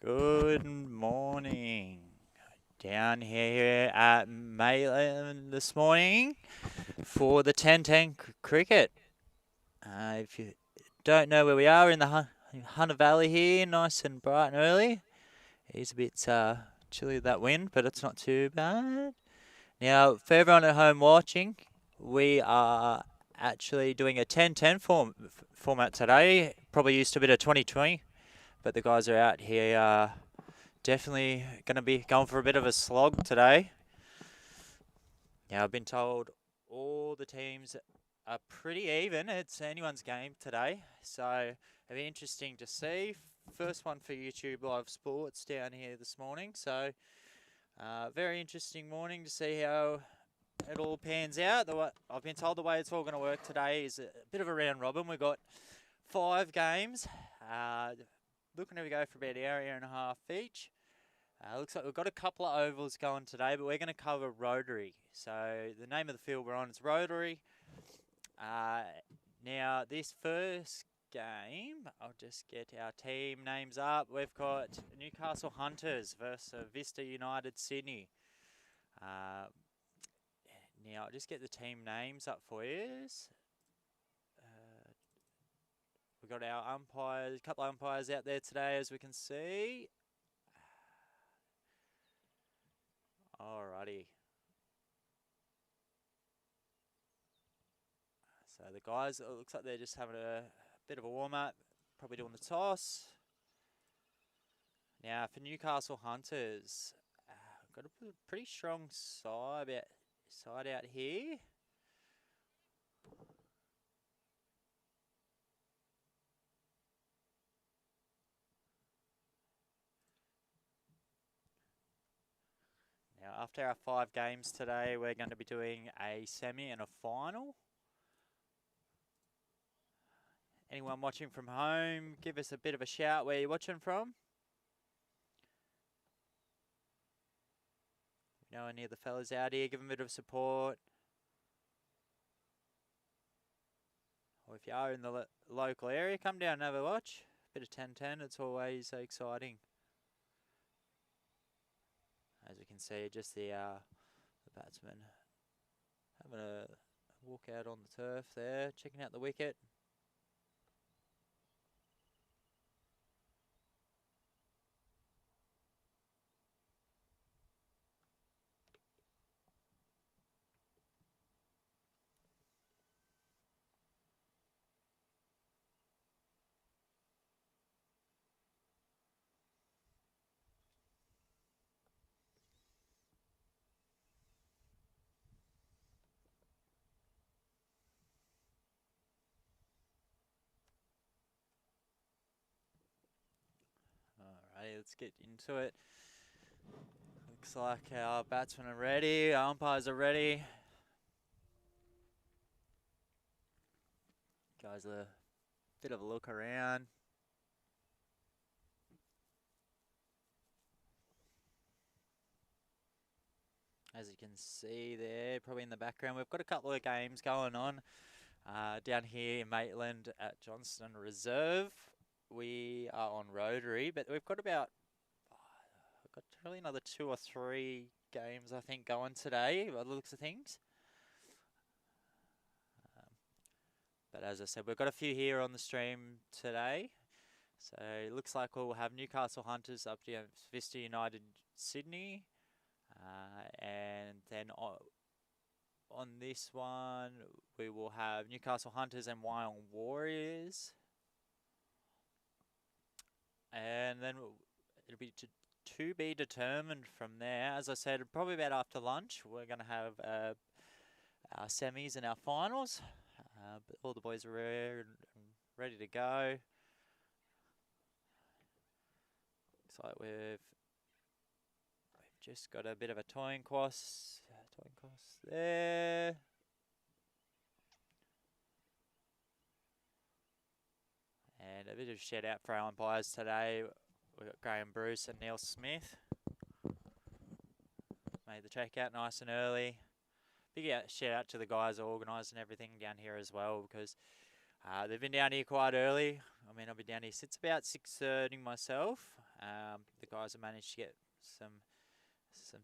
Good morning. Down here at Maitland this morning for the 10-10 cricket. If you don't know where we are, in the Hunter Valley here, nice and bright and early. It's a bit chilly with that wind, but it's not too bad. Now, for everyone at home watching, we are actually doing a 10-10 format today. Probably used to a bit of 2020, but the guys are out here definitely going to be going for a bit of a slog today. Now, I've been told all the teams are pretty even. It's anyone's game today, so it'll be interesting to see. First one for YouTube Live Sports down here this morning, so very interesting morning to see how it all pans out. I've been told the way it's all going to work today is a bit of a round robin. We've got 5 games, looking to go for about an hour and a half each. Looks like we've got a couple of ovals going today, but we're going to cover Rotary. So the name of the field we're on is Rotary. Now this first game, I'll just get our team names up. We've got Newcastle Hunters versus Vista United Sydney. Now I'll just get the team names up for you. We've got our umpires, a couple of umpires out there today, as we can see. Alrighty. So the guys, it looks like they're just having a bit of a warm-up, probably doing the toss. Now for Newcastle Hunters, got a pretty strong side out here. Now after our 5 games today, we're going to be doing a semi and a final. Anyone watching from home, give us a bit of a shout where you're watching from. You know any of the fellas out here, give them a bit of support. Or if you are in the local area, come down and have a watch. Bit of 10-10, it's always exciting. As you can see, just the batsman having a walk out on the turf there, checking out the wicket. Alright, let's get into it. Looks like our batsmen are ready, our umpires are ready. Guys, a bit of a look around. As you can see there, probably in the background, we've got a couple of games going on down here in Maitland at Johnston Reserve. We are on Rotary, but we've got about, I've got probably another 2 or 3 games, I think, going today, by the looks of things. But as I said, we've got a few here on the stream today. So it looks like we'll have Newcastle Hunters up against Vista United Sydney. And then on this one, we will have Newcastle Hunters and Wyong Warriors. And then it'll be to be determined from there. As I said, probably about after lunch, we're going to have our semis and our finals. But all the boys are ready to go. Looks like we've just got a bit of a toying cross there. And a bit of shout out for our umpires today. We've got Graham Bruce and Neil Smith. Made the check out nice and early. Big shout out to the guys organising everything down here as well, because they've been down here quite early. I mean, I've been down here since about 6:30 myself. The guys have managed to get some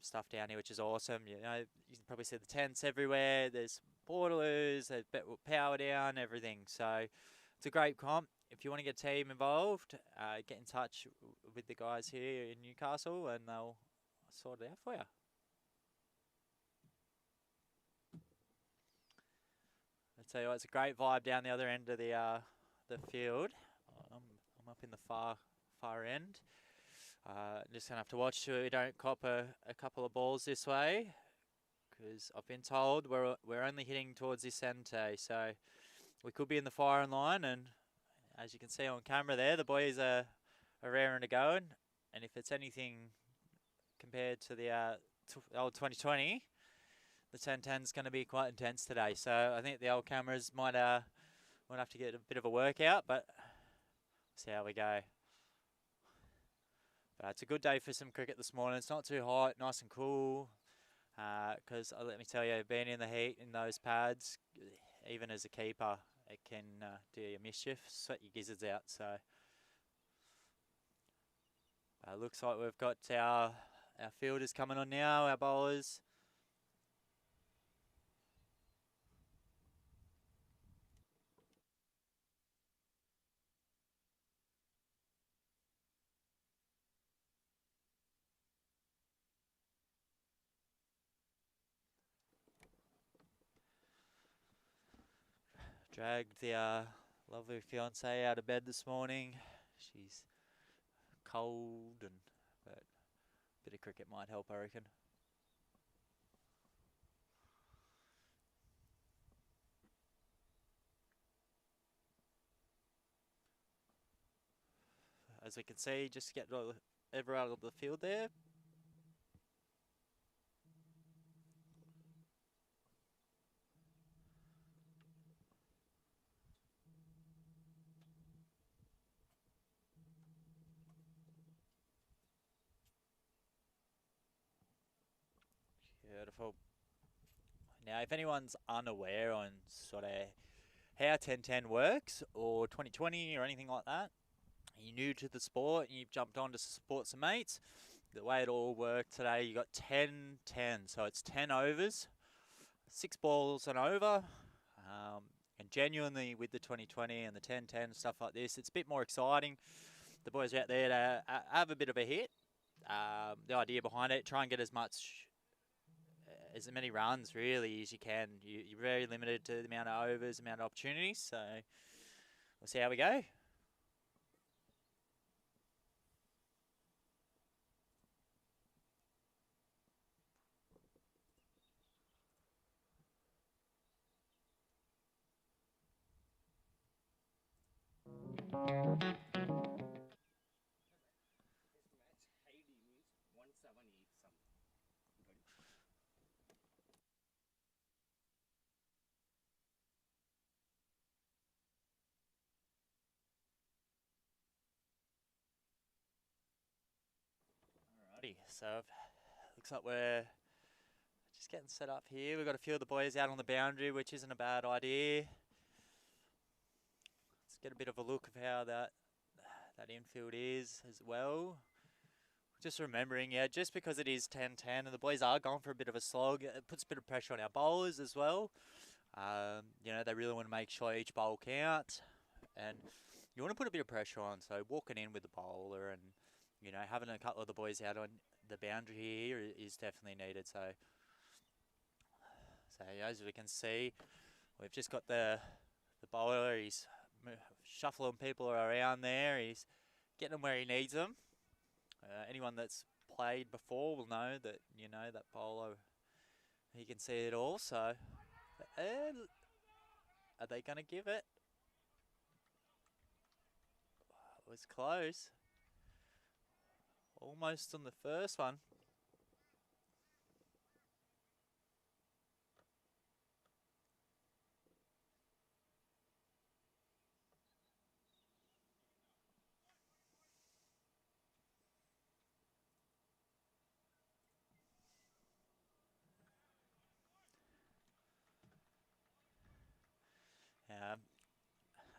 stuff down here, which is awesome. You know, you can probably see the tents everywhere. There's portaloos, there's power down, everything. So it's a great comp. If you want to get a team involved, get in touch with the guys here in Newcastle, and they'll sort it out for you. I tell you what, it's a great vibe down the other end of the field. I'm up in the far end. Just gonna have to watch sure we don't cop a couple of balls this way, because I've been told we're only hitting towards this end today, so we could be in the firing line. And as you can see on camera there, the boys are raring to go, and if it's anything compared to the old 2020, the 1010 is going to be quite intense today. So I think the old cameras might have to get a bit of a workout, but see how we go. But it's a good day for some cricket this morning. It's not too hot, nice and cool. Because let me tell you, being in the heat in those pads, even as a keeper, it can do you mischief, sweat your gizzards out. So looks like we've got our fielders coming on now, our bowlers. Dragged the lovely fiance out of bed this morning. She's cold, but a bit of cricket might help, I reckon. As we can see, just get everyone out of the field there. Beautiful. Now, if anyone's unaware on sort of how 1010 works, or 2020 or anything like that, you're new to the sport and you've jumped on to support some mates, the way it all worked today, you got 10-10, so it's 10 overs, 6 balls and over, and genuinely with the 2020 and the 10-10 stuff like this, it's a bit more exciting. The boys are out there to have a bit of a hit. The idea behind it, try and get as many runs really as you can. You're very limited to the amount of overs, amount of opportunities, so we'll see how we go. Alrighty, so looks like we're just getting set up here. We've got a few of the boys out on the boundary, which isn't a bad idea. Let's get a bit of a look of how that infield is as well. Just remembering, yeah, just because it is 10-10 and the boys are going for a bit of a slog, it puts a bit of pressure on our bowlers as well. You know, they really want to make sure each bowl counts, and you want to put a bit of pressure on. So walking in with the bowler and, you know, having a couple of the boys out on the boundary here is definitely needed. So as we can see, we've just got the bowler. He's shuffling people around there. He's getting them where he needs them. Anyone that's played before will know that, you know, that bowler, he can see it all. So are they going to give it? It was close. Almost on the first one.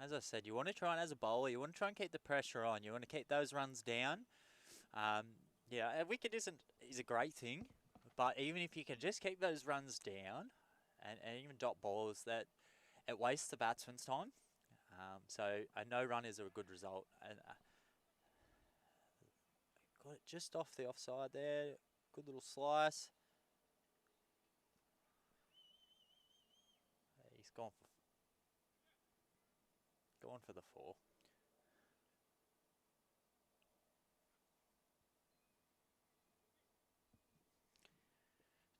As I said, you want to try and, as a bowler, you want to try and keep the pressure on. You want to keep those runs down. Yeah, a wicket is a great thing, but even if you can just keep those runs down, and even dot balls, that it wastes the batsman's time. So a no run is a good result, and got it just off the offside there. Good little slice. He's gone for the 4.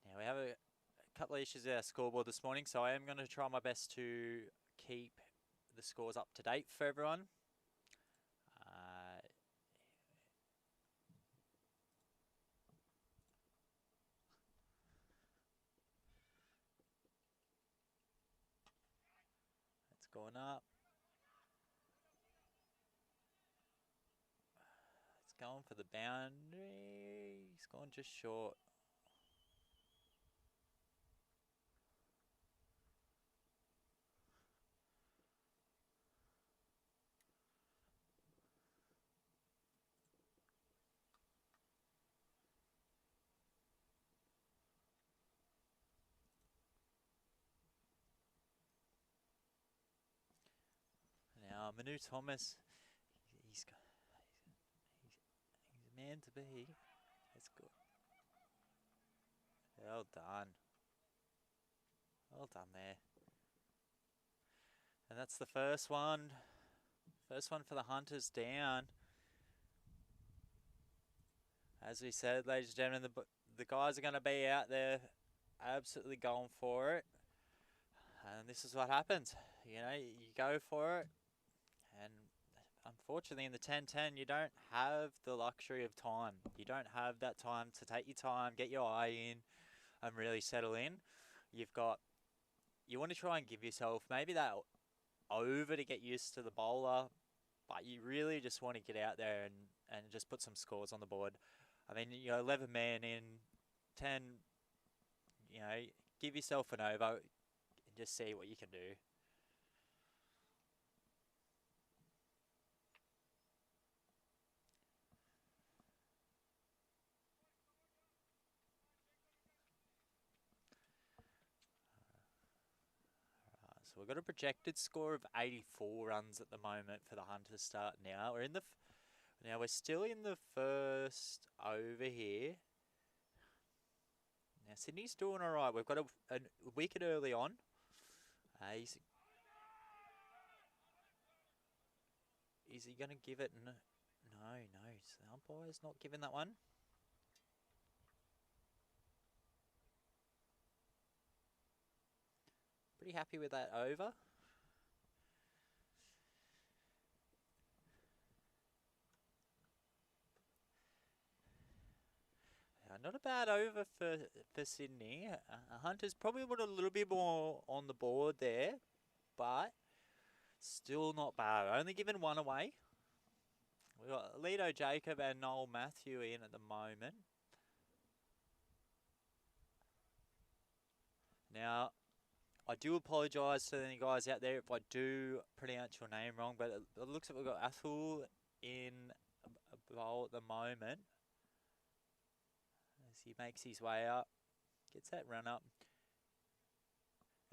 Now we have a couple of issues with our scoreboard this morning, so I am going to try my best to keep the scores up to date for everyone. It's going up. It's going for the boundary. He's gone just short. Now Manu Thomas, he's a man to be. That's good. Well done. Well done there. And that's the first one. First one for the Hunters down. As we said, ladies and gentlemen, the guys are going to be out there absolutely going for it. And this is what happens. You know, you go for it. And unfortunately, in the 10-10, you don't have the luxury of time. You don't have that time to take your time, get your eye in, and really settle in. You want to try and give yourself maybe that over to get used to the bowler, but you really just want to get out there and just put some scores on the board. I mean, you're 11 man in, 10, you know, give yourself an over and just see what you can do. So we've got a projected score of 84 runs at the moment for the Hunters start now. We're still in the first over here. Now Sydney's doing all right. We've got a wicket early on. Is he going to give it? No. So the umpire's not giving that one. Pretty happy with that over. Not a bad over for Sydney. Hunters probably put a little bit more on the board there, but still not bad. Only given one away. We've got Lido Jacob and Noel Matthew in at the moment. Now, I do apologise to any guys out there if I do pronounce your name wrong, but it looks like we've got Athul in a bowl at the moment. As he makes his way up, gets that run up.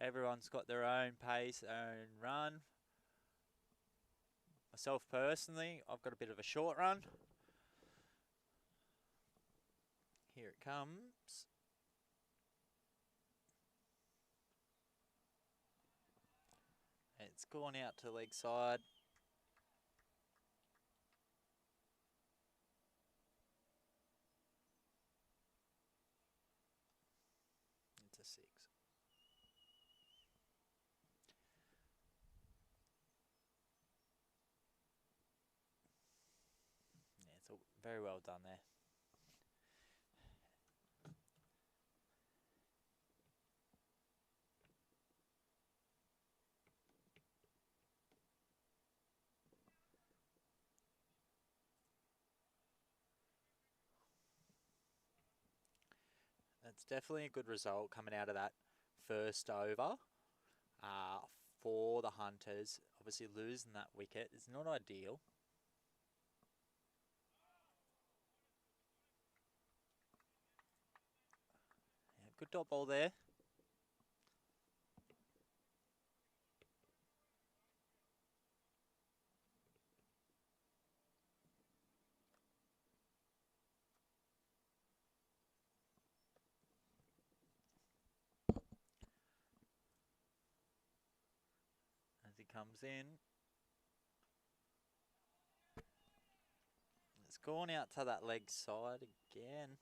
Everyone's got their own pace, their own run. Myself personally, I've got a bit of a short run. Here it comes. It's gone out to leg side. It's a 6. Yeah, it's all very well done there. That's definitely a good result coming out of that first over for the Hunters. Obviously losing that wicket is not ideal. Good dot ball there. As he comes in. It's gone out to that leg side again.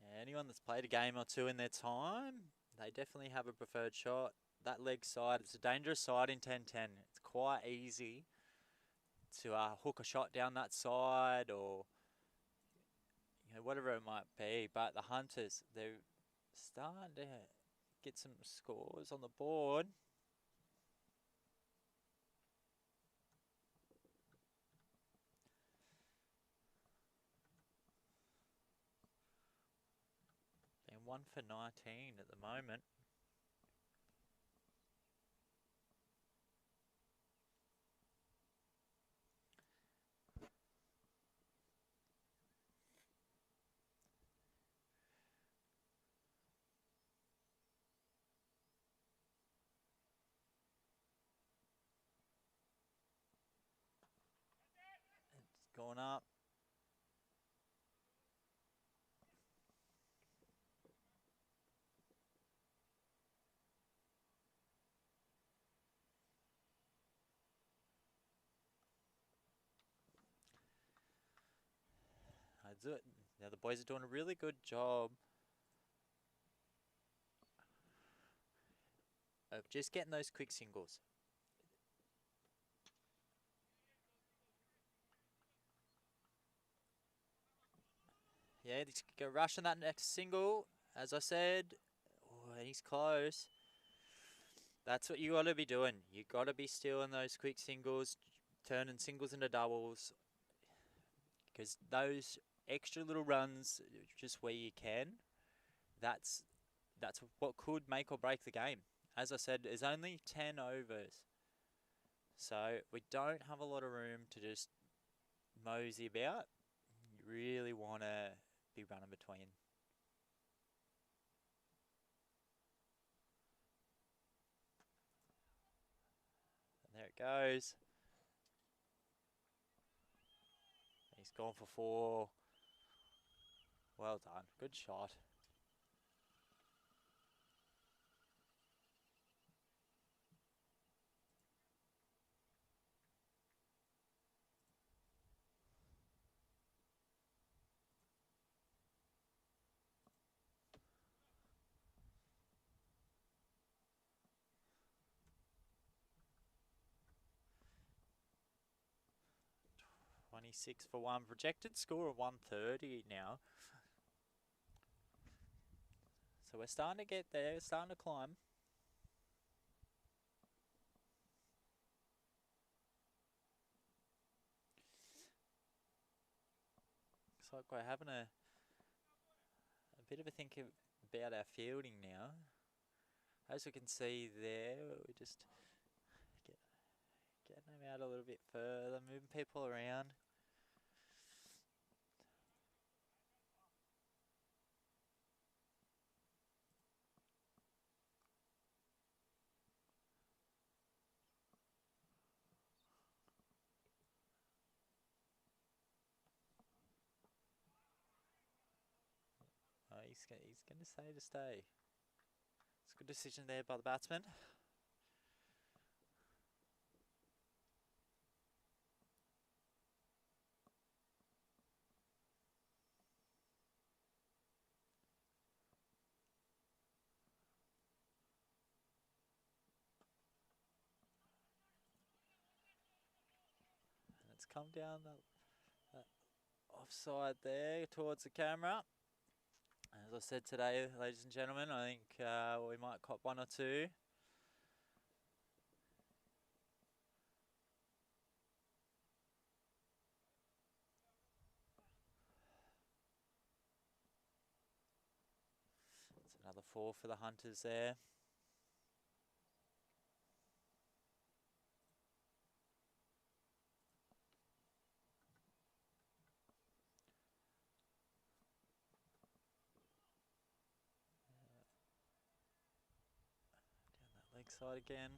Yeah, anyone that's played a game or two in their time, they definitely have a preferred shot. That leg side, it's a dangerous side in 10-10. It's quite easy to hook a shot down that side or whatever it might be. But the Hunters, they're starting to get some scores on the board. Being 1 for 19 at the moment. It's gone up. I do it. Now the boys are doing a really good job of just getting those quick singles. Yeah, he's go rushing that next single. As I said, oh, he's close. That's what you got to be doing. You got to be stealing those quick singles, turning singles into doubles, because those extra little runs, just where you can, that's what could make or break the game. As I said, there's only 10 overs, so we don't have a lot of room to just mosey about. You really want to be running between. And there it goes. He's gone for 4. Well done. Good shot. $26 for 1. Projected score of 130 now. So we're starting to get there. We're starting to climb. Looks like we're having a bit of a think about our fielding now. As we can see there, we just getting them out a little bit further, moving people around. Oh, he's going to say to stay. It's a good decision there by the batsman. And it's come down that offside there towards the camera. As I said today, ladies and gentlemen, I think we might cop 1 or 2. It's another 4 for the Hunters there. Down that leg side again.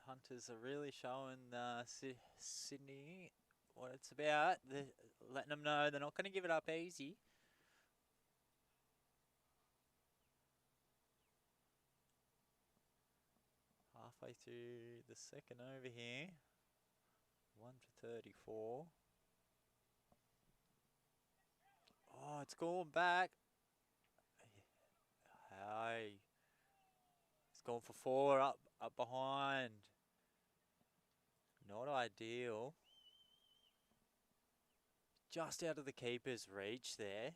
Hunters are really showing Sydney what it's about. They're letting them know they're not going to give it up easy. Halfway through the second over here. 1 for 34. Oh, it's gone back. Hey. It's gone for 4 up behind. Not ideal. Just out of the keeper's reach there.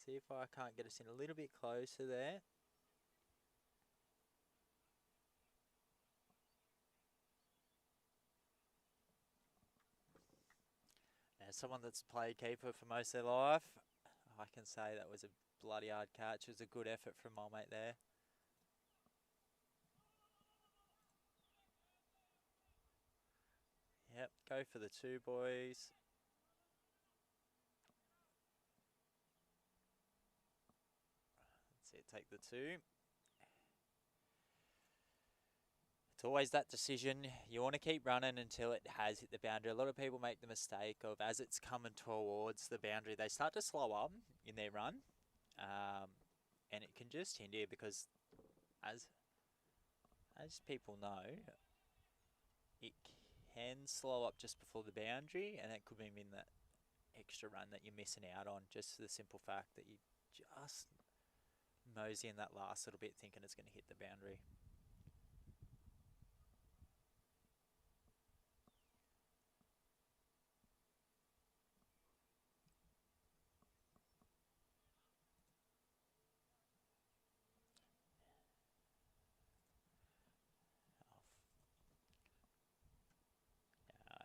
See if I can't get us in a little bit closer there. As someone that's played keeper for most of their life, I can say that was a bloody hard catch. It was a good effort from my mate there. Yep, go for the 2, boys. That's it, take the 2. It's always that decision. You want to keep running until it has hit the boundary. A lot of people make the mistake of, as it's coming towards the boundary, they start to slow up in their run. And it can just hinder, because as people know, it can slow up just before the boundary, and that could mean that extra run that you're missing out on, just the simple fact that you just mosey in that last little bit thinking it's going to hit the boundary.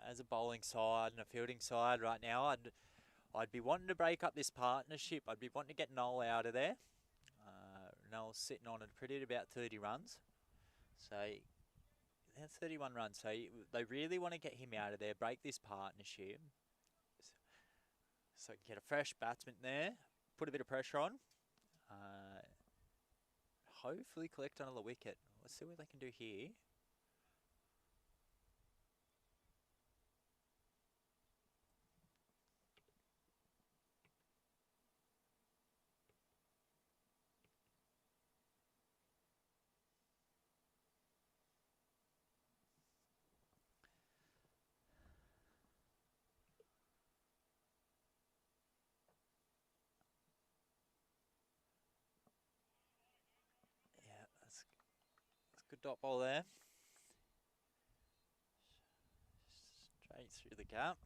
As a bowling side and a fielding side right now, I'd be wanting to break up this partnership. I'd be wanting to get Noel out of there. Noel's sitting on a pretty about 30 runs. So that's 31 runs. So they really want to get him out of there, break this partnership. So get a fresh batsman there, put a bit of pressure on. Hopefully collect another wicket. Let's see what they can do here. Yeah, that's a good dot ball there. Straight through the gap.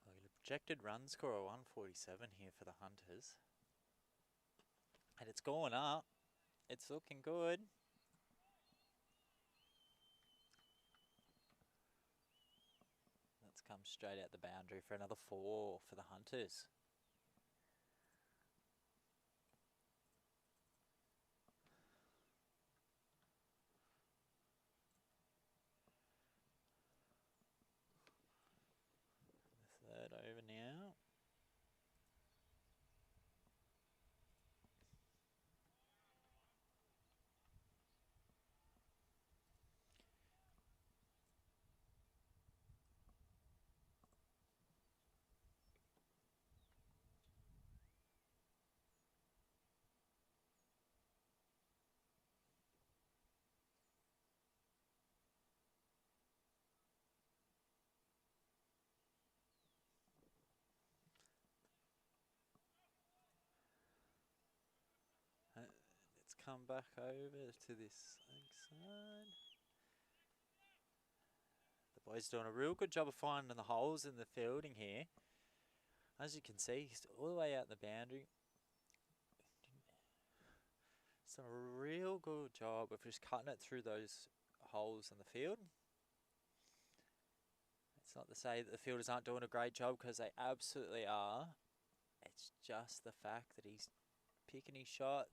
I'll get a projected run score of 147 here for the Hunters. And it's going up. It's looking good. That's come straight out the boundary for another 4 for the Hunters. The third over now. Let's come back over to this side. Boys doing a real good job of finding the holes in the fielding here. As you can see, he's all the way out the boundary. It's done a real good job of just cutting it through those holes in the field. It's not to say that the fielders aren't doing a great job, because they absolutely are. It's just the fact that he's picking his shot.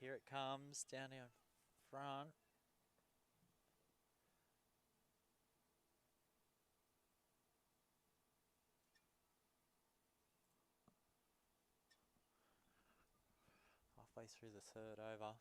Here it comes, down here in front. Halfway through the third over.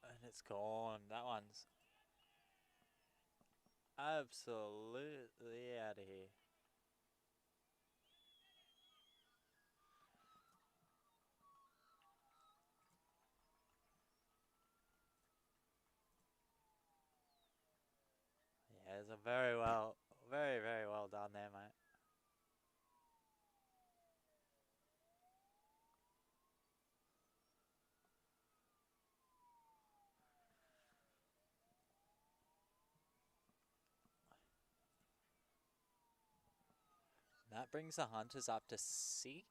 And it's gone. That one's absolutely out of here. Yeah, it's a very well done there, mate. That brings the Hunters up to 60.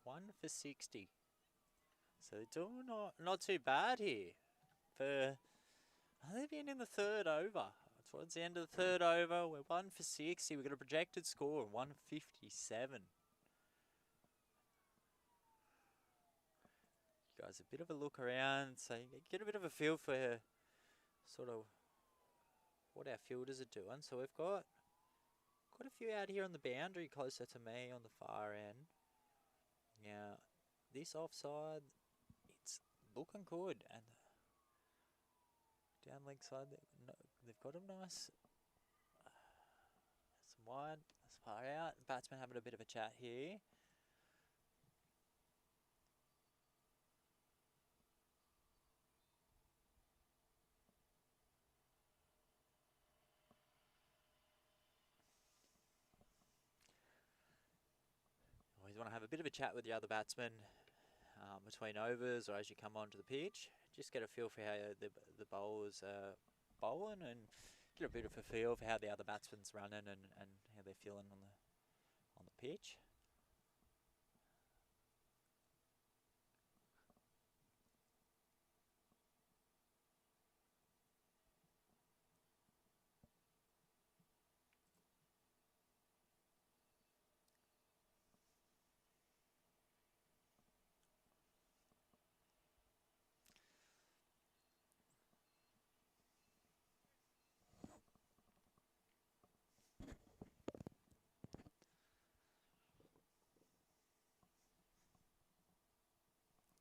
1 for 60. So they're doing not too bad here. They've been in the third over. Towards the end of the third over, we're 1 for 60. We've got a projected score of 157. You guys, a bit of a look around, so you get a bit of a feel for sort of what our fielders are doing. So we've got quite a few out here on the boundary, closer to me on the far end. Now, this offside, it's looking good, and down leg side, they've got them nice. Some wide, that's far out. Batsman having a bit of a chat here. Always want to have a bit of a chat with the other batsman between overs or as you come onto the pitch. Just get a feel for how the bowlers are bowling, and get a bit of a feel for how the other batsman's running, and how they're feeling on the pitch.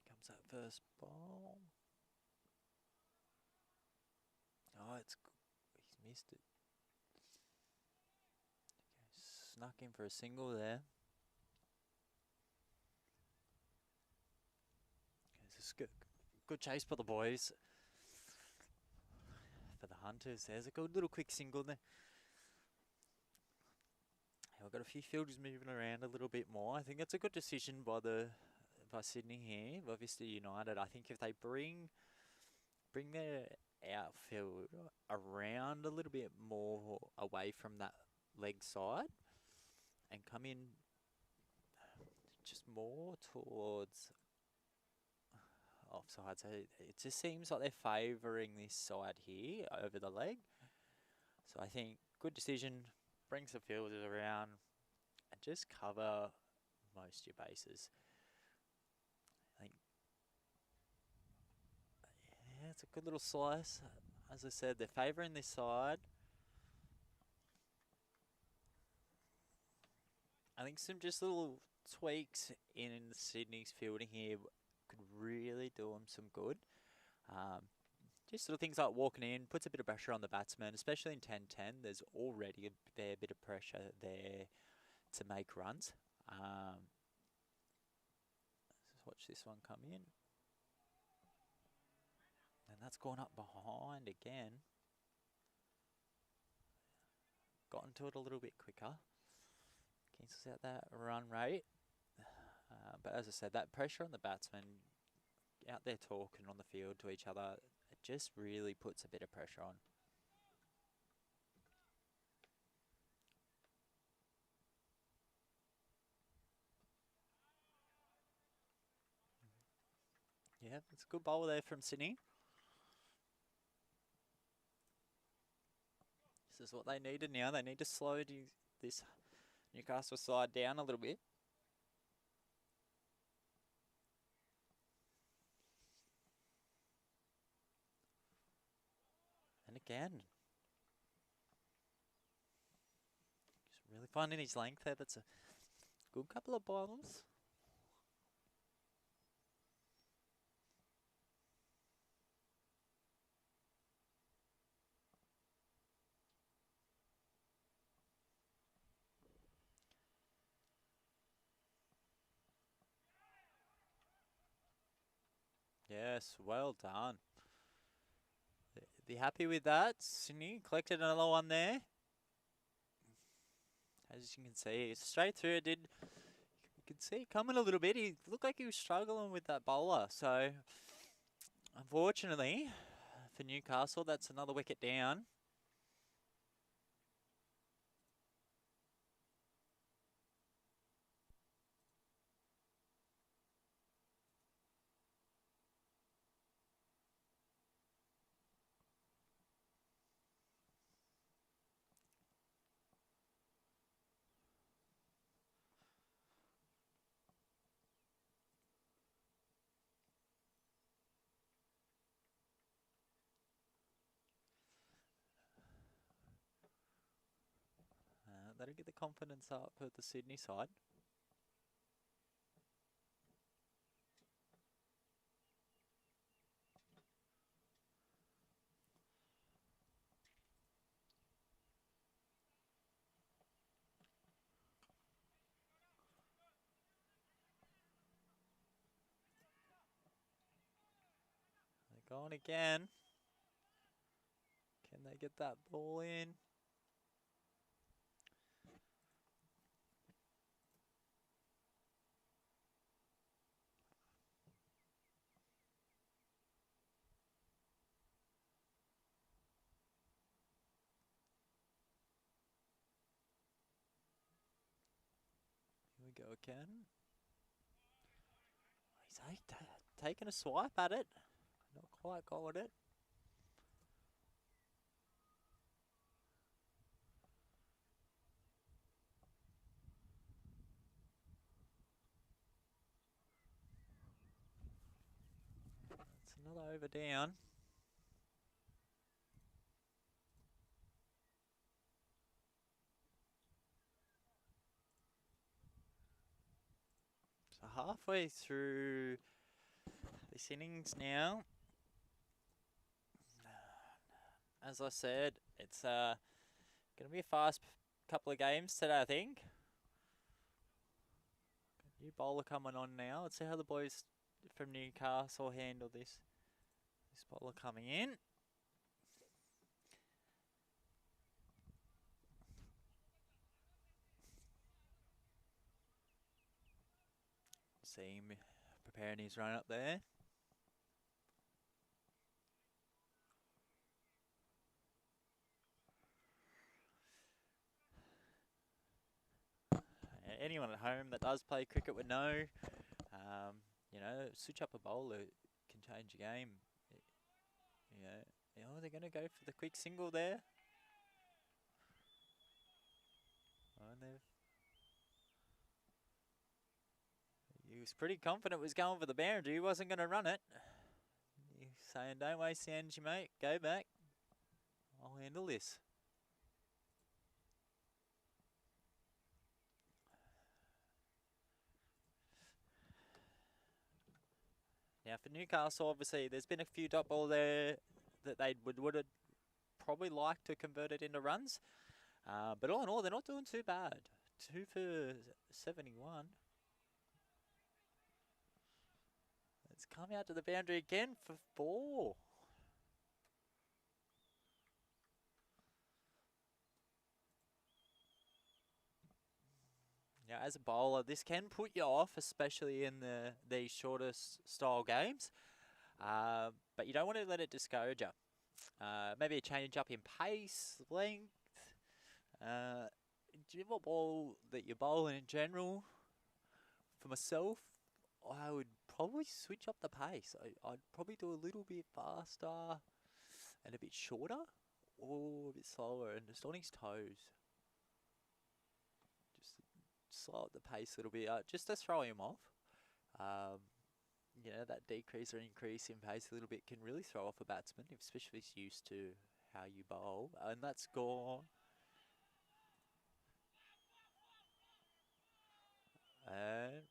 Comes that first ball. Oh, he's missed it. Okay, snuck in for a single there. Okay, it's a good chase by the boys. For the Hunters, there's a good little quick single there. We've got a few fielders moving around a little bit more. I think it's a good decision by Sydney here, by Vista United. I think if they bring their outfield around a little bit more away from that leg side, and come in just more towards offside. So it just seems like they're favouring this side here over the leg. So I think good decision, brings the fielders around and just cover most of your bases. I think, yeah, it's a good little slice. As I said, they're favouring this side. I think some just little tweaks in Sydney's fielding here could really do them some good. Just little things like walking in, puts a bit of pressure on the batsman, especially in 10-10. There's already a fair bit of pressure there to make runs. Let's watch this one come in. And that's gone up behind again. Gotten to it a little bit quicker. Cancels out that run rate. But as I said, that pressure on the batsmen out there talking on the field to each other, it just really puts a bit of pressure on. Yeah, it's a good bowl there from Sydney. This is what they needed now. They need to slow this Newcastle side down a little bit. And again, he's really finding his length there. That's a good couple of bowls. Yes, well done. Be happy with that. Sydney collected another one there. As you can see, it's straight through. It did. You could see it coming a little bit. He looked like he was struggling with that bowler. So, unfortunately, for Newcastle, that's another wicket down. That'll get the confidence up at the Sydney side. They're going again. Can they get that ball in? Here we go again. He's taking a swipe at it. Not quite got it. That's another over down. So halfway through this innings now. As I said, it's going to be a fast couple of games today, I think. New bowler coming on now. Let's see how the boys from Newcastle handle this. This bowler coming in. See him preparing his run up there. Anyone at home that does play cricket would know, you know, switch up a bowler can change a game. You know, they're going to go for the quick single there. Oh, he was pretty confident was going for the boundary. He wasn't going to run it. He's saying, don't waste the energy, mate. Go back. I'll handle this. Now for Newcastle, obviously, there's been a few dot ball there that they would have probably liked to convert it into runs. But all in all, they're not doing too bad. 2 for 71. It's come out to the boundary again for 4. Now, as a bowler, this can put you off, especially in these shorter style games. But you don't want to let it discourage you. Maybe a change up in pace, length, what ball that you're bowling in general. For myself, I would probably switch up the pace. I'd probably do a little bit faster and a bit shorter, or a bit slower and just on his toes. Just slow up the pace a little bit, just to throw him off. You know, that decrease or increase in pace a little bit can really throw off a batsman, especially if he's used to how you bowl. And that's gone. And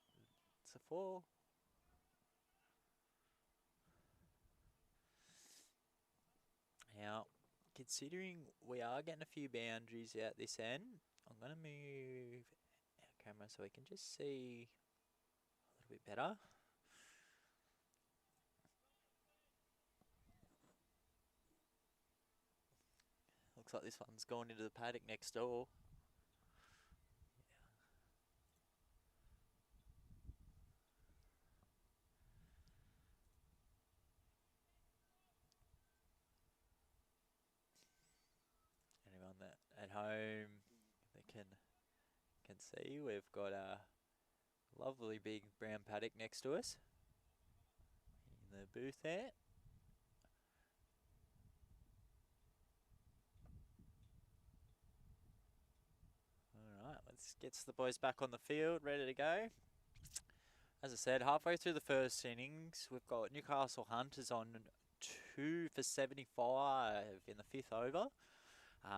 it's a 4. Now, considering we are getting a few boundaries out this end, I'm going to move our camera so we can just see a little bit better. Looks like this one's gone into the paddock next door. Anyone that at home that can see, we've got a lovely big brown paddock next to us in the booth there. Alright, let's get the boys back on the field, ready to go. As I said, halfway through the first innings, we've got Newcastle Hunters on 2 for 75 in the 5th over,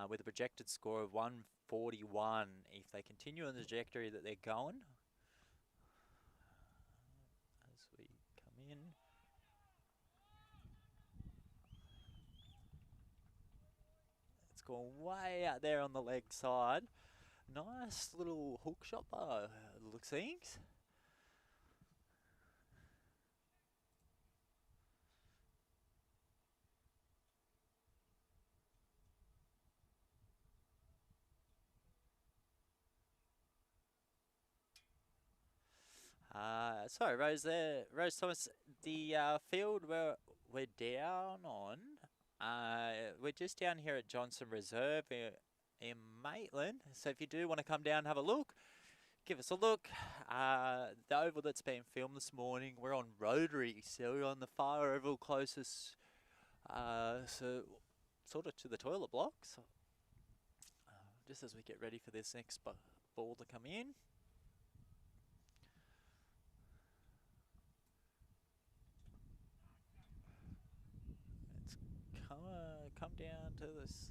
with a projected score of 141. If they continue on the trajectory that they're going, as we come in. It's gone way out there on the leg side. Nice little hook shot by looks things. Sorry, Rose there. Rose Thomas, the field we're down on, we're just down here at Johnston Reserve in Maitland. So if you do want to come down and have a look, give us a look. The oval that's been filmed this morning, we're on Rotary, so we're on the far oval closest, so sort of to the toilet blocks. Just as we get ready for this next ball to come in. It's come down to this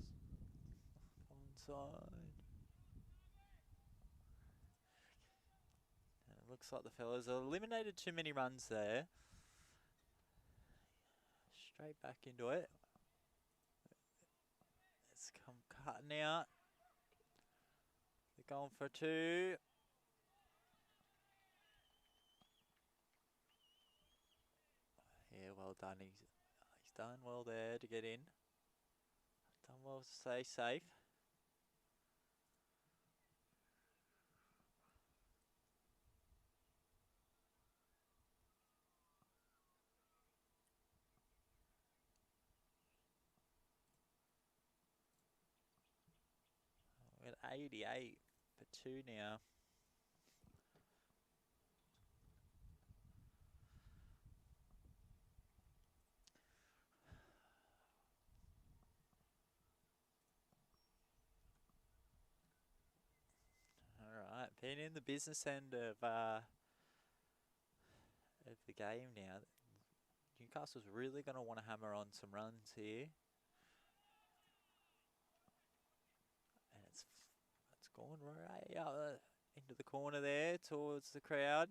one side. And it looks like the fellas eliminated too many runs there. Straight back into it. It's come cutting out. They're going for 2. Yeah, well done. He's done well there to get in. Done well to stay safe. We're at 88 for 2 now. Alright, being in the business end of the game now, Newcastle's really going to want to hammer on some runs here. And it's gone right out into the corner there towards the crowd.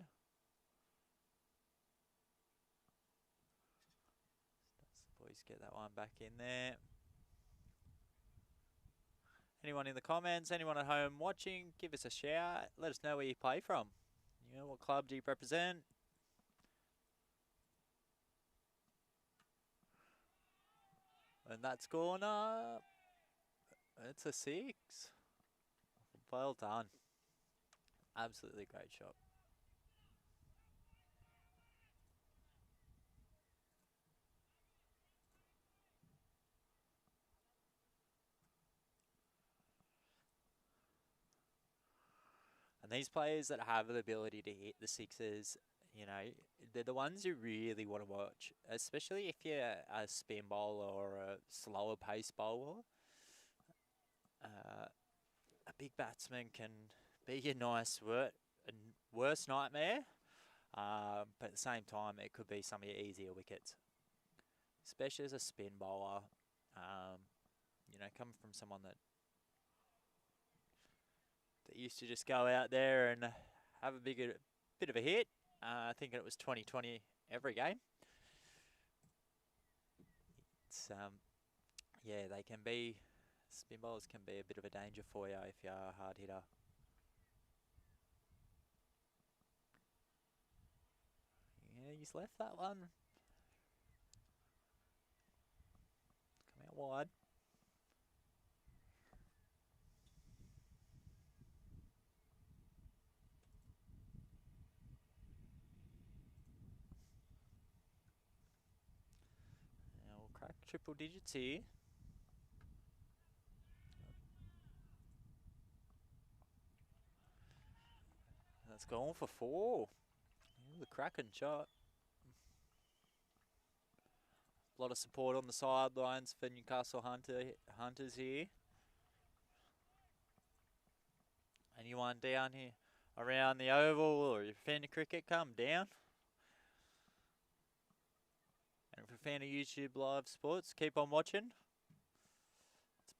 Let's the boys get that one back in there. Anyone in the comments, anyone at home watching, give us a shout. Let us know where you play from. You know, what club do you represent? And that's gone up. It's a 6. Well done. Absolutely great shot. And these players that have the ability to hit the sixes, you know, they're the ones you really want to watch, especially if you're a spin bowler or a slower pace bowler. A big batsman can be your worst nightmare, but at the same time, it could be some of your easier wickets, especially as a spin bowler. You know, coming from someone that used to just go out there and have a bit of a hit. Thinking it was 2020 every game. It's yeah, they can be, spin bowlers can be a bit of a danger for you if you're a hard hitter. Yeah, he's left that one. Come out wide. Now we'll crack triple digits here. That's going for 4. The cracking shot. A lot of support on the sidelines for Newcastle Hunters here. Anyone down here around the oval or your fan of cricket, come down. And if you're a fan of YouTube Live Sports, keep on watching.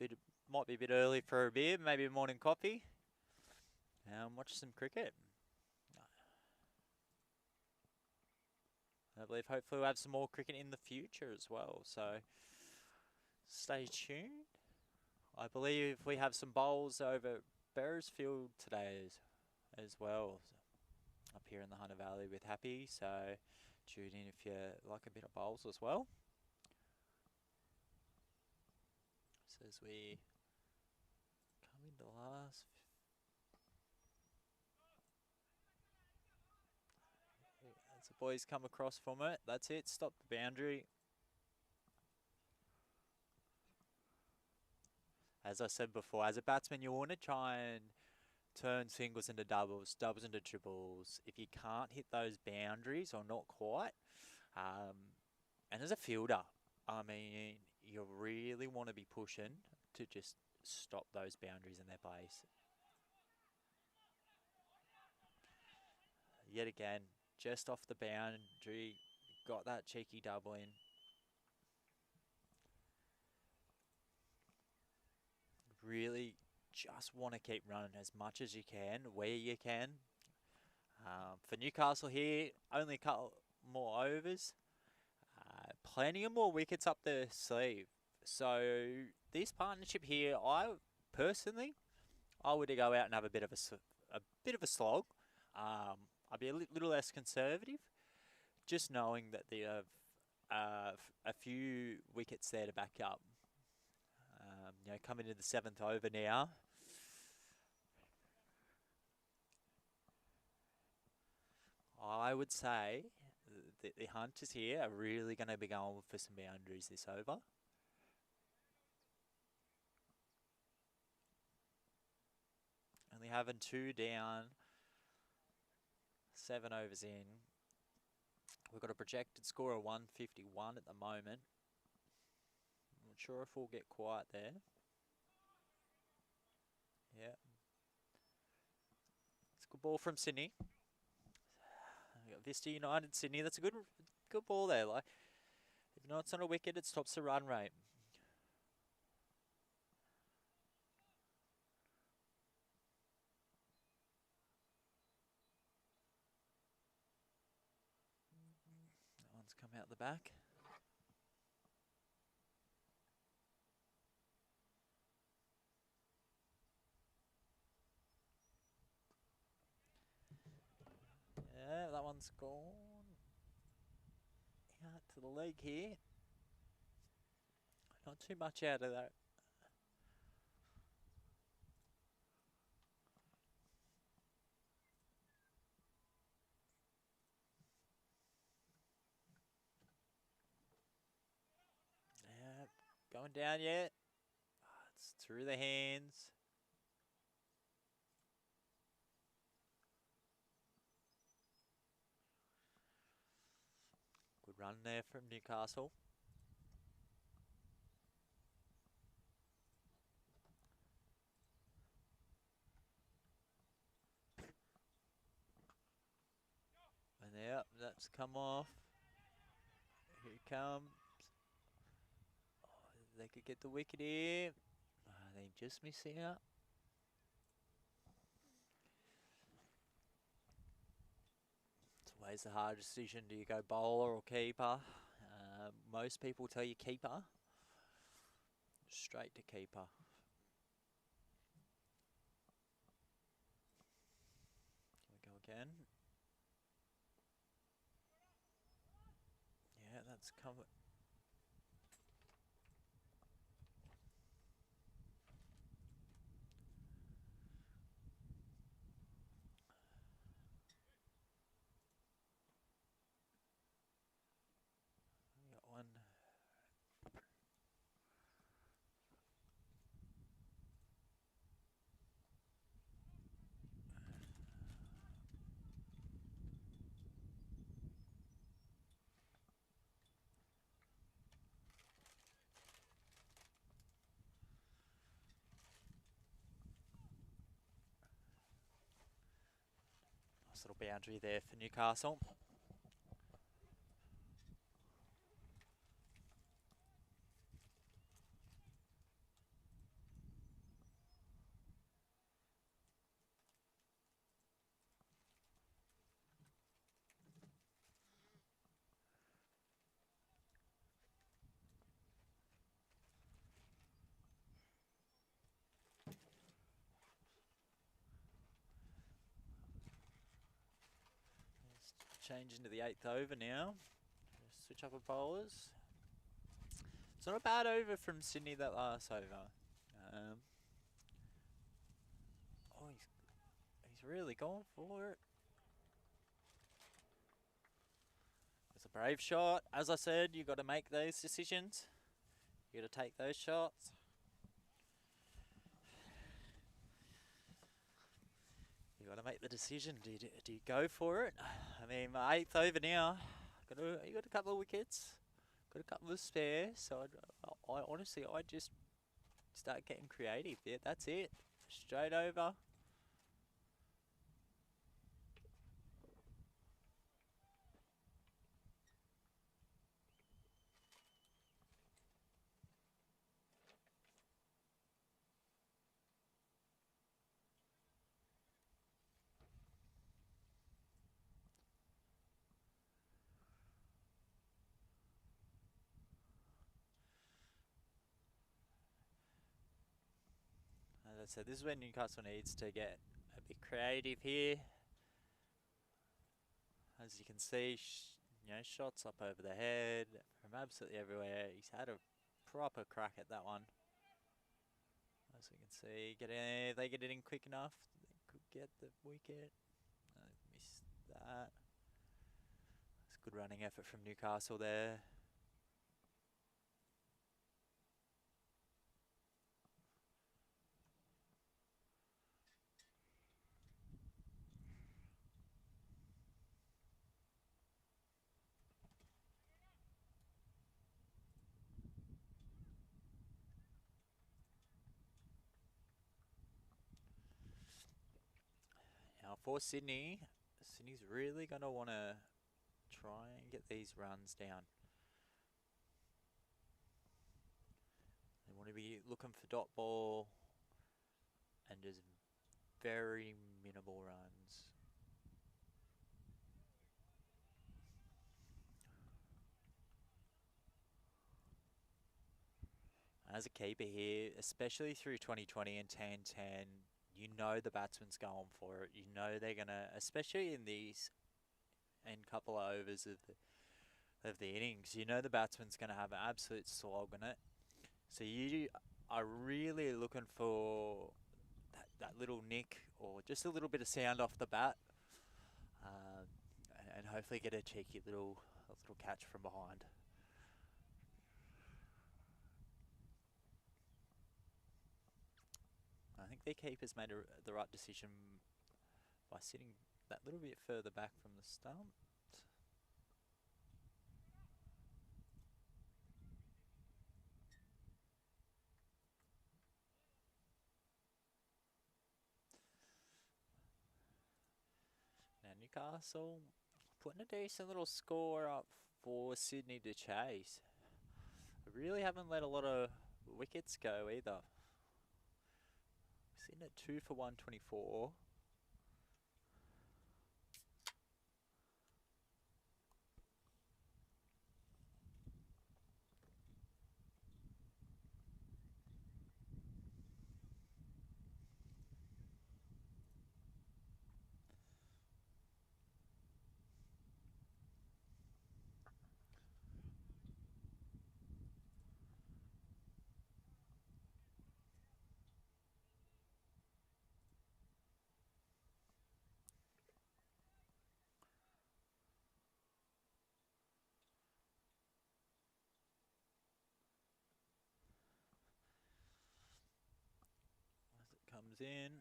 It's might be a bit early for a beer, maybe a morning coffee. Watch some cricket. I believe hopefully we'll have some more cricket in the future as well, so stay tuned. I believe we have some bowls over Beresfield today as well, up here in the Hunter Valley with Happy, so tune in if you like a bit of bowls as well. So as we come into last... As the boys come across from it, that's it, stop the boundary. As I said before, as a batsman, you want to try and turn singles into doubles, doubles into triples. If you can't hit those boundaries or not quite, and as a fielder, I mean, you really want to be pushing to just stop those boundaries in their place. Yet again, just off the boundary, got that cheeky double in. Really just want to keep running as much as you can, where you can. For Newcastle here, only a couple more overs. Plenty of more wickets up the sleeve. So this partnership here, I personally would go out and have a bit of a slog. I'd be a little less conservative, just knowing that they have a few wickets there to back up. You know, coming into the 7th over now. I would say the Hunters here are really going to be going for some boundaries this over. Only having 2 down, 7 overs in. We've got a projected score of 151 at the moment. I'm not sure if we'll get quiet there. Yeah. It's a good ball from Sydney. We got Vista United Sydney. That's a good ball there. Like, if you know it's on a wicket, it stops the run rate. That one's come out the back. one's gone out to the leg here. Not too much out of that. Yeah, going down yet. It's through the hands. Good run there from Newcastle. And yeah, that's come off. Here it comes. Oh, they could get the wicket here. They just miss out. It's always the hard decision. Do you go bowler or keeper? Most people tell you keeper. Straight to keeper. Here we go again. Yeah, that's covered. We got one. Nice little boundary there for Newcastle. Change into the 8th over now. Switch up of bowlers. It's not a bad over from Sydney that last over. Oh, he's really gone for it. It's a brave shot. As I said, you got to make those decisions. You got to take those shots. You got to make the decision. Do you go for it? I mean, my 8th over now. You got a couple of wickets. Got a couple of spares. So I honestly, I just start getting creative. Yeah, that's it. Straight over. As I said, this is where Newcastle needs to get a bit creative here. As you can see, shots up over the head from absolutely everywhere. He's had a proper crack at that one. As you can see, if they get it in quick enough, they could get the wicket. Missed that. It's good running effort from Newcastle there. Now for Sydney, Sydney's really going to want to try and get these runs down. They want to be looking for dot ball and just very minimal runs. As a keeper here, especially through 2020 and 10-10, you know the batsman's going for it. You know they're going to, especially in these in couple of overs of the innings, you know the batsman's going to have an absolute slog in it. So you are really looking for that little nick or just a little bit of sound off the bat, and hopefully get a cheeky little catch from behind. I think their keeper's made the right decision by sitting that little bit further back from the stump. Now Newcastle putting a decent little score up for Sydney to chase. Really haven't let a lot of wickets go either. Sitting at 2 for 124. As it comes in.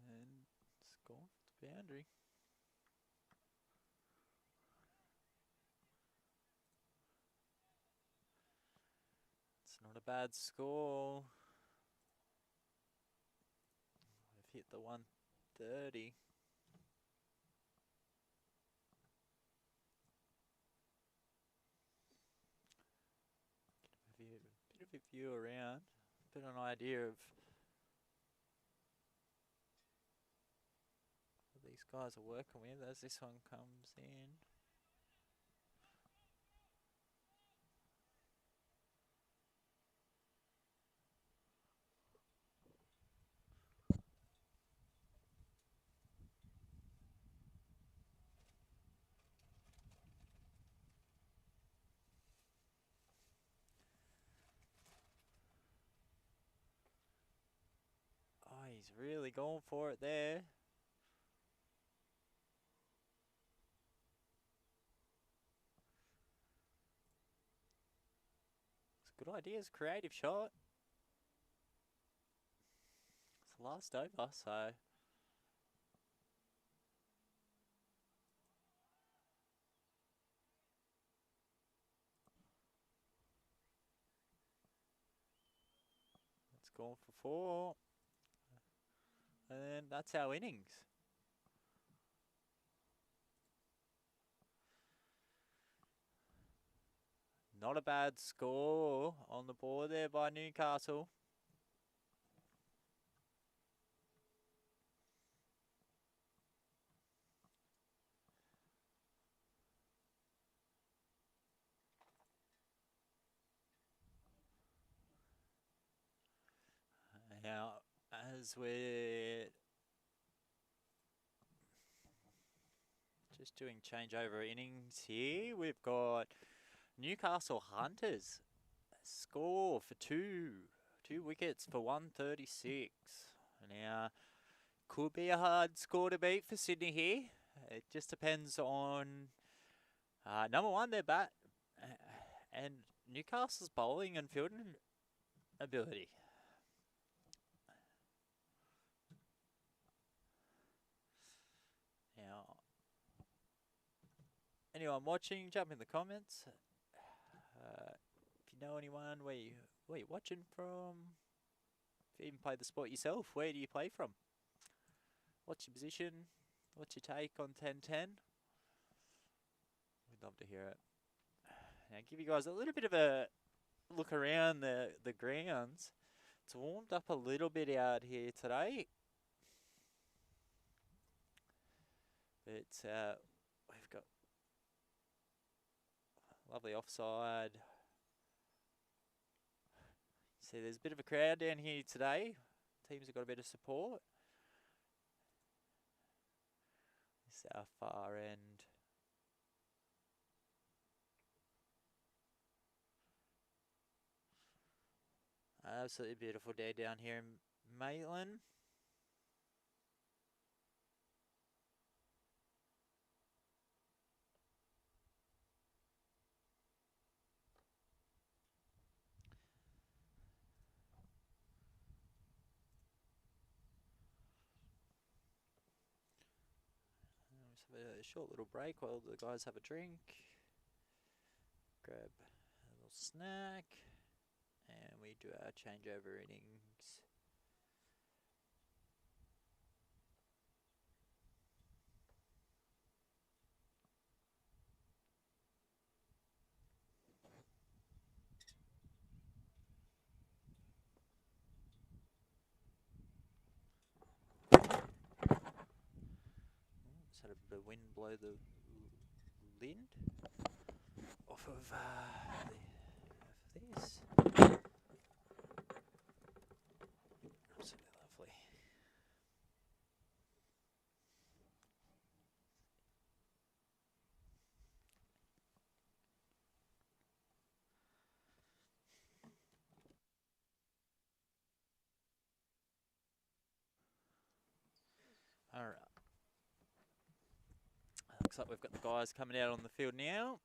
And it's gone for the boundary. It's not a bad score. We've hit the 130. Bit of a view around, a bit of an idea of what these guys are working with as this one comes in. Oh, he's really going for it there. It's a good idea, it's a creative shot. It's the last over, so it's gone for 4. And that's our innings. Not a bad score on the board there by Newcastle. Now, as we're just doing changeover innings here, we've got Newcastle Hunters score for 2 wickets for 136. Now, could be a hard score to beat for Sydney here. It just depends on number one, their bat, and Newcastle's bowling and fielding ability. Now, anyone watching, jump in the comments. If you know anyone, where you watching from? If you even play the sport yourself, where do you play from? What's your position? What's your take on 10-10? We'd love to hear it. Now give you guys a little bit of a look around the grounds. It's warmed up a little bit out here today. But we've got lovely offside. See, there's a bit of a crowd down here today. Teams have got a bit of support. This is our far end. Absolutely beautiful day down here in Maitland. Let's have a short little break while the guys have a drink. Grab a little snack. And we do our changeover innings. Just had a bit of wind blow the lid off of this. Absolutely lovely. All right. Looks like we've got the guys coming out on the field now.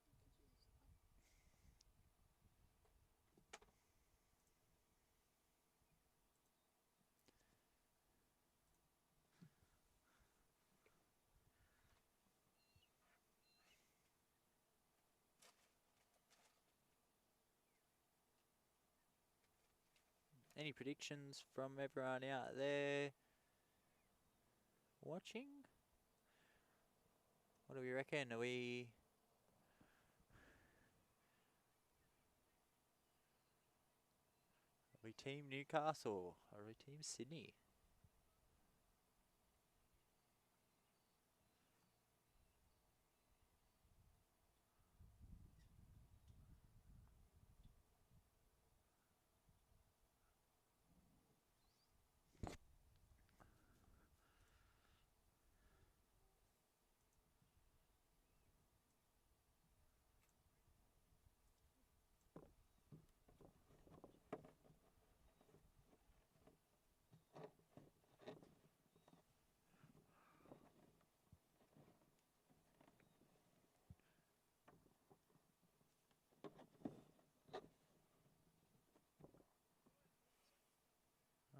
Any predictions from everyone out there watching? What do we reckon? Are we Team Newcastle? Are we Team Sydney?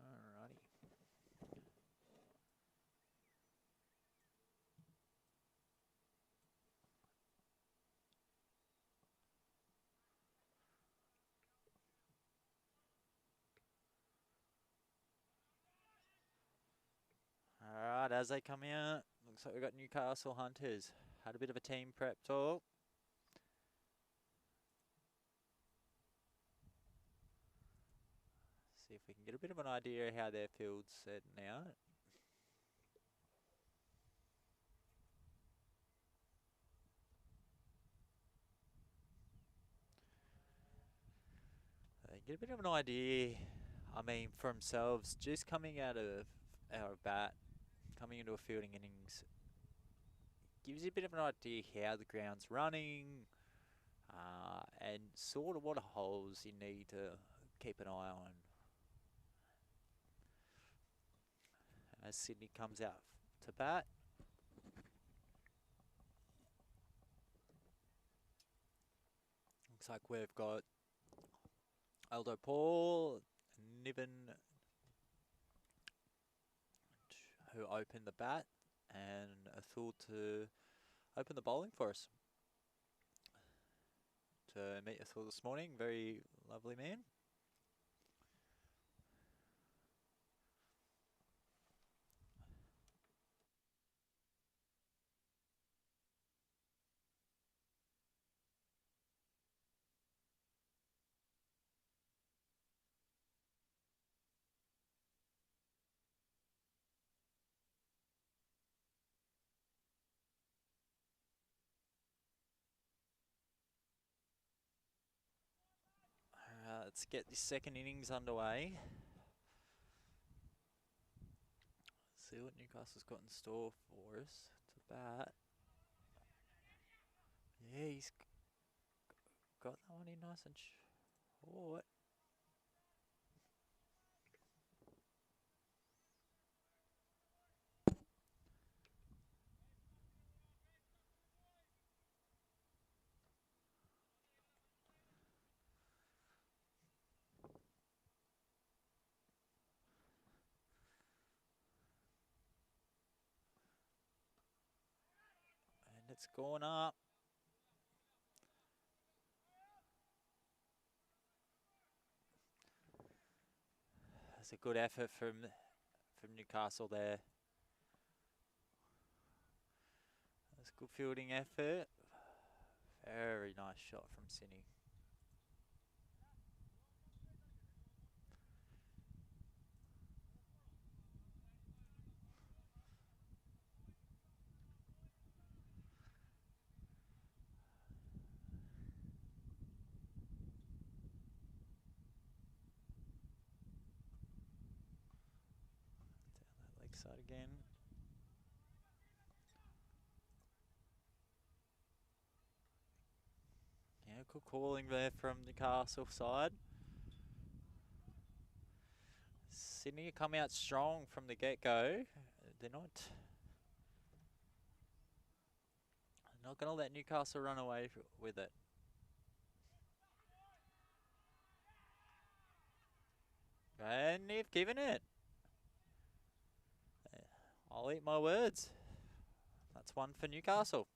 Alrighty. Alright, as they come out, looks like we've got Newcastle Hunters. Had a bit of a team prep talk. See if we can get a bit of an idea how their field's setting out. Get a bit of an idea, I mean, for themselves, just coming out of our bat, coming into a fielding innings, gives you a bit of an idea how the ground's running, and sort of what holes you need to keep an eye on. As Sydney comes out to bat. Looks like we've got Aldo Paul, Niven, who opened the bat, and Athul to open the bowling for us. To meet Athul this morning, very lovely man. Let's get the second innings underway. See what Newcastle's got in store for us to bat. Yeah, he's got that one in nice and short. And it's gone up. That's a good effort from Newcastle there. That's a good fielding effort. Very nice shot from Sydney. Down that leg side again. Yeah, good calling there from the Newcastle side. Sydney come out strong from the get-go. They're not going to let Newcastle run away with it. And they've given it. I'll eat my words. That's one for Newcastle.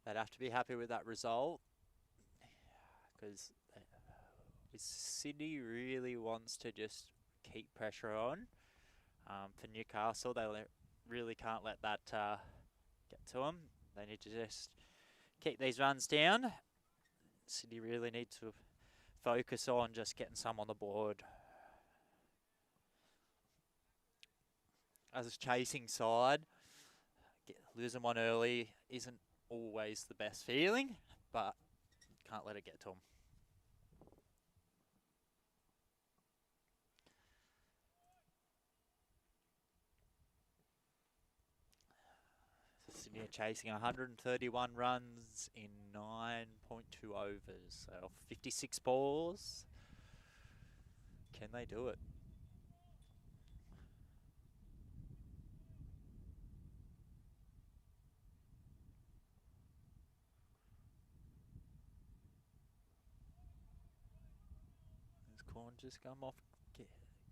They'd have to be happy with that result, because Sydney really wants to just keep pressure on. For Newcastle, they really can't let that get to them. They need to just keep these runs down. Sydney really need to focus on just getting some on the board. As a chasing side, losing one early isn't always the best feeling, but can't let it get to them. Sydney are chasing 131 runs in 9.2 overs, so 56 balls. Can they do it? This corn just come off.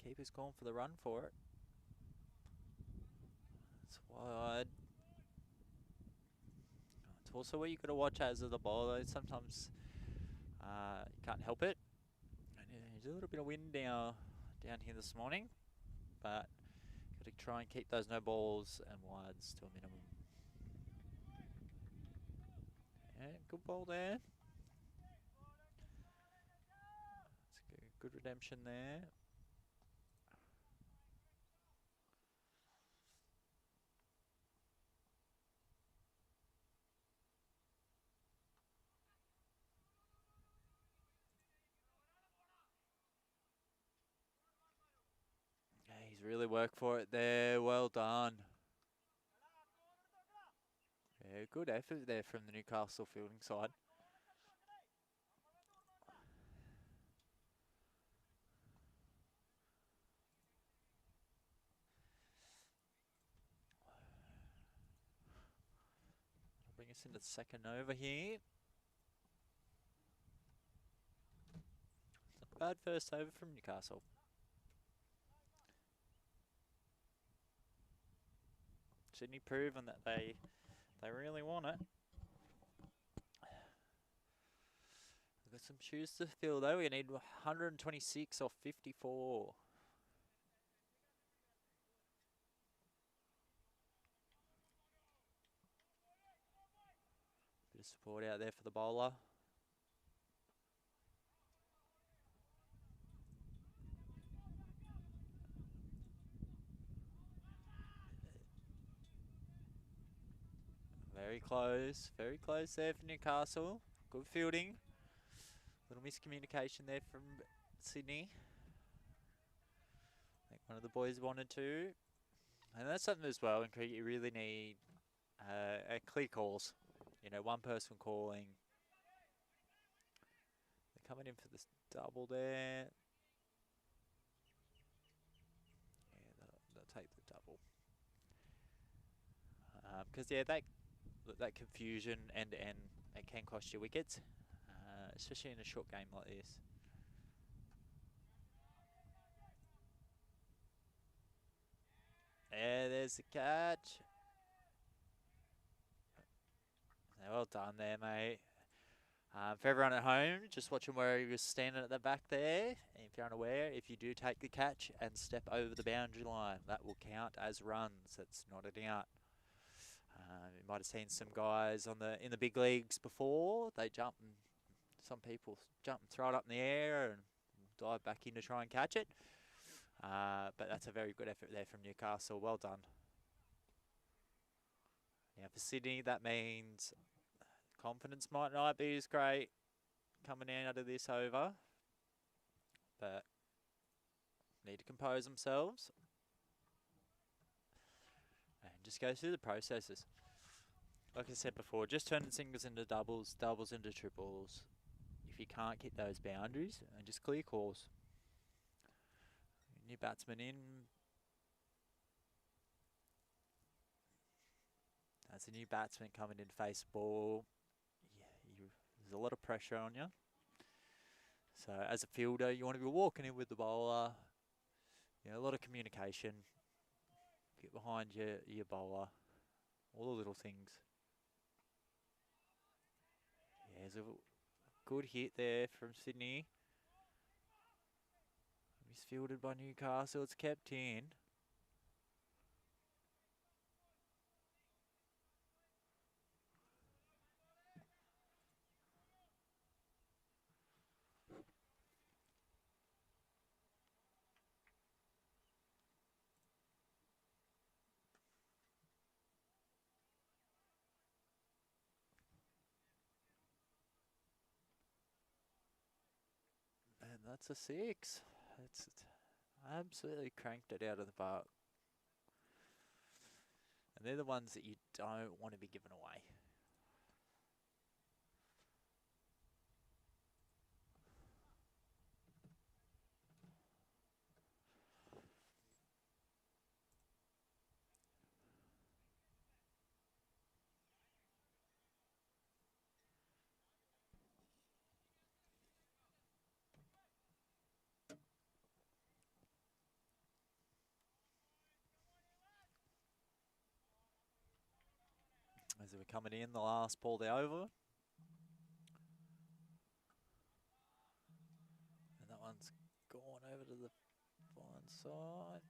Keeper's gone for the run for it. It's wide. It's also where you've got to watch as of the bowler. Sometimes you can't help it. And there's a little bit of wind down here this morning, but got to try and keep those no balls and wides to a minimum. Yeah, good ball there. It's a good redemption there. Yeah, he's really worked for it there. Well done. Yeah, good effort there from the Newcastle fielding side. That'll bring us into the second over here. Not a bad first over from Newcastle. Sydney proven that they really want it. We've got some shoes to fill though. We need 126 off 54. Bit of support out there for the bowler. Very close there for Newcastle. Good fielding. Little miscommunication there from Sydney. I think one of the boys wanted to. And that's something as well in cricket you really need clear calls. You know, one person calling. They're coming in for this double there. Yeah, they'll take the double. Because, yeah, that confusion end to end, it can cost you wickets, especially in a short game like this. Yeah, there's the catch. Well done there, mate. For everyone at home, just watching where he was standing at the back there. And if you're unaware, if you do take the catch and step over the boundary line, that will count as runs. That's not an out. You might have seen some guys in the big leagues before. They jump and some people jump and throw it up in the air and dive back in to try and catch it. But that's a very good effort there from Newcastle. Well done. Now for Sydney, that means confidence might not be as great coming out of this over, but need to compose themselves and just go through the processes. Like I said before, just turning singles into doubles, doubles into triples. If you can't hit those boundaries, and just clear calls. New batsman in. As a new batsman coming in to face the ball, yeah, there's a lot of pressure on you. So as a fielder, you want to be walking in with the bowler. You know, a lot of communication. Get behind your bowler. All the little things. Yeah, there's a good hit there from Sydney. Misfielded by Newcastle. It's kept in. And that's a 6. It's absolutely cranked it out of the park. And they're the ones that you don't want to be giving away. As we're coming in, the last ball there over. And that one's gone over to the fine side.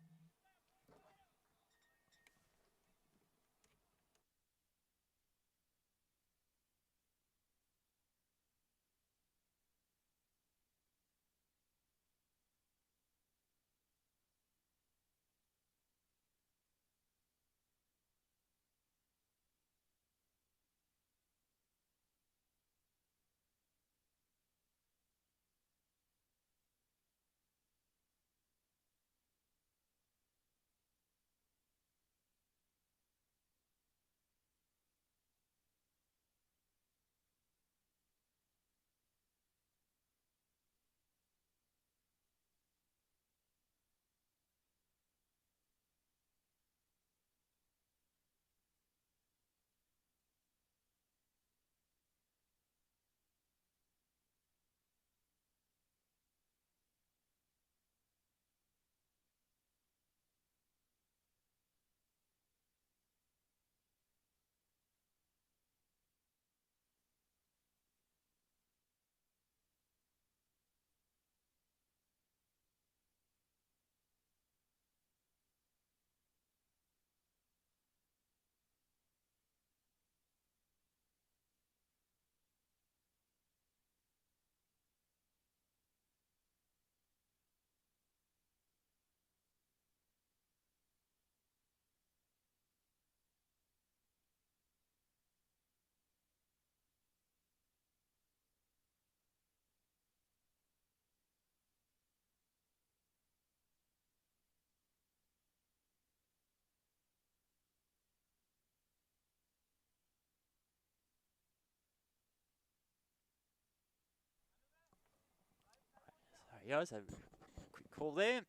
Warriors have a quick call there.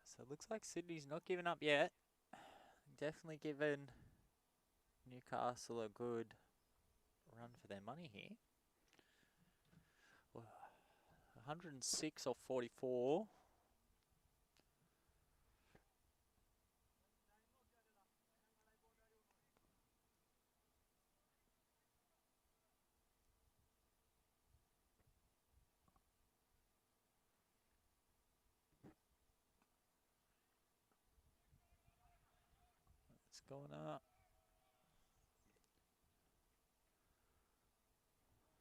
So it looks like Sydney's not giving up yet. Definitely giving Newcastle a good run for their money here. 106 off 44. It's going up.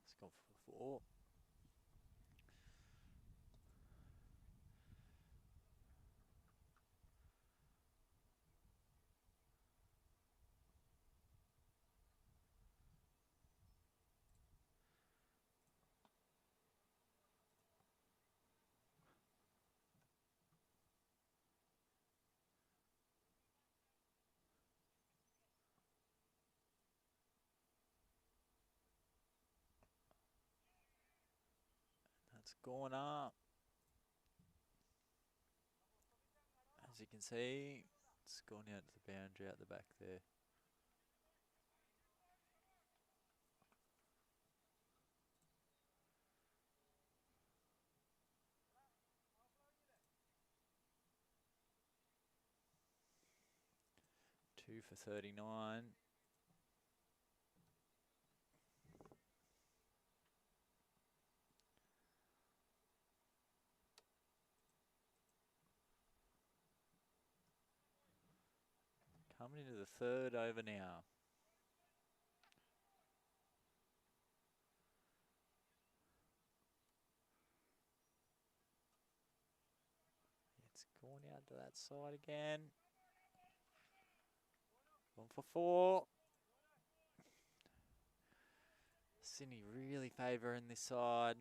Let's go for 4. That's going up. As you can see, it's gone out to the boundary out the back there. Two for 39. Coming into the third over now. It's going out to that side again. 1 for 4. Sydney really favouring this side.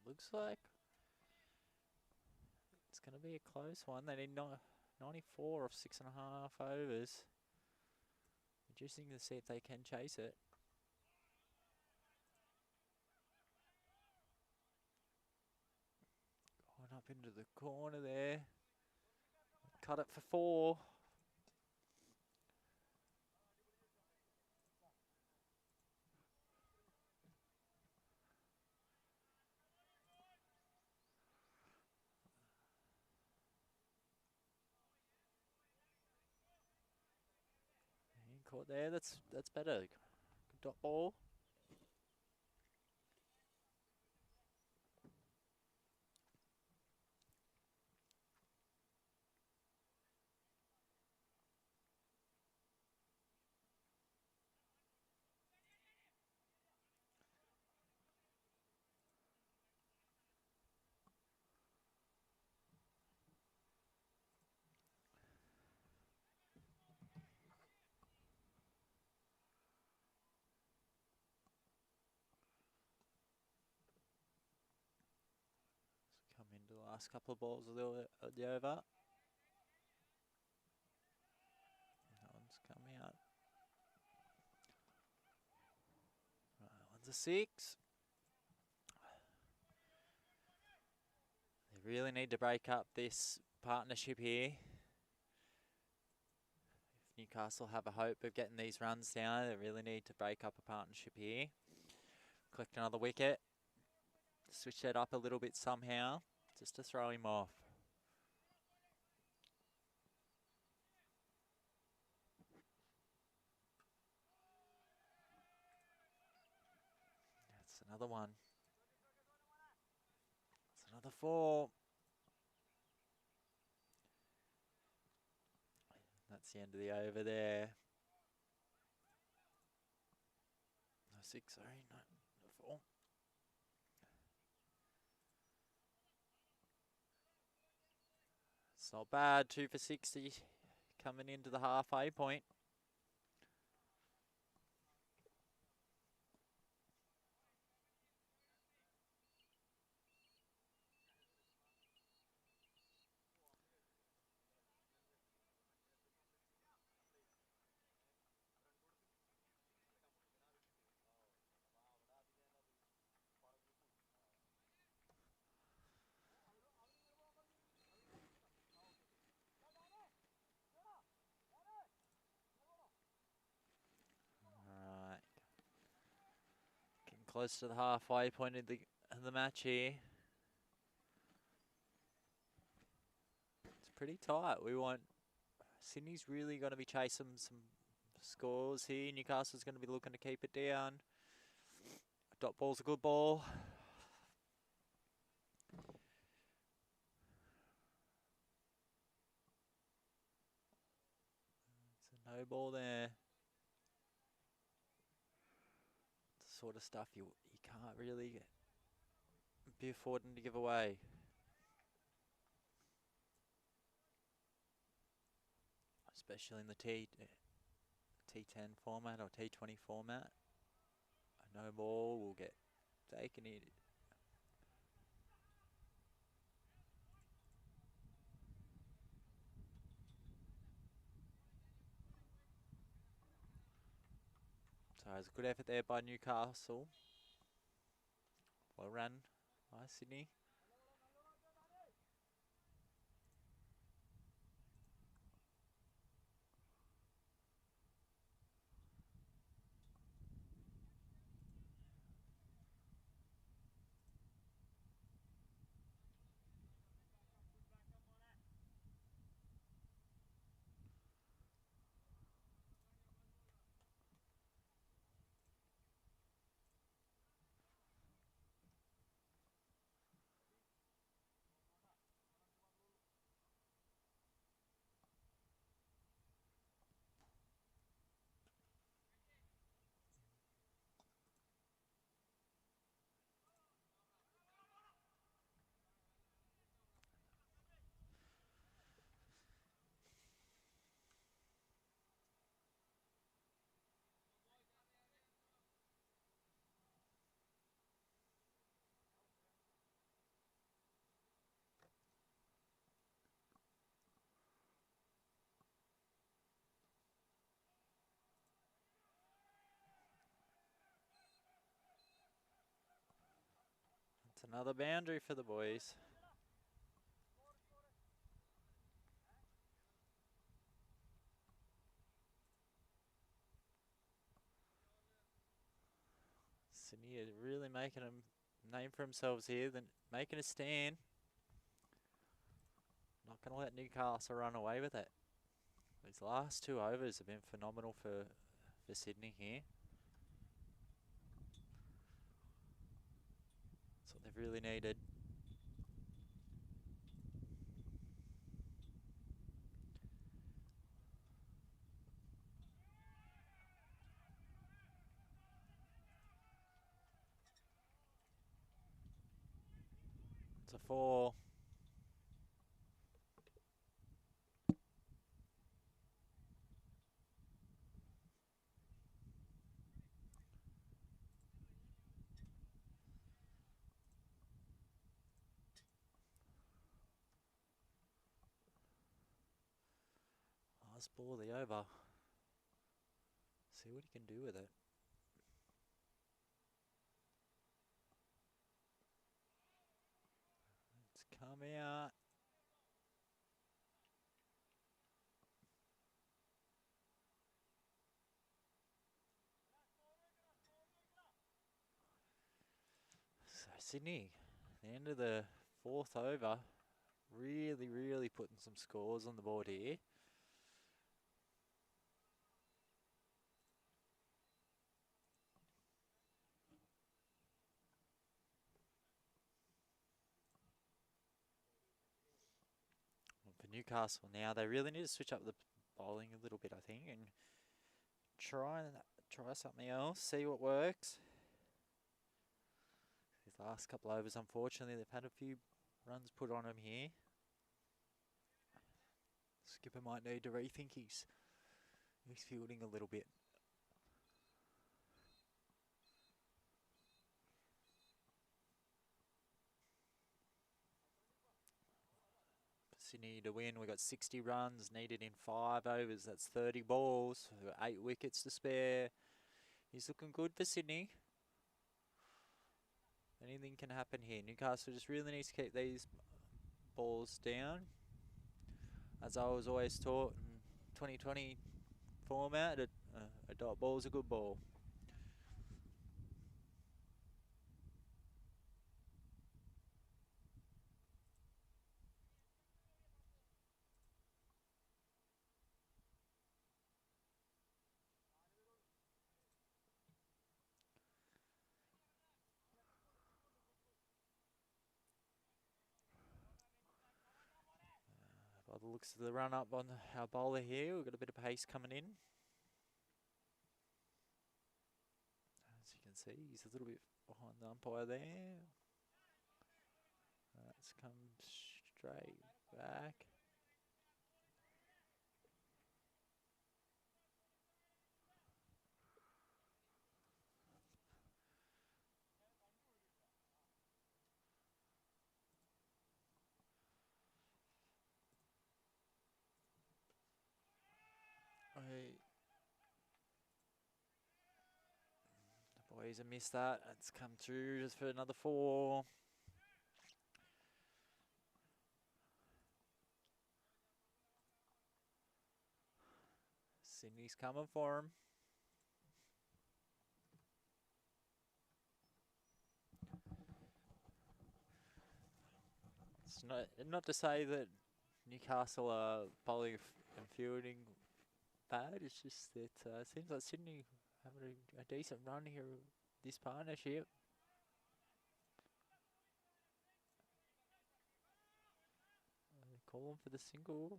Looks like it's going to be a close one. They need 94 of 6.5 overs. Interesting to see if they can chase it. Going up into the corner there. Cut it for 4. Caught there. That's better. Good dot ball. Come into the last couple of balls of the over. That one's come out. Right, one's a 6. They really need to break up this partnership here. If Newcastle have a hope of getting these runs down, they really need to break up a partnership here. Collect another wicket. Switch that up a little bit somehow, just to throw him off. That's another one. That's another 4. That's the end of the over there. 6, sorry, not 4. It's not bad, 2 for 60 coming into the halfway point. Alright. Getting close to the halfway point of the match here. It's pretty tight. We want... Sydney's really going to be chasing some scores here. Newcastle's going to be looking to keep it down. Dot ball's a good ball. It's a no ball there. It's the sort of stuff you can't really be affording to give away. Especially in the T10 format or T20 format. A no ball will get taken in. So it's a good effort there by Newcastle. Well run by Sydney. It's another boundary for the boys. Sydney is really making a name for themselves here, then making a stand. Not going to let Newcastle run away with it. These last 2 overs have been phenomenal for Sydney here. That's what they've really needed. It's a 4. Last ball of the over. See what he can do with it. It's come out. So Sydney, the end of the 4th over, really putting some scores on the board here. For Newcastle now, they really need to switch up the bowling a little bit, I think, and try try something else, see what works. These last couple overs, unfortunately, they've had a few runs put on them here. Skipper might need to rethink his fielding a little bit. Sydney to win, we've got 60 runs needed in 5 overs. That's 30 balls. We've got 8 wickets to spare. He's looking good for Sydney. Anything can happen here. Newcastle just really needs to keep these balls down. As I was always taught in 2020 format, a dot ball is a good ball. By the looks of the run up on our bowler here, we've got a bit of pace coming in. As you can see, he's a little bit behind the umpire there. That's come straight back. The boys have missed that. It's come through just for another 4. Sydney's coming for him. It's not to say that Newcastle are bowling and fielding bad. It's just that it seems like Sydney having a decent run here this partnership. Calling for the single.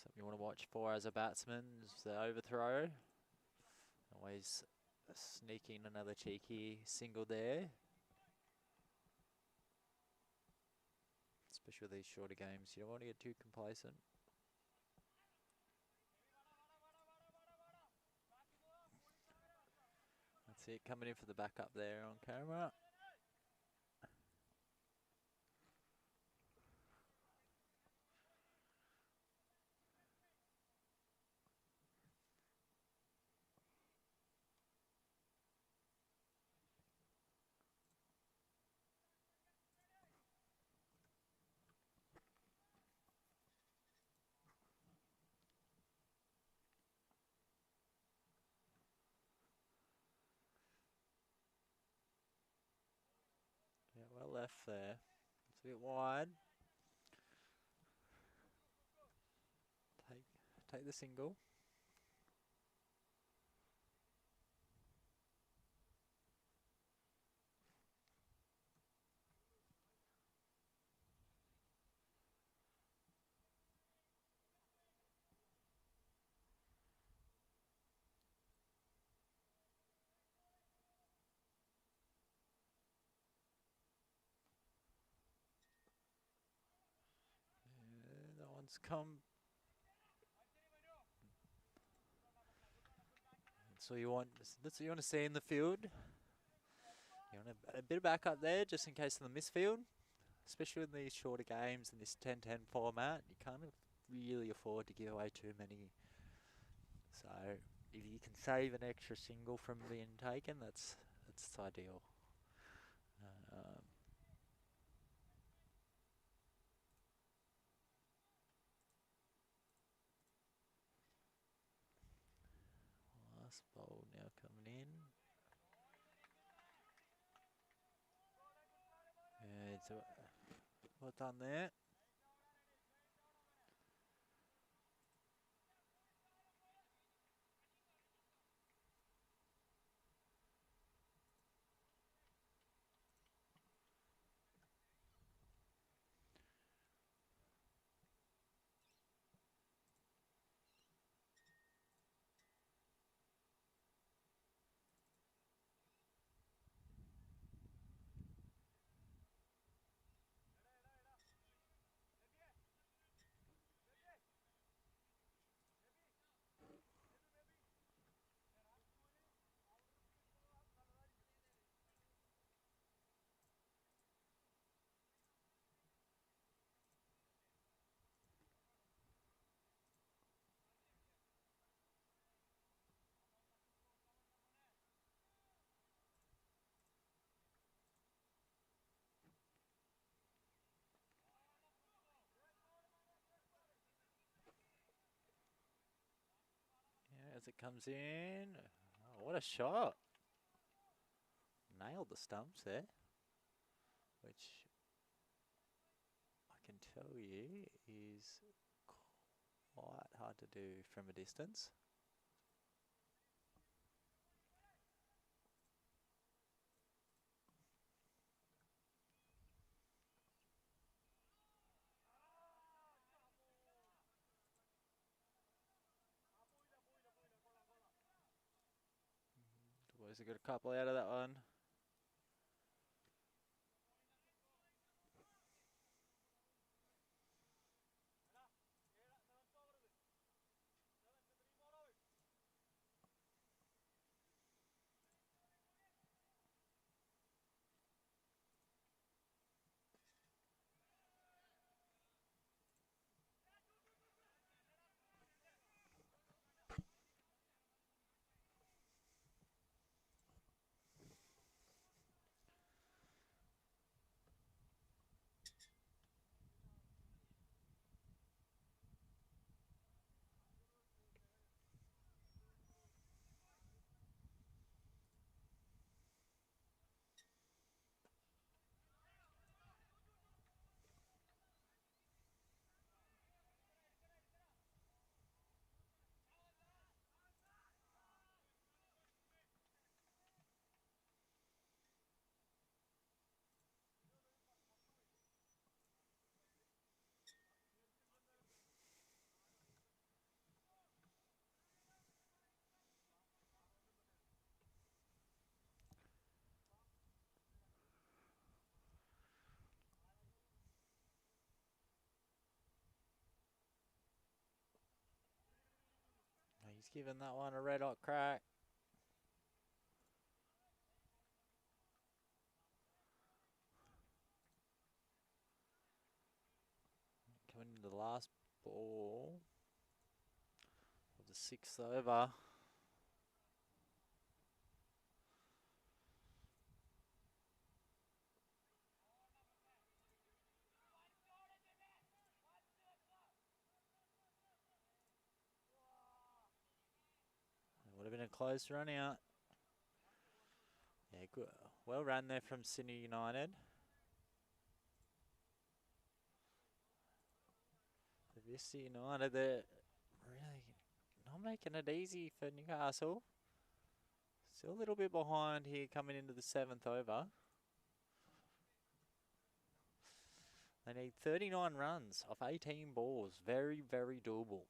Something you want to watch for as a batsman is the overthrow. Always sneaking another cheeky single there. Especially with these shorter games, you don't want to get too complacent. That's it, coming in for the backup there on camera. Yeah, well left there. It's a bit wide. Take the single. Yeah, that one's come. That's what you want. That's what you want to see in the field. You want a bit of backup there, just in case of the misfield. Especially in these shorter games in this 10-10 format, you can't really afford to give away too many. So if you can save an extra single from being taken, that's ideal. Last bowl now coming in. Yeah, it's well done there. as it comes in. Oh, what a shot. Nailed the stumps there. Which I can tell you is quite hard to do from a distance. The boys have got a couple out of that one. He's given that one a red hot crack. Coming into the last ball of the 6th over. It would have been a close run out. Yeah, good. Well run there from Sydney United. Vista United, they're really not making it easy for Newcastle. Still a little bit behind here coming into the 7th over. They need 39 runs off 18 balls. Very, very doable.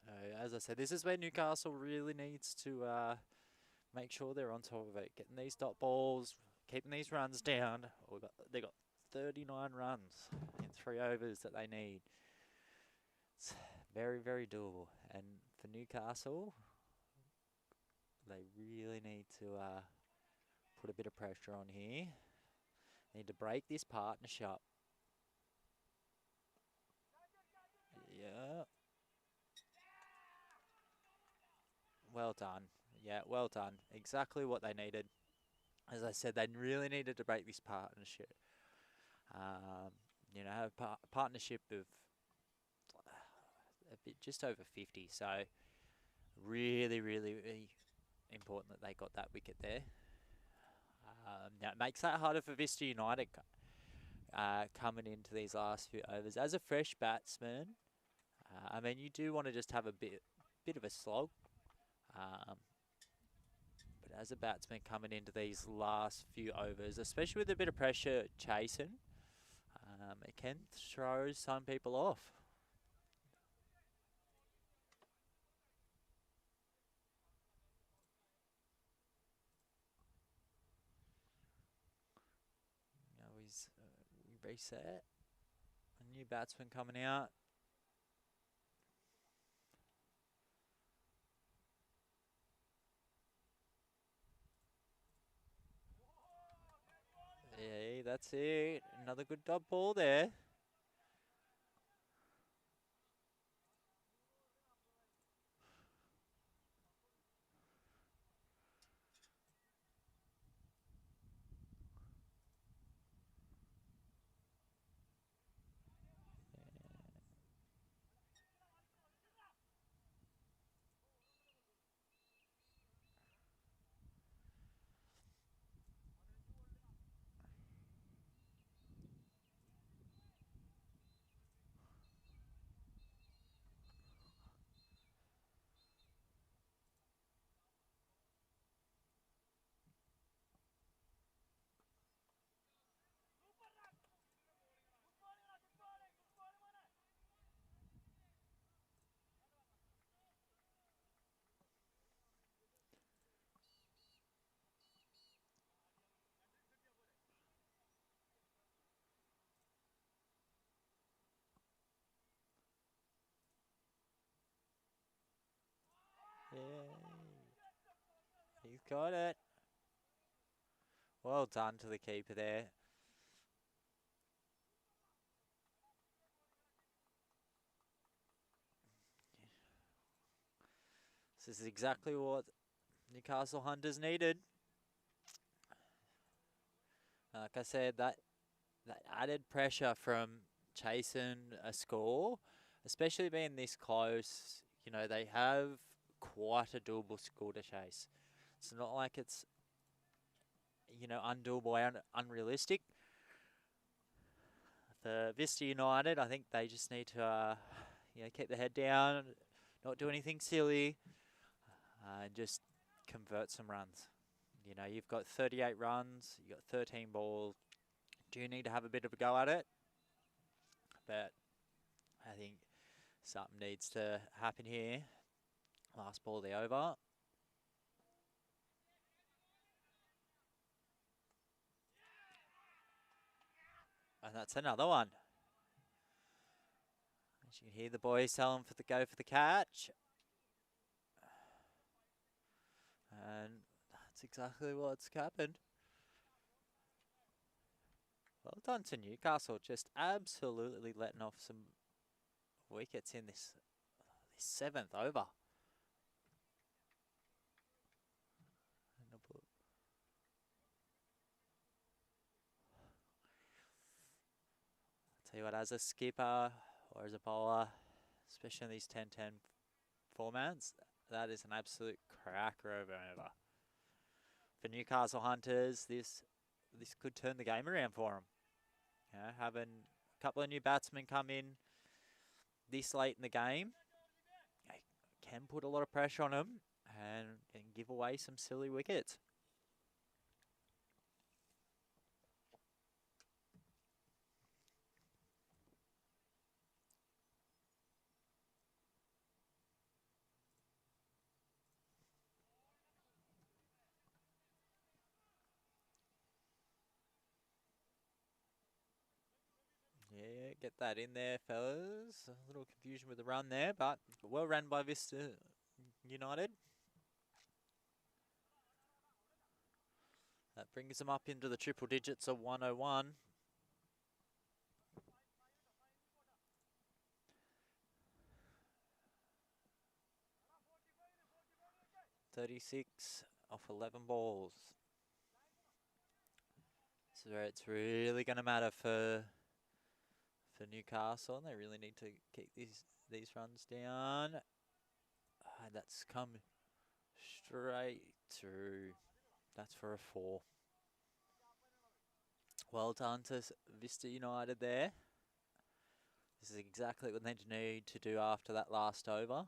So, as I said, this is where Newcastle really needs to make sure they're on top of it. Getting these dot balls, keeping these runs down. They got 39 runs in 3 overs that they need. It's very, very doable. And for Newcastle, they really need to put a bit of pressure on here. They need to break this partnership. Yeah. Well done. Yeah, well done. Exactly what they needed. As I said, they really needed to break this partnership. You know, have a partnership of a bit just over 50. So really, really important that they got that wicket there. Now it makes that harder for Vista United coming into these last few overs. As a fresh batsman, I mean, you do want to just have a bit of a slog. But as a batsman coming into these last few overs, especially with a bit of pressure chasing, it can throw some people off. Now we reset. A new batsman coming out. Yeah, that's it. Another good dot ball there. He's got it. Well done to the keeper there. This is exactly what Newcastle Hunters needed. Like I said, that added pressure from chasing a score, especially being this close, you know, they have quite a doable score to chase. It's not like it's, you know, undoable and unrealistic. For Vista United, I think they just need to, you know, keep the head down, not do anything silly, and just convert some runs. You know, you've got 38 runs, you've got 13 balls. Do you need to have a bit of a go at it? But I think something needs to happen here. Last ball of the over. And that's another one. As you can hear the boys telling for the go for the catch. And that's exactly what's happened. Well done to Newcastle, just absolutely letting off some wickets in this 7th over. Tell you what, as a skipper or as a bowler, especially in these 10-10 formats, that is an absolute cracker over and over. For Newcastle Hunters, this could turn the game around for them. You know, having a couple of new batsmen come in this late in the game, they can put a lot of pressure on them and give away some silly wickets. Yeah, get that in there, fellas. A little confusion with the run there, but well run by Vista United. That brings them up into the triple digits of 101. $36 off 11 balls. This is where it's really going to matter for Newcastle, and they really need to keep these runs down. And that's come straight through. That's for a 4. Well done to Vista United there. This is exactly what they need to do after that last over.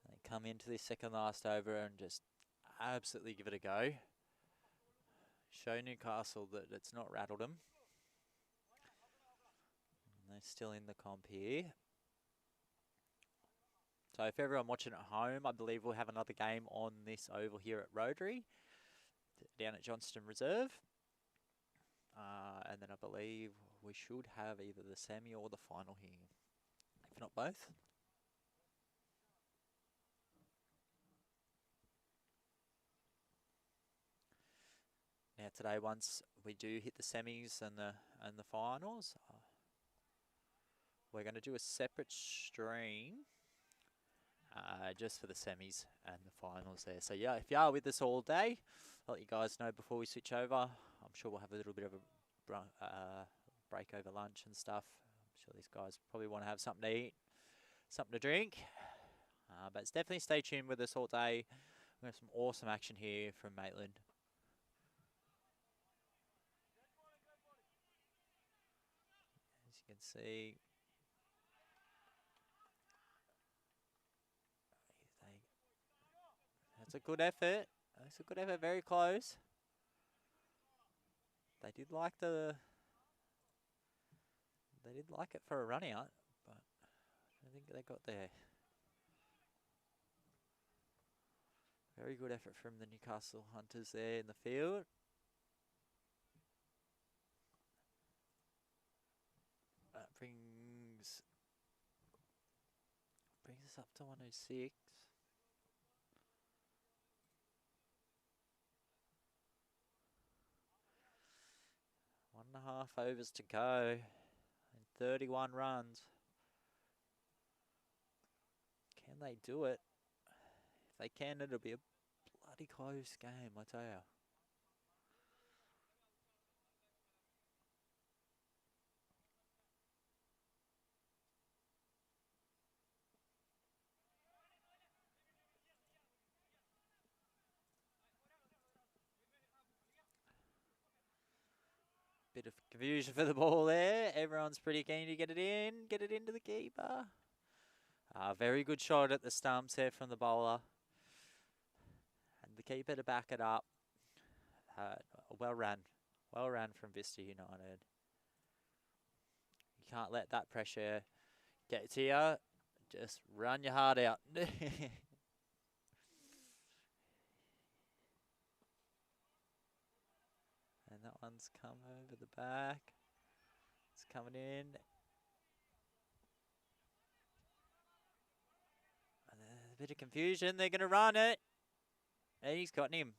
They come into this second last over and just absolutely give it a go. Show Newcastle that it's not rattled them. And they're still in the comp here. So if everyone watching at home, I believe we'll have another game on this oval here at Rotary, down at Johnston Reserve. And then I believe we should have either the semi or the final here, if not both. Now today, once we do hit the semis and the finals, we're going to do a separate stream just for the semis and the finals there. So yeah, if you are with us all day, I'll let you guys know before we switch over. I'm sure we'll have a little bit of a break over lunch and stuff. I'm sure these guys probably want to have something to eat, something to drink. But it's definitely stay tuned with us all day. We have some awesome action here from Maitland. As you can see, that's a good effort. That's a good effort, very close. They did like it for a run out, but I don't think they got there. Very good effort from the Newcastle Hunters there in the field. That brings us up to 106. 2.5 overs to go. And 31 runs. Can they do it? If they can, it'll be a bloody close game, I tell you. Bit of confusion for the ball there. Everyone's pretty keen to get it into the keeper. Very good shot at the stumps there from the bowler. And the keeper to back it up. Well run from Vista United. You can't let that pressure get to you. Just run your heart out. And that one's come over the back. It's coming in. And a bit of confusion. They're going to run it. And he's gotten him.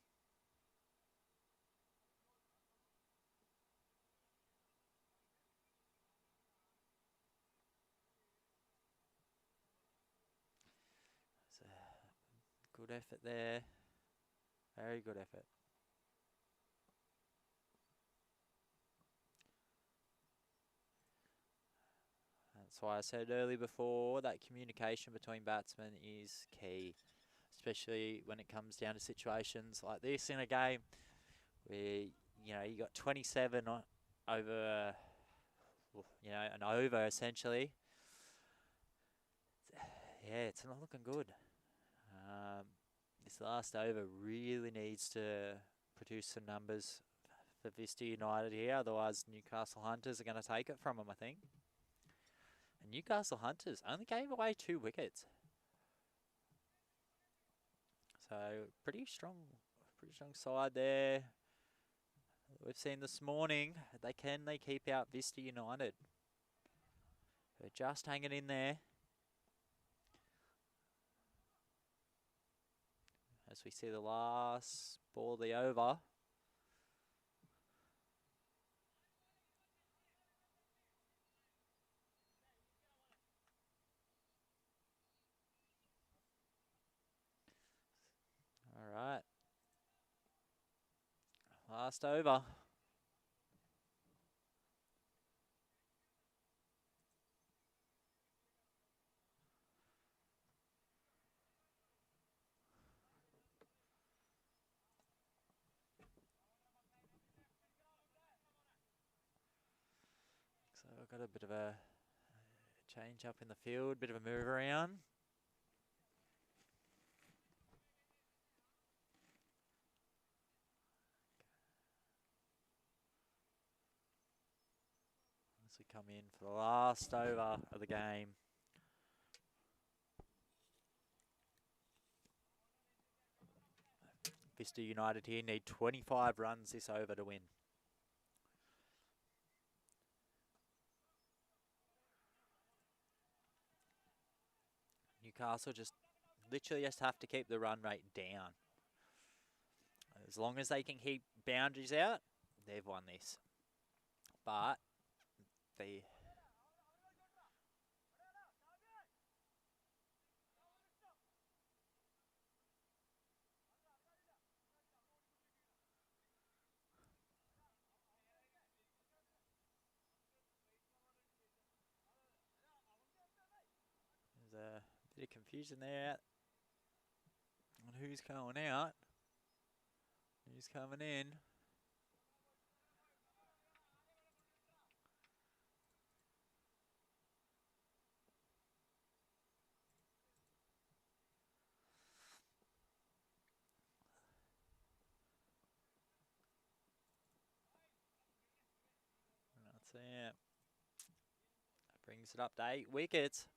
It's a good effort there. Very good effort. That's why I said earlier before that communication between batsmen is key, especially when it comes down to situations like this in a game where, you know, you got 27 over, you know, an over essentially. Yeah, it's not looking good. This last over really needs to produce some numbers for Vista United here, otherwise Newcastle Hunters are going to take it from them, I think. And Newcastle Hunters only gave away 2 wickets. So pretty strong side there. We've seen this morning, they keep out Vista United. They're just hanging in there. As we see the last ball of the over. All right. Last over. So I've got a bit of a change up in the field, bit of a move around. As we come in for the last over of the game. Vista United here need 25 runs this over to win. Newcastle literally just have to keep the run rate down. As long as they can keep boundaries out, they've won this. But they... There's a bit of confusion there on who's going out, who's coming in. That's it. That brings it up to 8 wickets.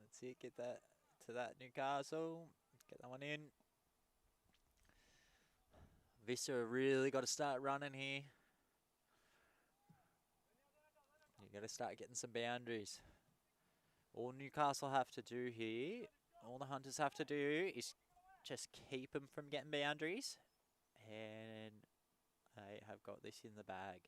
That's it. Get that to that Newcastle. Get that one in. Vista have really got to start running here. You got to start getting some boundaries. All Newcastle have to do here, all the Hunters have to do is just keep them from getting boundaries, and they have got this in the bag.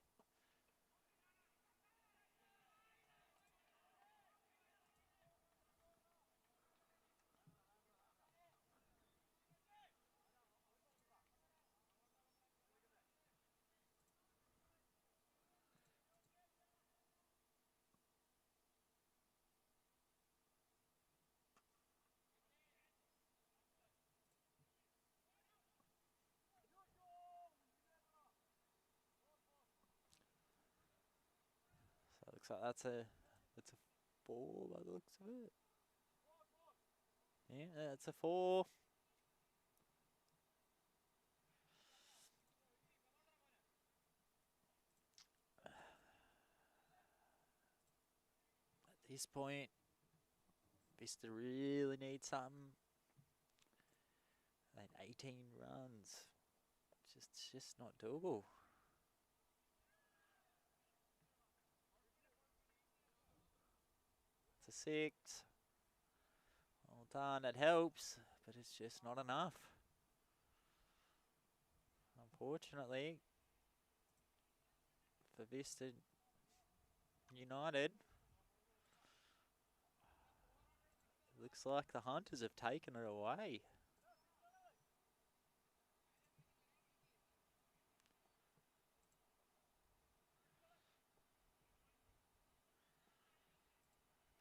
So it looks like that's a 4 by the looks of it. Yeah, that's a 4. At this point, Vista really needs something. And 18 runs. Just not doable. It's a 6. Well done, it helps, but it's just not enough. Unfortunately, for Vista United, it looks like the Hunters have taken it away.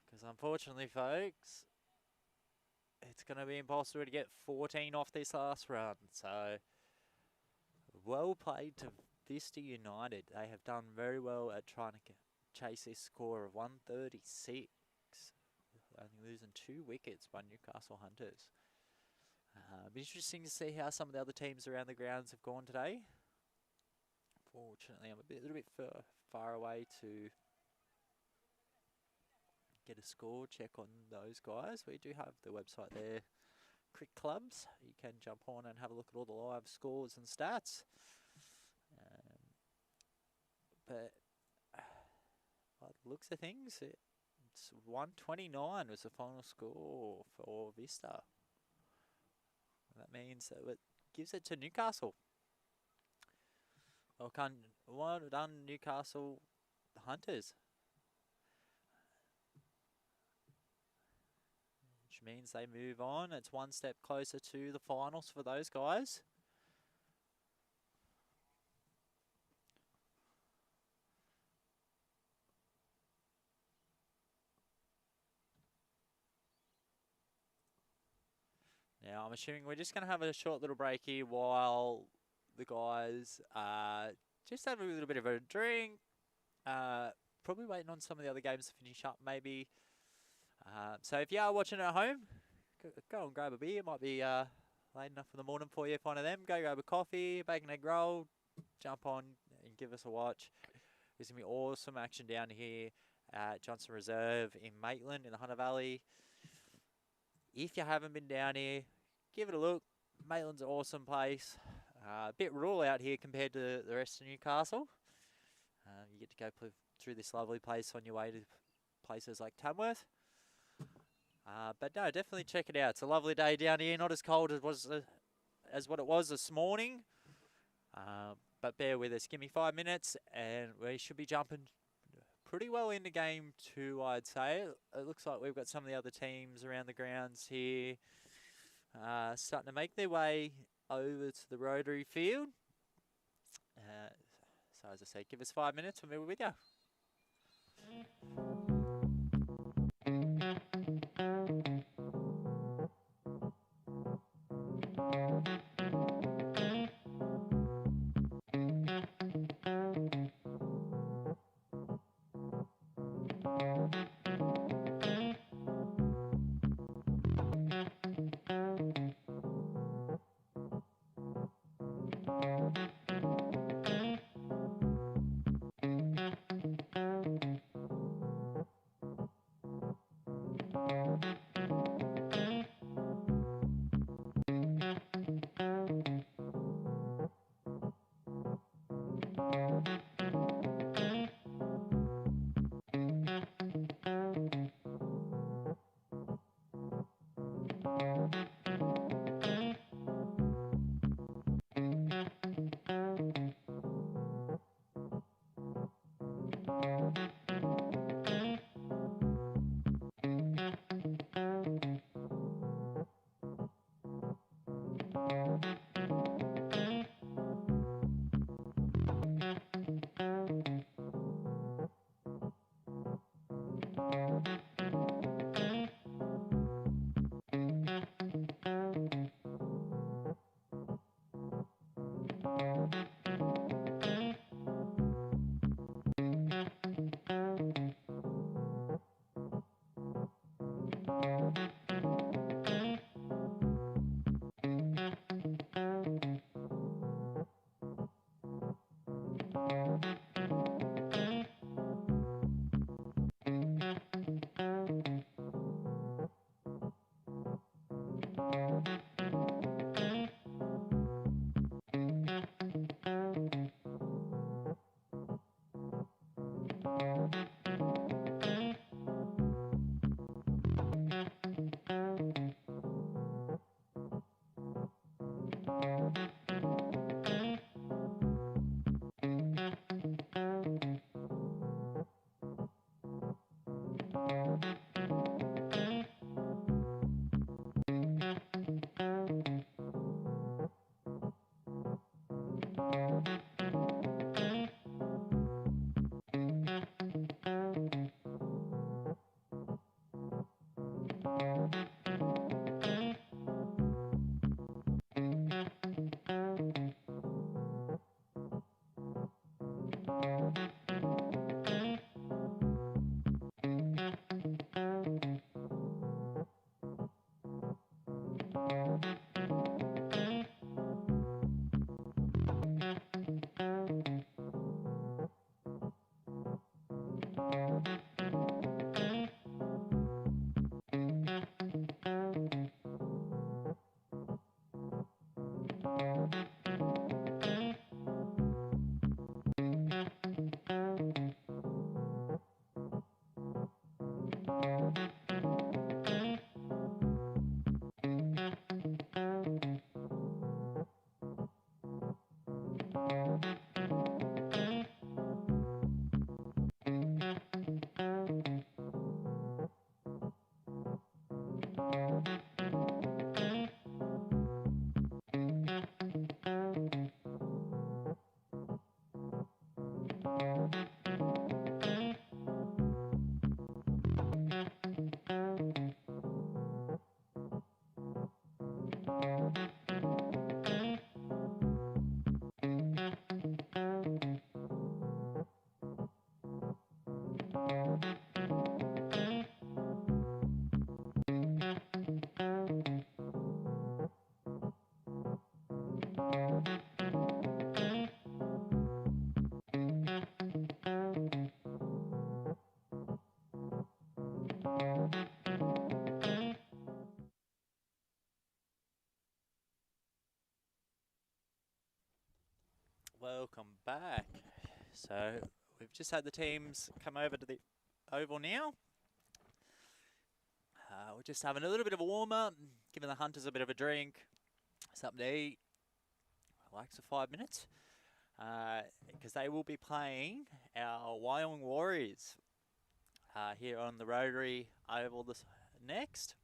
Because unfortunately, folks, it's going to be impossible to get 14 off this last run. So, well played to Vista United. They have done very well at trying to chase this score of 136. Only losing 2 wickets by Newcastle Hunters. Be interesting to see how some of the other teams around the grounds have gone today. Fortunately, I'm a little bit far away to get a score check on those guys. We do have the website there, Cricket Clubs. You can jump on and have a look at all the live scores and stats. But by the looks of things, it's 129 was the final score for Vista. And that means that it gives it to Newcastle. Well done, Newcastle Hunters. Which means they move on. It's one step closer to the finals for those guys. Now, I'm assuming we're just going to have a short little break here while the guys just have a little bit of a drink. Probably waiting on some of the other games to finish up, maybe. So if you are watching at home, go and grab a beer. It might be late enough in the morning for you if one of them. Go grab a coffee, bacon egg roll, jump on and give us a watch. There's going to be awesome action down here at Johnston Reserve in Maitland in the Hunter Valley. If you haven't been down here, give it a look. Maitland's an awesome place. A bit rural out here compared to the rest of Newcastle. You get to go through this lovely place on your way to places like Tamworth. But no, definitely check it out. It's a lovely day down here. Not as cold as what it was this morning. But bear with us. Give me 5 minutes and we should be jumping pretty well into game 2, I'd say. It looks like we've got some of the other teams around the grounds here starting to make their way over to the Rotary field. So as I said, give us 5 minutes and we'll be with you. Welcome back. So we've just had the teams come over to the oval now. We're just having a little bit of a warm-up, giving the Hunters a bit of a drink, something to eat, relax for 5 minutes, because they will be playing our Wyong Warriors here on the Rotary oval this next.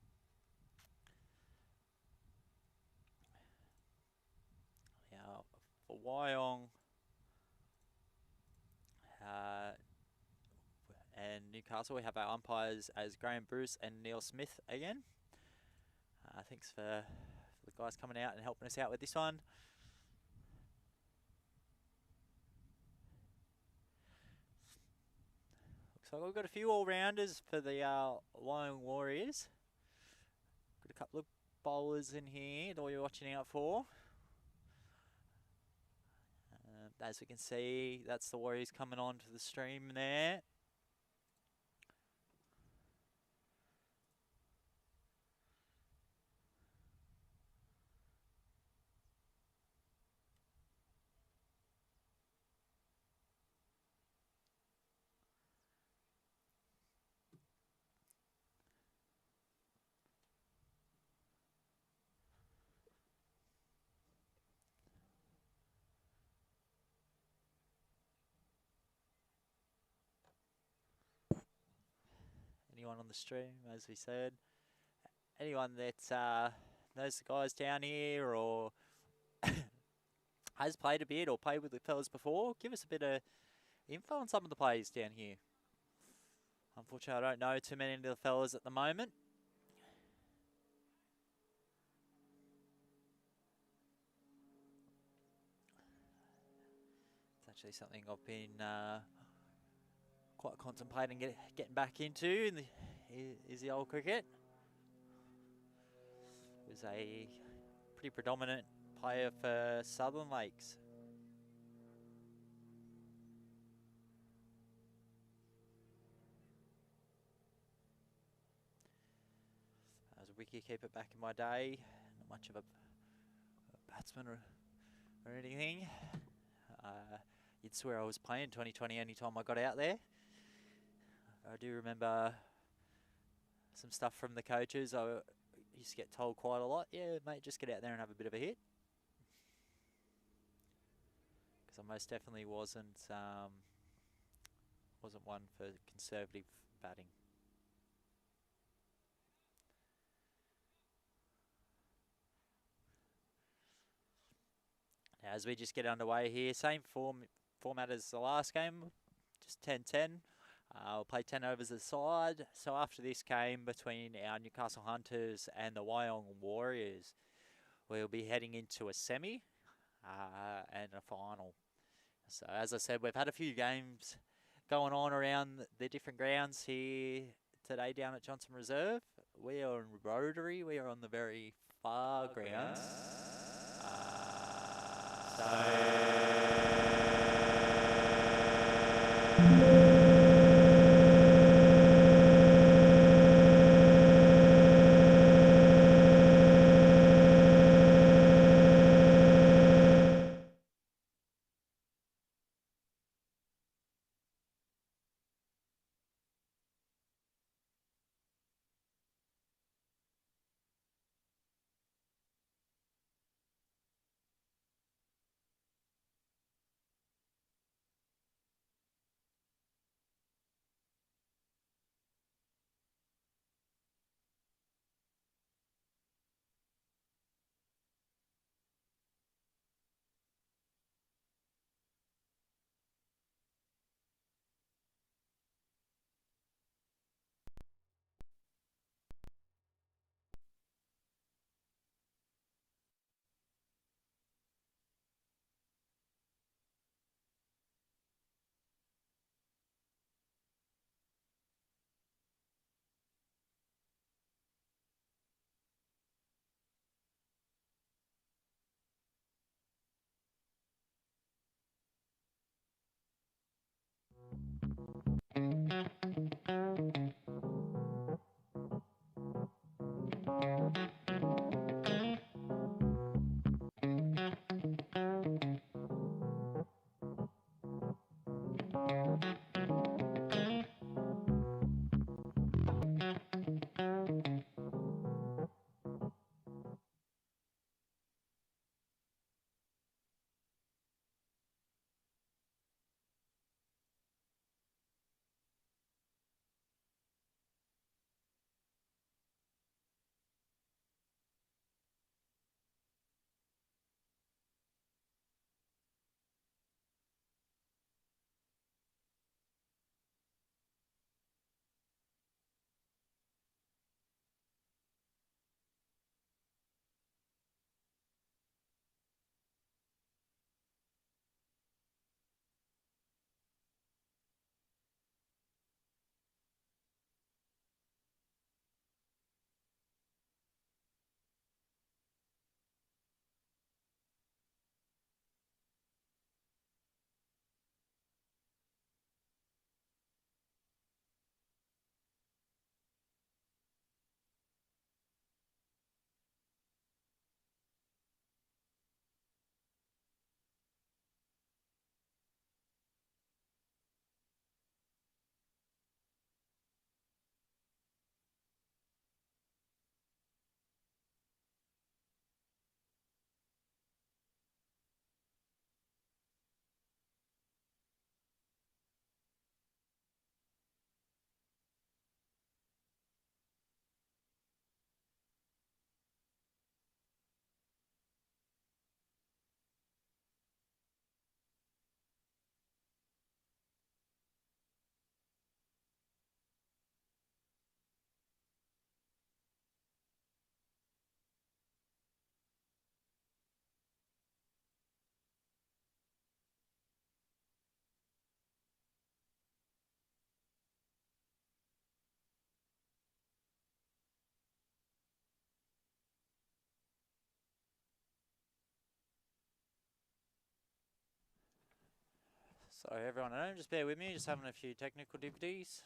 Now, for Wyong and Newcastle, we have our umpires as Graham Bruce and Neil Smith again. Thanks for the guys coming out and helping us out with this one. Looks like we've got a few all-rounders for the Wyong Warriors. Got a couple of bowlers in here that we're watching out for. As we can see, that's the Warriors coming on to the stream there. Anyone on the stream, as we said. Anyone that knows the guys down here or has played a bit or played with the fellas before, give us a bit of info on some of the players down here. Unfortunately, I don't know too many of the fellas at the moment. It's actually something I've been quite contemplating getting back into is the old cricket. Was a pretty predominant player for Southern Lakes. I was a wicket-keeper back in my day, not much of a batsman or anything. You'd swear I was playing 2020 anytime I got out there. I do remember some stuff from the coaches. I used to get told quite a lot, yeah, mate, just get out there and have a bit of a hit. Because I most definitely wasn't one for conservative batting. Now, as we just get underway here, same format as the last game, just 10-10. We'll play 10 overs a side. So after this game between our Newcastle Hunters and the Wyong Warriors, we'll be heading into a semi and a final. So as I said, we've had a few games going on around the different grounds here today down at Johnston Reserve. We are in Rotary. We are on the very far grounds. So sorry everyone at home, just bear with me, just having a few technical difficulties.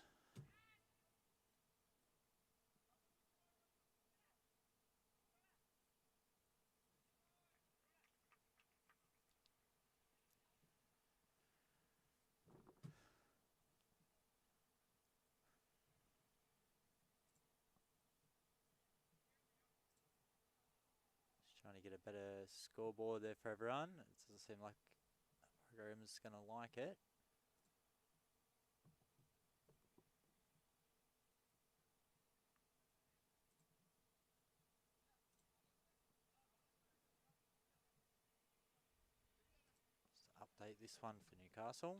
Just trying to get a better scoreboard there for everyone. It doesn't seem like the program's going to like it. Update this one for Newcastle.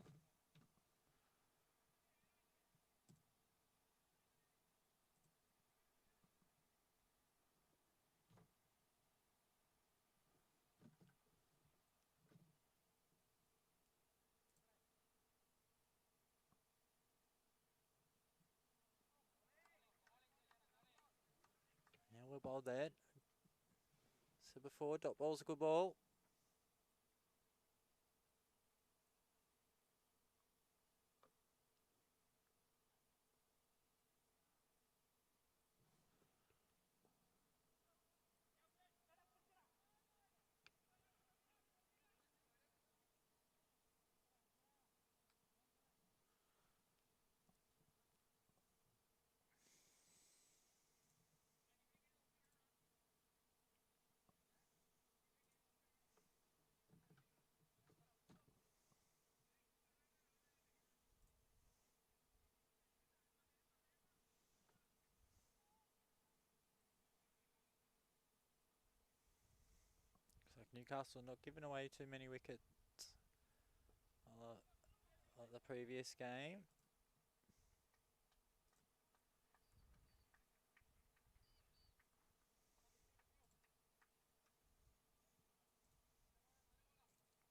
Yeah, we're bowled there. So before, dot ball's a good ball. Looks like Newcastle not giving away too many wickets like the previous game.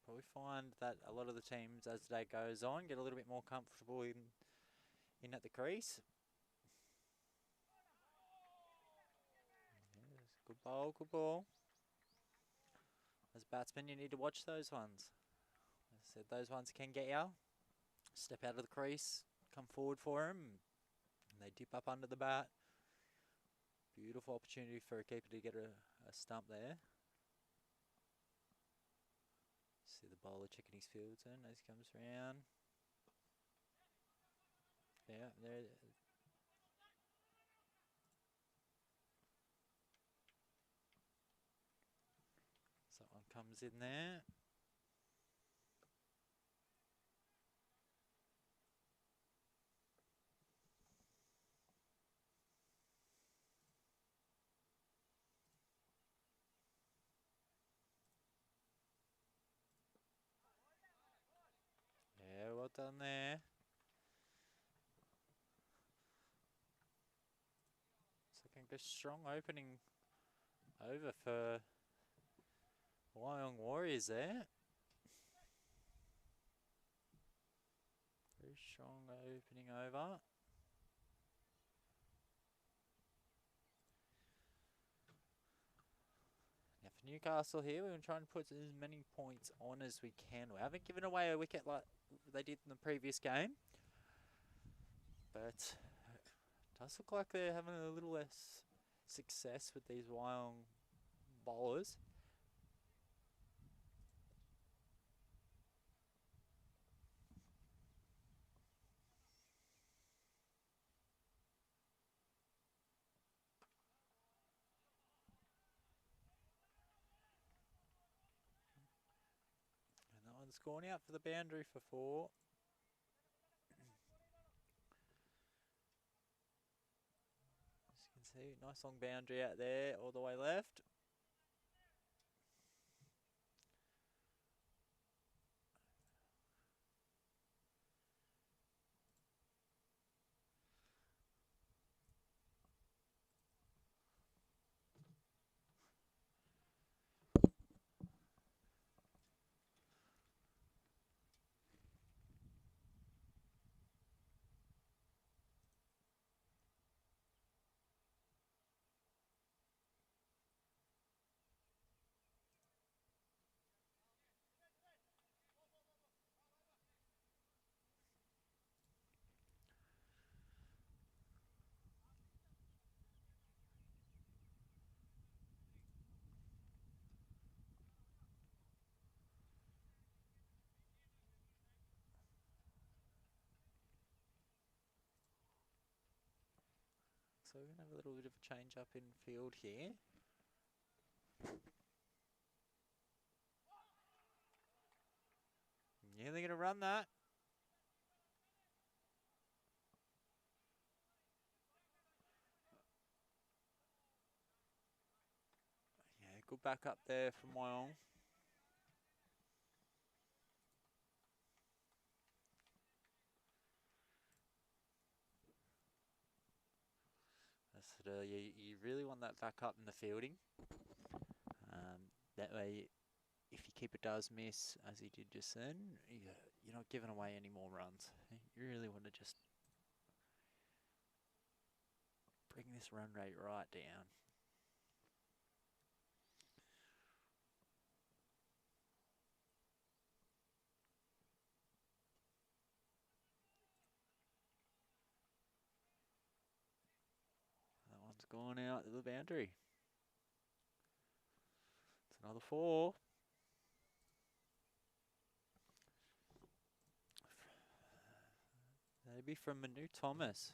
Probably find that a lot of the teams as the day goes on get a little bit more comfortable in at the crease. Yes, good ball, good ball. As batsmen, you need to watch those ones. As I said, those ones can get you. Step out of the crease, come forward for them, and they dip up under the bat. Beautiful opportunity for a keeper to get a stump there. See the bowler checking his fields in as he comes round. Yeah, there. So that one comes in there. Yeah, well done there. Second good strong opening over for Wyong Warriors there. Very strong opening over. Now for Newcastle here, we're trying to put as many points on as we can. We haven't given away a wicket like they did in the previous game. But it does look like they're having a little less success with these Wyong bowlers. And that one's gone out for the boundary for 4. As you can see, nice long boundary out there, all the way left. So we're going to have a little bit of a change up in field here. Yeah, they're going to run that. Yeah, good back up there from Wyong. You really want that back up in the fielding. That way, if your keeper does miss, as he did just then, you're not giving away any more runs. You really want to just bring this run rate right down. gone out to the boundary. It's another 4. Maybe from Manu Thomas.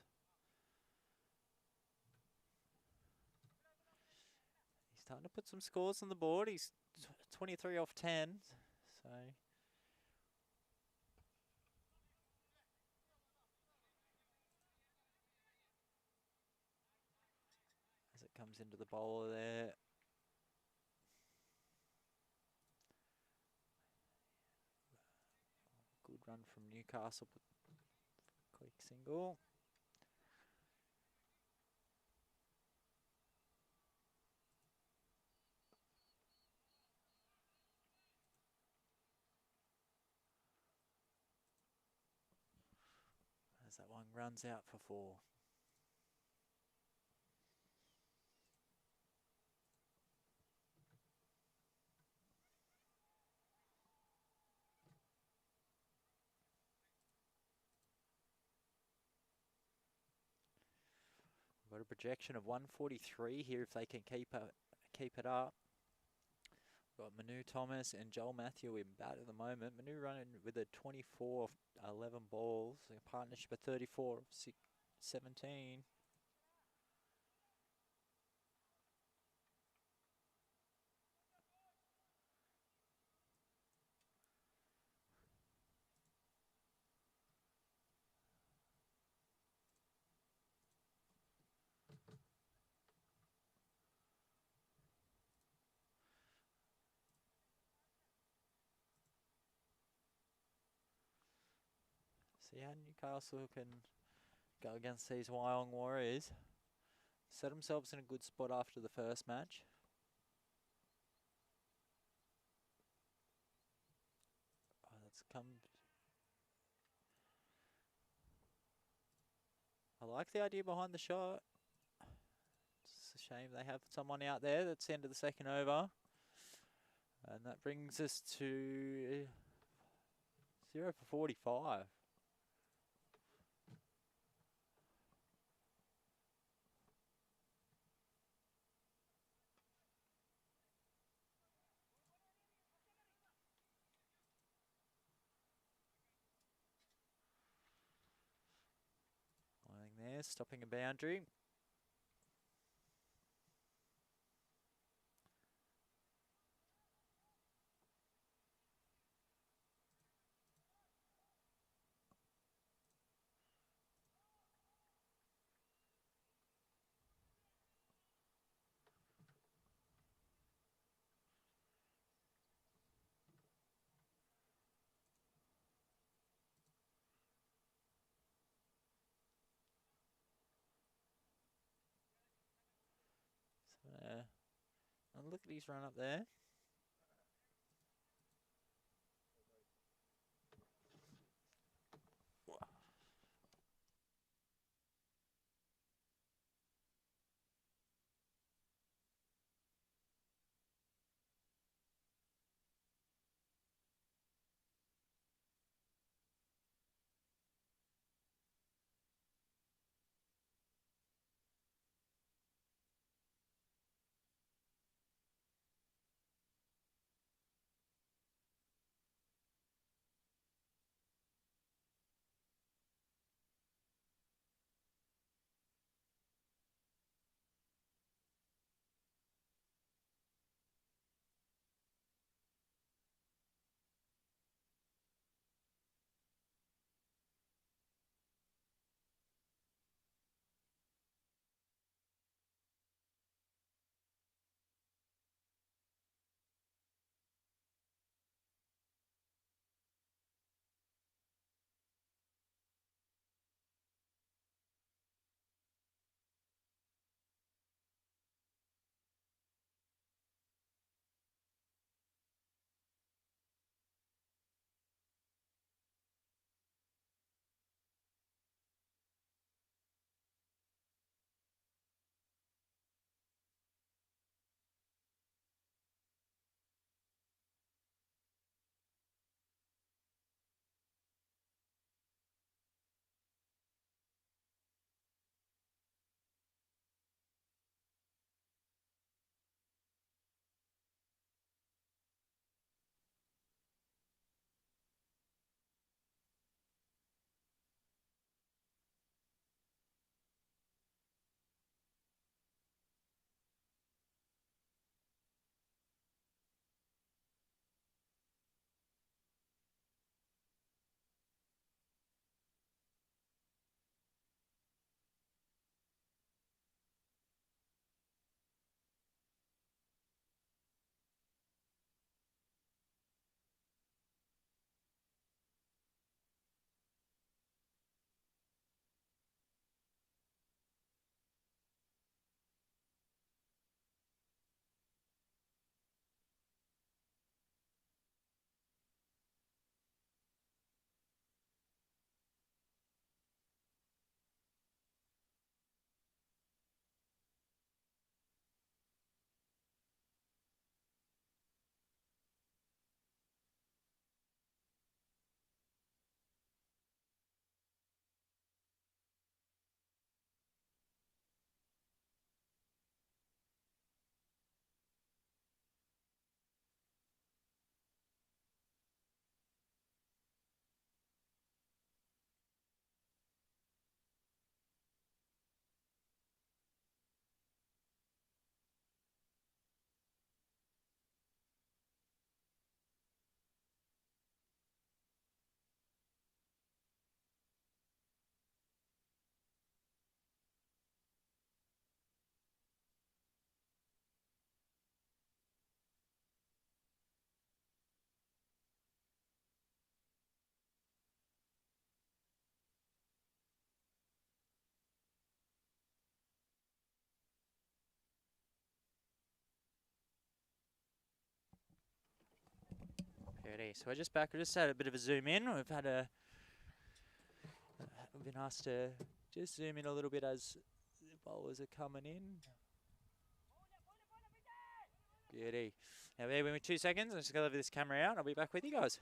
He's starting to put some scores on the board. He's 23 off 10. So as it comes into the bowler there. Good run from Newcastle. Quick single. As that one runs out for 4. Got a projection of 143 here if they can keep it up. Got Manu Thomas and Joel Matthew in bat at the moment. Manu running with a 24 of 11 balls. A partnership of 34 of 17. See how Newcastle can go against these Wyong Warriors. Set themselves in a good spot after the first match. Oh, that's come. I like the idea behind the shot. It's a shame they have someone out there that's the end of the second over. And that brings us to 0 for 45. Lying there, stopping a boundary. So, and look at his run up there. Ready. So we're just back. We just had a bit of a zoom in. We've been asked to just zoom in a little bit as the bowlers are coming in. Beauty. Now bear with me 2 seconds. I'm just going to leave this camera out. I'll be back with you guys.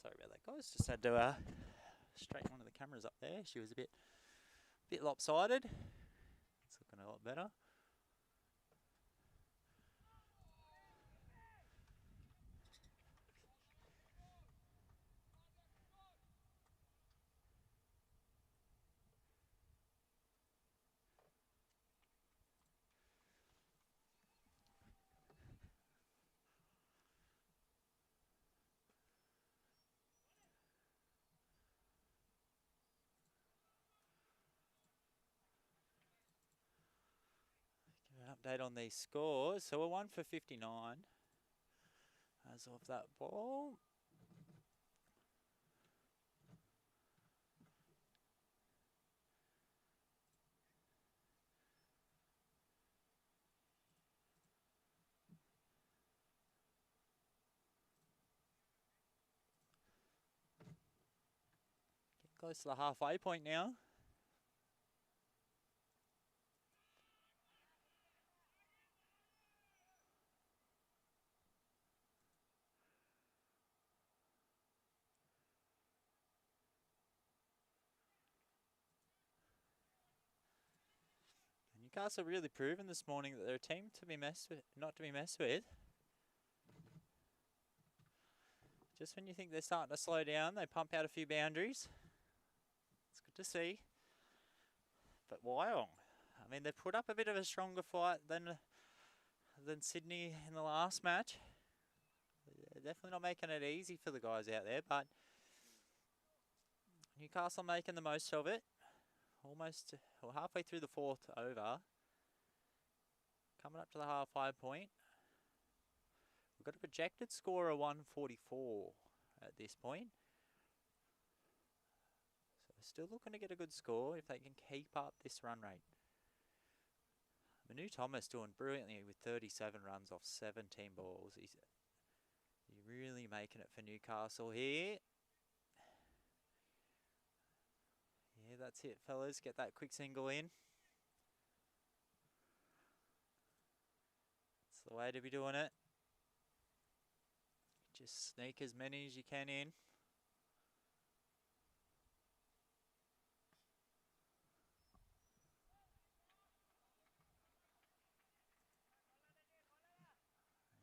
Sorry about that, guys. Just had to straighten one of the cameras up there. She was a bit lopsided. It's looking a lot better. Give an update on these scores. So we're 1 for 59 as of that ball. Getting close to the halfway point now. Newcastle really proven this morning that they're a team to be messed with, not to be messed with. Just when you think they're starting to slow down, they pump out a few boundaries. It's good to see. But Wyong, I mean, they've put up a bit of a stronger fight than Sydney in the last match. They're definitely not making it easy for the guys out there, but Newcastle making the most of it. Almost halfway through the fourth over. Coming up to the halfway point. We've got a projected score of 144 at this point. So we're still looking to get a good score if they can keep up this run rate. Manu Thomas doing brilliantly with 37 runs off 17 balls. He's really making it for Newcastle here. Yeah, that's it, fellas. Get that quick single in. That's the way to be doing it. Just sneak as many as you can in.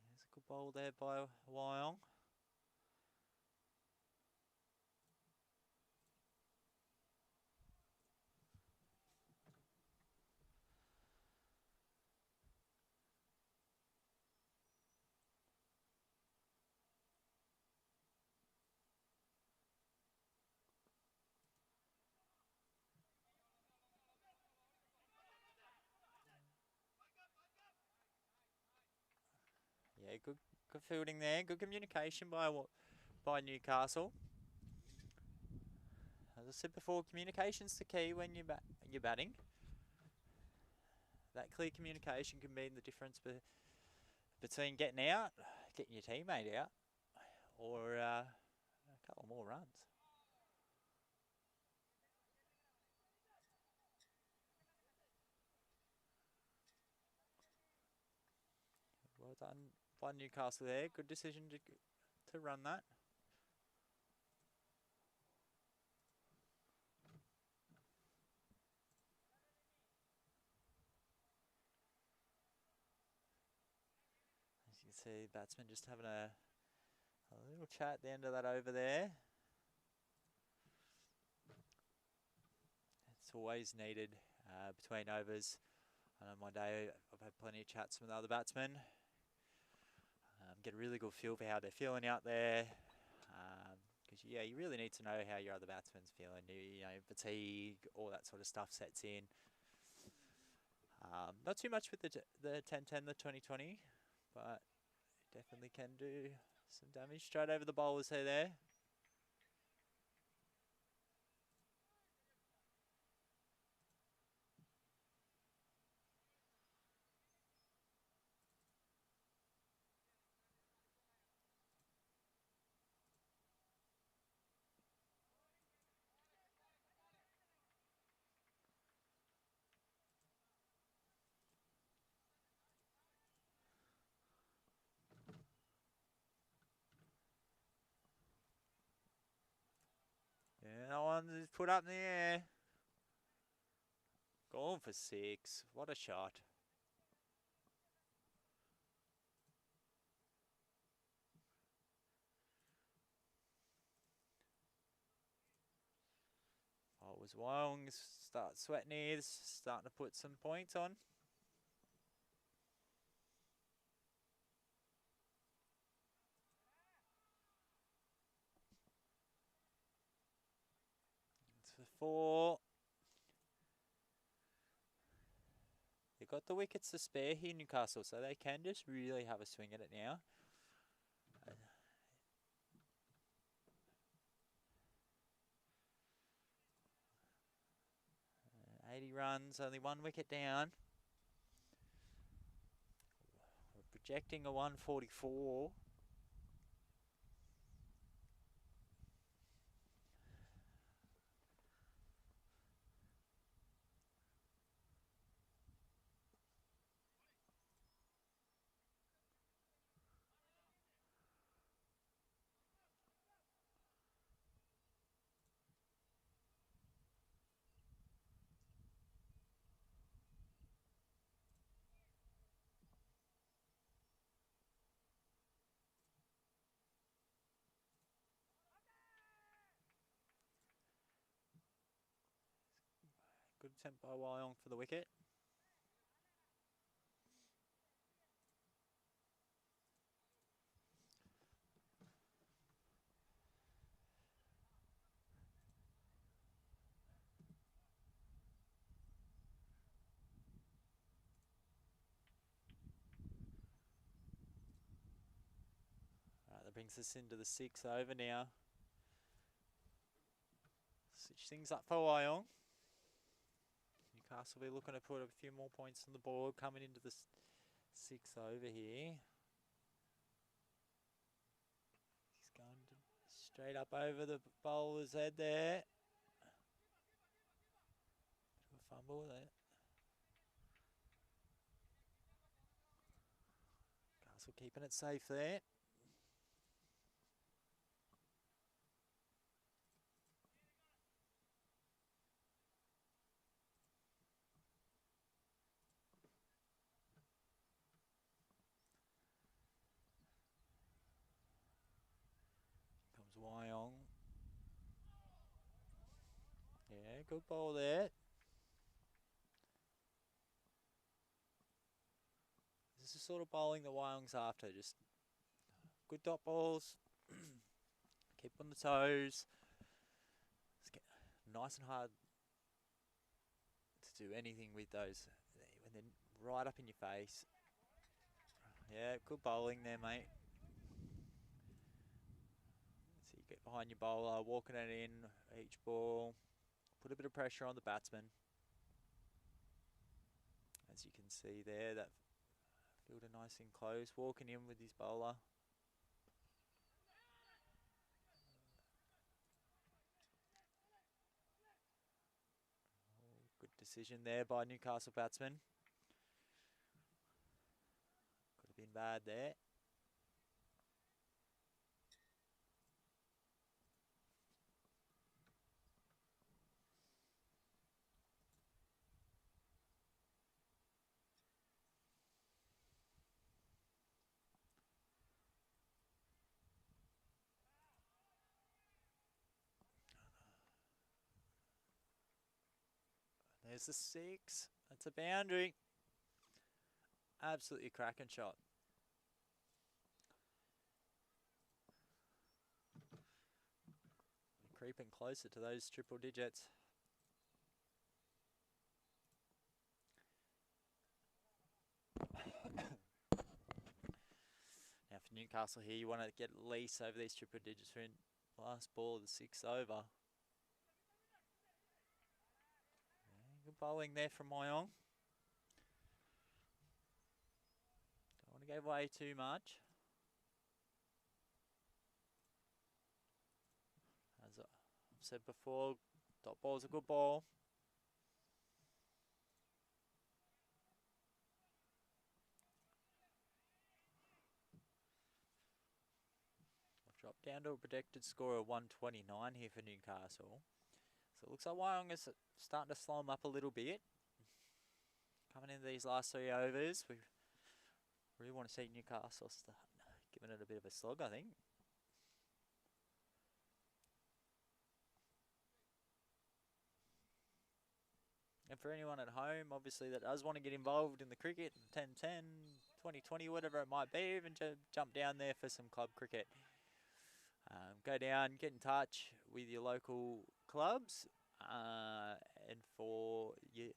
There's a good bowl there by Wyong. Yeah, good fielding there. Good communication by Newcastle. As I said before, communication's the key when you're batting. That clear communication can mean the difference between getting out, getting your teammate out, or a couple more runs. Well done by Newcastle there. Good decision to run that. can see batsman just having a little chat at the end of that over there. It's always needed between overs. I know my day I've had plenty of chats with other batsmen. Get a really good feel for how they're feeling out there. Because yeah, you really need to know how your other batsman's feeling. You know, fatigue, all that sort of stuff sets in. Not too much with the 10-10, the 2020, but definitely can do some damage straight over the bowlers there. Yeah, that one is put up in the air. Going for 6. What a shot. Oh, it was Wyong start sweating ears, starting to put some points on. It's for 4. They've got the wickets to spare here, Newcastle, so they can just really have a swing at it now. 80 runs, only 1 wicket down. We're projecting a 144. Good attempt by Wyong for the wicket. Right, that brings us into the 6th over now. Switch things up for Wyong. Newcastle will be looking to put a few more points on the board coming into the 6th over here. He's going straight up over the bowler's head there. Bit of a fumble there. Newcastle keeping it safe there. Comes Wyong. Yeah, good ball there. This is the sort of bowling that Wyong's after. Just good dot balls. Keep on the toes. Just get nice and hard to do anything with those when they're right up in your face. Yeah, good bowling there, mate. So you get behind your bowler, walking it in each ball. Put a bit of pressure on the batsman. As you can see there, that fielder nice and close, walking in with his bowler. Oh, good decision there by Newcastle batsman. Could have been bad there. There's the 6. That's a boundary. Absolutely cracking shot. Creeping closer to those triple digits. Now for Newcastle here, you want to get at least over these triple digits for last ball of the 6th over. Yeah, good bowling there from Wyong. Don't want to give away too much. As I've said before, dot ball's a good ball. I've dropped down to a projected score of 129 here for Newcastle. So it looks like Wyong is starting to slow them up a little bit. Coming into these last 3 overs, we really want to see Newcastle start giving it a bit of a slog, I think. And for anyone at home, obviously, that does want to get involved in the cricket, 10-10, 20-20, whatever it might be, even to jump down there for some club cricket. Go down, get in touch with your local clubs, and for your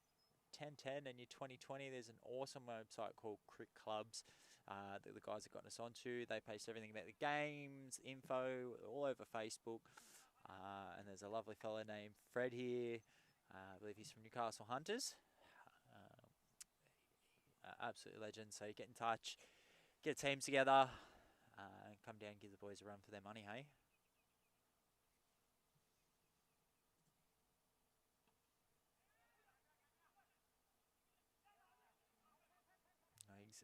10-10 and your 20-20, there's an awesome website called Cricket Clubs that the guys have gotten us onto. They post everything about the games, info, all over Facebook. And there's a lovely fellow named Fred here. I believe he's from Newcastle Hunters. Absolute legend. So get in touch, get teams together, and come down and give the boys a run for their money, hey?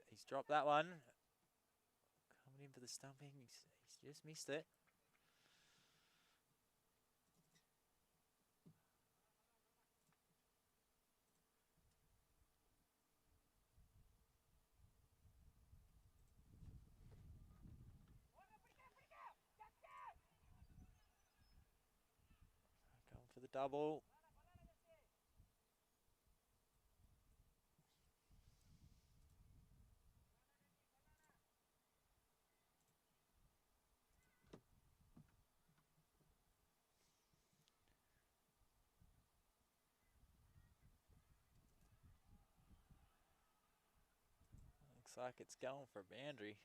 He's dropped that one. Coming in for the stumping. He's just missed it. Going for the double. Looks like it's going for a boundary.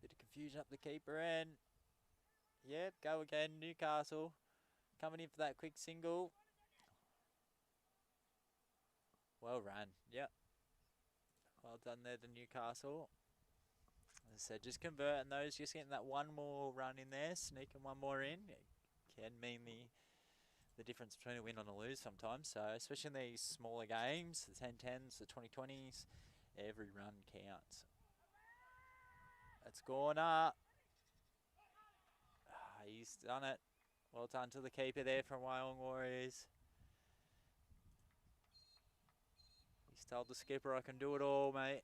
Bit of confusion up the keeper end. Yep, go again, Newcastle. Coming in for that quick single. Well run, yep. Well done there to Newcastle. As I said, just converting those, just getting that one more run in there, sneaking one more in. It can mean the difference between a win and a lose sometimes. So, especially in these smaller games, the 10-10s, the 20-20s, every run counts. It's gone up. He's done it. Well done to the keeper there from Wyong Warriors. He's told the skipper, I can do it all, mate.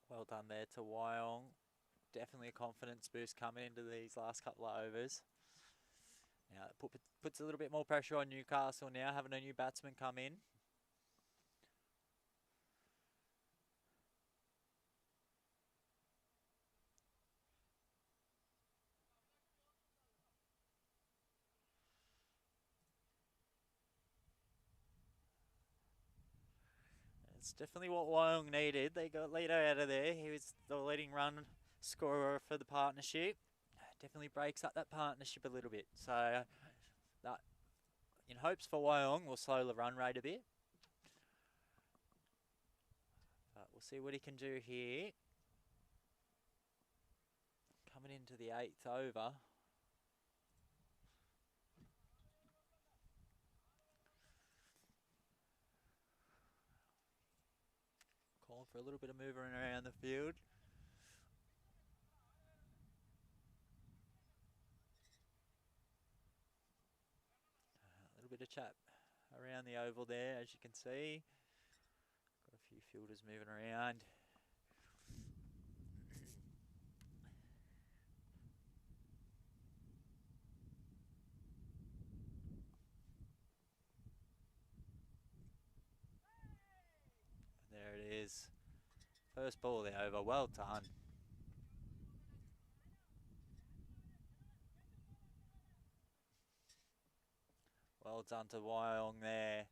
Well done there to Wyong. Definitely a confidence boost coming into these last couple of overs. Now it puts a little bit more pressure on Newcastle now, having a new batsman come in. It's definitely what Wyong needed. They got Lito out of there. He was the leading run scorer for the partnership. Definitely breaks up that partnership a little bit. So that, in hopes for Wyong, will slow the run rate a bit. But we'll see what he can do here. Coming into the 8th over. Calling for a little bit of movement around the field. A little bit of chat around the oval there, as you can see. Got a few fielders moving around. There it is. First ball there over. Well done. Well done to Wyong there.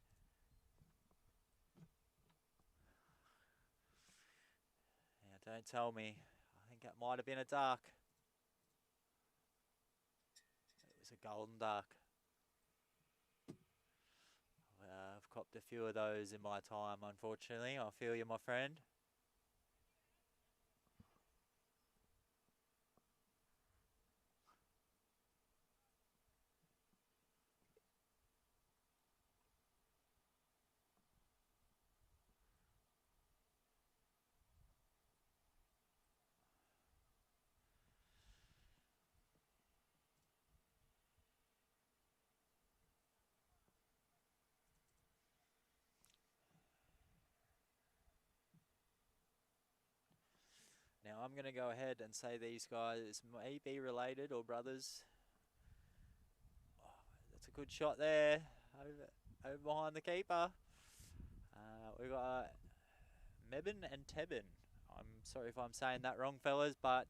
Yeah, don't tell me. I think it might have been a duck. It was a golden duck. I've copped a few of those in my time, unfortunately. I feel you, my friend. Now I'm going to go ahead and say these guys may be related or brothers. Oh, that's a good shot there, over behind the keeper. We've got Mebin and Tebin. I'm sorry if I'm saying that wrong, fellas, but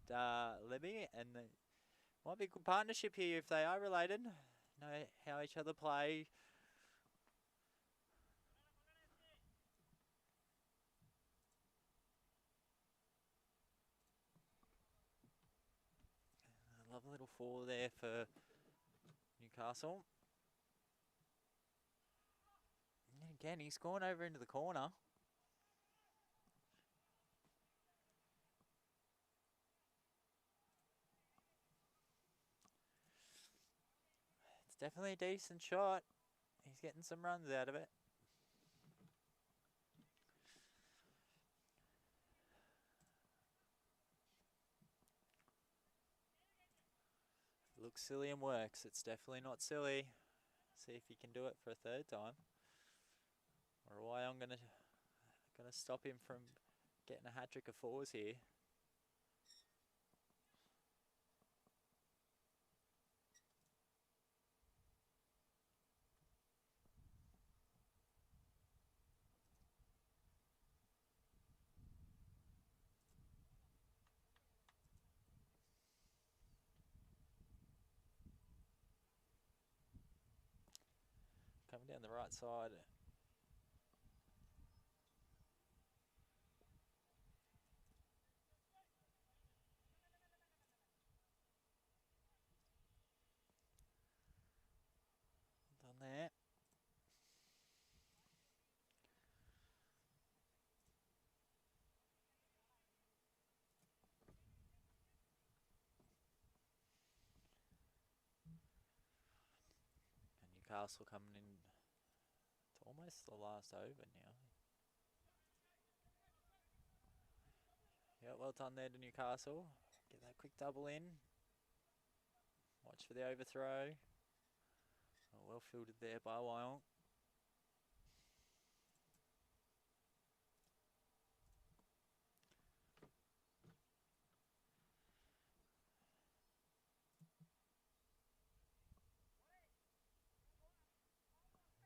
Libby and the, might be a good partnership here if they are related. Know how each other play. A lovely little four there for Newcastle. And again, he's gone over into the corner. It's definitely a decent shot. He's getting some runs out of it. Looks silly and works. It's definitely not silly. See if he can do it for a third time. Or why I'm gonna stop him from getting a hat-trick of fours here. Coming down the right side. Done there. And Newcastle coming in to almost the last over now. Yeah, well done there to Newcastle. Get that quick double in. Watch for the overthrow. Oh, well fielded there by Wyong.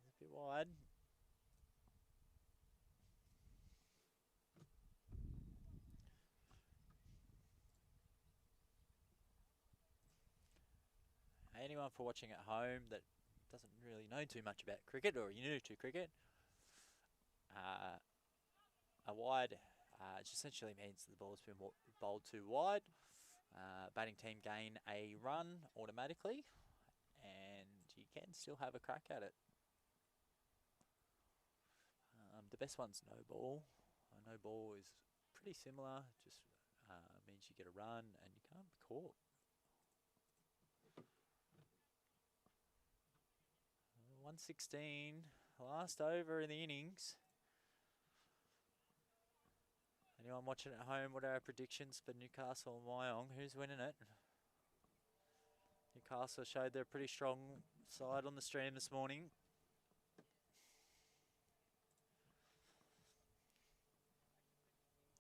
A bit wide. Anyone for watching at home that doesn't really know too much about cricket or you're new to cricket, a wide It essentially means the ball's been bowled too wide. Batting team gain a run automatically, and you can still have a crack at it. The best one's no ball. No ball is pretty similar, just means you get a run and you can't be caught. 116, last over in the innings. Anyone watching at home, what are our predictions for Newcastle and Wyong? Who's winning it? Newcastle showed they're a pretty strong side on the stream this morning.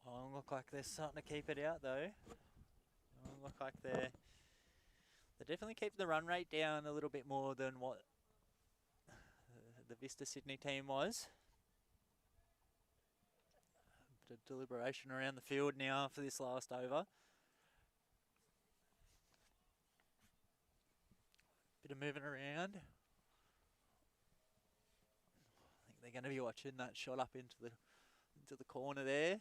Wyong look like they're starting to keep it out though. Wyong look like they're definitely keeping the run rate down a little bit more than what the Vista Sydney team was. Bit of deliberation around the field now for this last over. Bit of moving around. I think they're going to be watching that shot up into the corner there.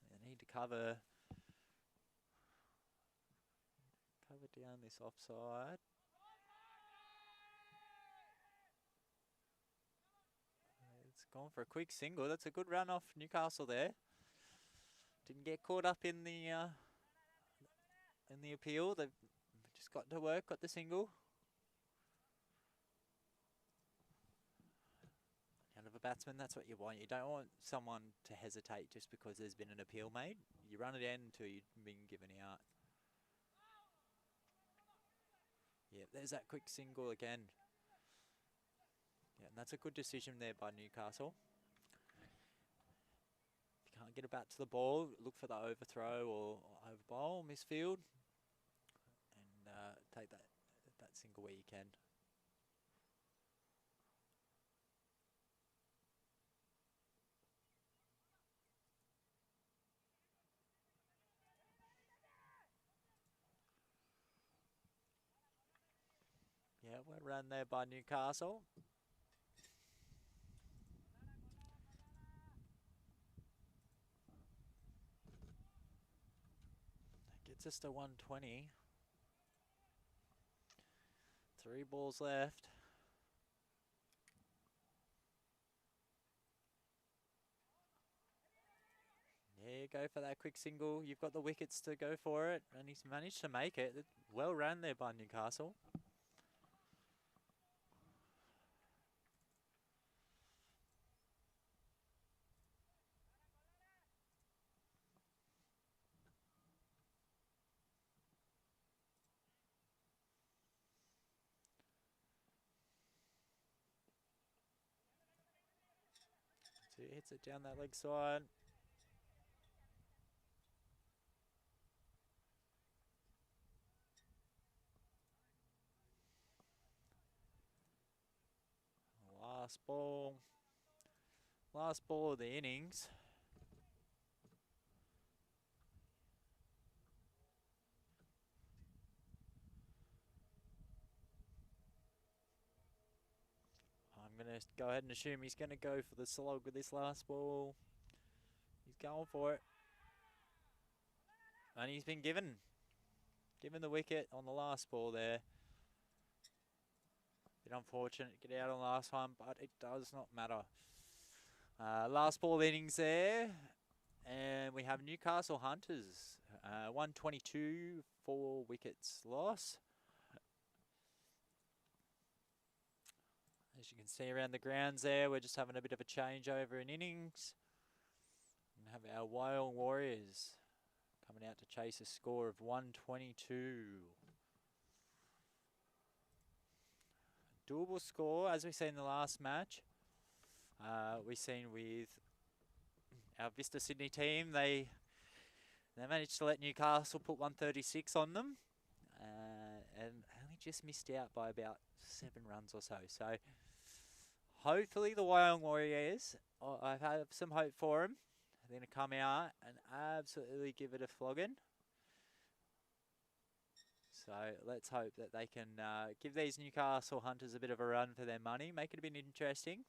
They need to cover down this offside. It's gone for a quick single. That's a good run off Newcastle there. Didn't get caught up in the appeal. They've just got to work, got the single. Out of a batsman, that's what you want. You don't want someone to hesitate just because there's been an appeal made. You run it in until you've been given out. Yeah, there's that quick single again. Yeah, and that's a good decision there by Newcastle. If you can't get it back to the ball, look for the overthrow or over bowl, misfield, and take that single where you can. Yeah, well run there by Newcastle. That gets us to 120. 3 balls left. Yeah, go for that quick single. You've got the wickets to go for it, and he's managed to make it. Well ran there by Newcastle. So he hits it down that leg side. Last ball of the innings. I'm going to go ahead and assume he's going to go for the slog with this last ball. He's going for it. And he's been given the wicket on the last ball there. Bit unfortunate to get out on the last one, but it does not matter. Last ball of the innings there. And we have Newcastle Hunters. 122, 4 wickets loss. As you can see around the grounds there, we're just having a bit of a changeover in innings. And have our Wyong Warriors coming out to chase a score of 122. Doable score, as we seen in the last match. We've seen with our Vista Sydney team, they managed to let Newcastle put 136 on them. And only just missed out by about 7 runs or so. So hopefully the Wyong Warriors, I have some hope for them. They're going to come out and absolutely give it a flogging. So let's hope that they can give these Newcastle Hunters a bit of a run for their money, make it a bit interesting.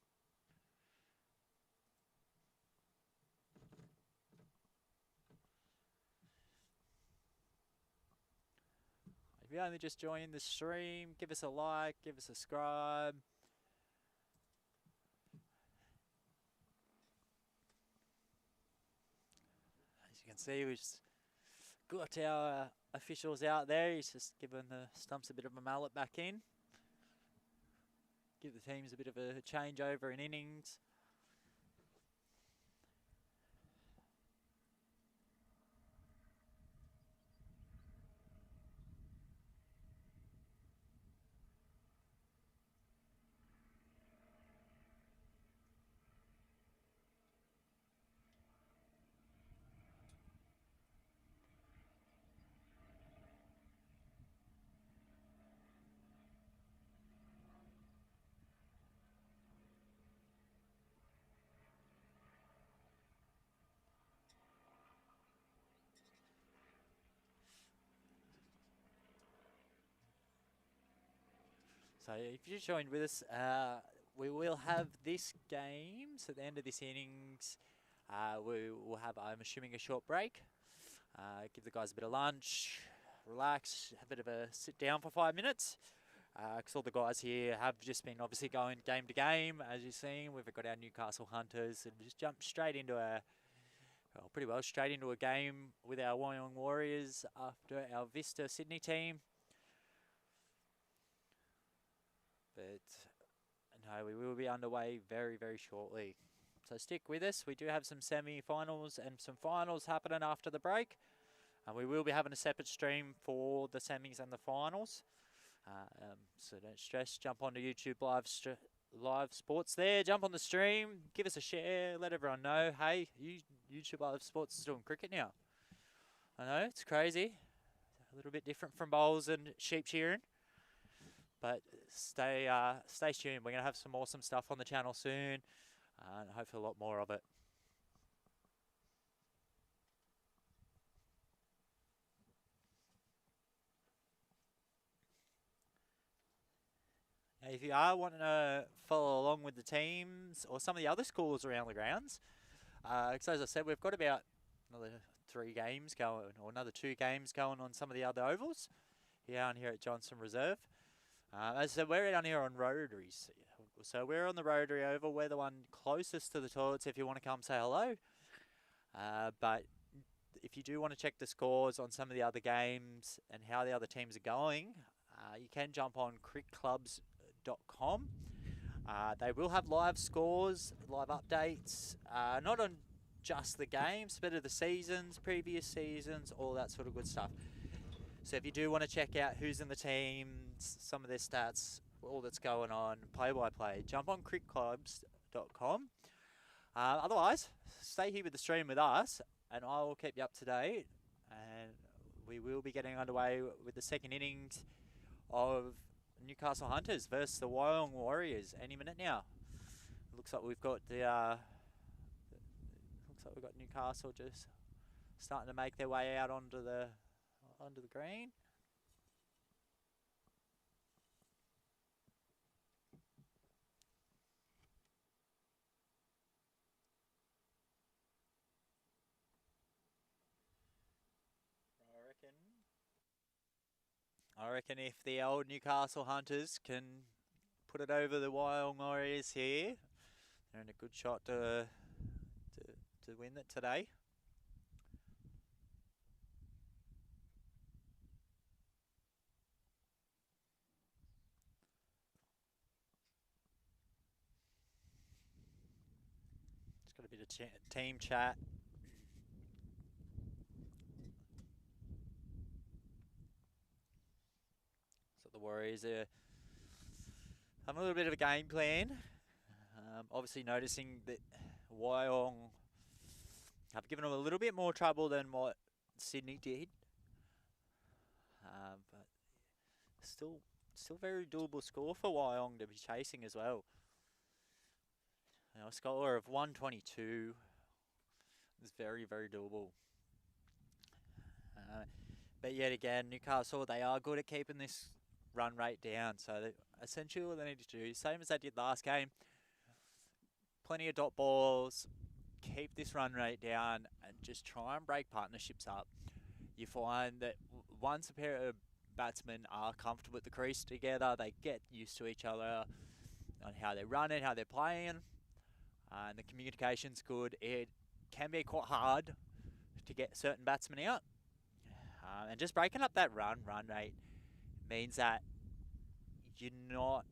you only just joined the stream, give us a like, give us a subscribe. As you can see, we've just got our officials out there. He's just giving the stumps a bit of a mallet back in. Give the teams a bit of a changeover in innings. So if you joined with us, we will have this game. So at the end of this innings, we will have, I'm assuming, a short break. Give the guys a bit of lunch, relax, have a bit of a sit down for 5 minutes. Because all the guys here have just been obviously going game to game, as you've seen. We've got our Newcastle Hunters and just jumped straight into pretty well straight into a game with our Wyong Warriors after our Vista Sydney team. But no, we will be underway very, very shortly. So stick with us. We do have some semi-finals and some finals happening after the break. And we will be having a separate stream for the semis and the finals. So don't stress. Jump onto YouTube Live Sports there. Jump on the stream. Give us a share. Let everyone know. Hey, YouTube Live Sports is doing cricket now. I know, it's crazy. A little bit different from bowls and sheep shearing. But stay tuned. We're going to have some awesome stuff on the channel soon. And hopefully a lot more of it. If you are wanting to follow along with the teams or some of the other schools around the grounds, because as I said, we've got about another 3 games going, or another 2 games going on some of the other ovals down here at Johnston Reserve. As I said, we're down here on Rotary. So we're on the Rotary Oval. We're the one closest to the toilets if you want to come say hello. But if you do want to check the scores on some of the other games and how the other teams are going, you can jump on crickclubs.com. They will have live scores, live updates, not on just the games, but of the seasons, previous seasons, all that sort of good stuff. So if you do want to check out who's in the teams, some of their stats, all that's going on, play-by-play, jump on crickclubs.com. Otherwise, stay here with the stream with us, and I will keep you up to date. And we will be getting underway with the second innings of Newcastle Hunters versus the Wyong Warriors any minute now. Looks like we've got Newcastle just starting to make their way out onto the green. I reckon if the old Newcastle Hunters can put it over the Wyong Warriors here, they're in a good shot to win it today. Just got a bit of team chat. So the Warriors are having a little bit of a game plan. Obviously noticing that Wyong have given them a little bit more trouble than what Sydney did. But still very doable score for Wyong to be chasing as well. You know, a score of 122 is very, very doable. But yet again, Newcastle, they are good at keeping this run rate down. So essentially what they need to do, same as they did last game, plenty of dot balls, keep this run rate down and just try and break partnerships up. You find that once a pair of batsmen are comfortable at the crease together. They get used to each other on how they run it, how they're playing, and the communication's good. It can be quite hard to get certain batsmen out, and just breaking up that run rate means that you're not.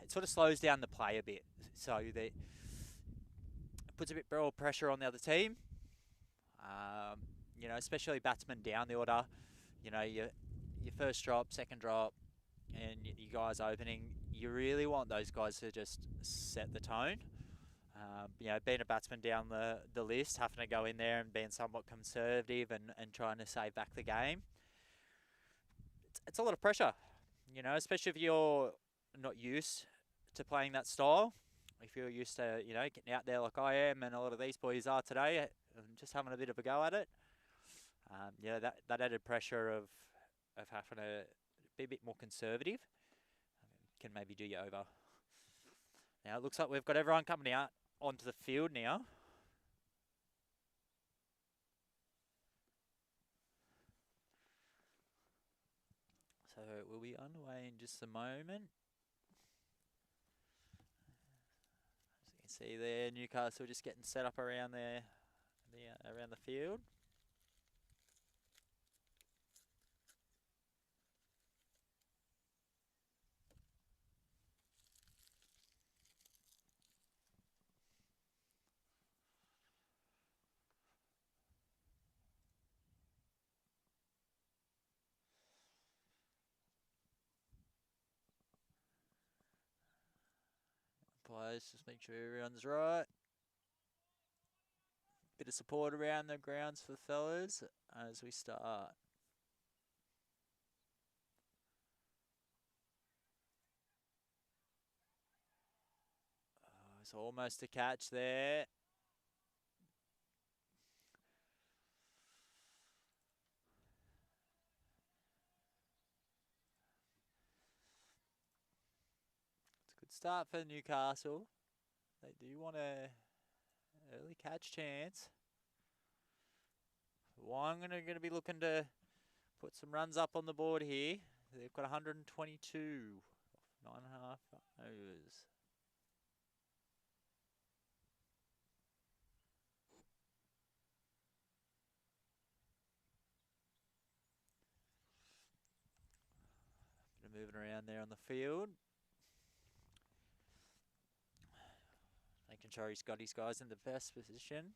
It sort of slows down the play a bit, so that it puts a bit more pressure on the other team. You know, especially batsmen down the order. You know, your first drop, second drop, and you guys opening. You really want those guys to just set the tone. You know, being a batsman down the list, having to go in there and being somewhat conservative and trying to save back the game. It's a lot of pressure, you know, especially if you're not used to playing that style. If you're used to, you know, getting out there like I am and a lot of these boys are today, and just having a bit of a go at it. Yeah, that added pressure of having to be a bit more conservative can maybe do you over. Now it looks like we've got everyone coming out onto the field now. So we'll be underway in just a moment. As you can see there, Newcastle just getting set up around there, around the field. Players, just make sure everyone's right. Bit of support around the grounds for the fellas as we start. Oh, it's almost a catch there. It's a good start for Newcastle. They do want a early catch chance. Wyong are going to be looking to put some runs up on the board here. They've got 122 off 9.5 overs. Bit of moving around there on the field. Making sure he's got his guys in the best position.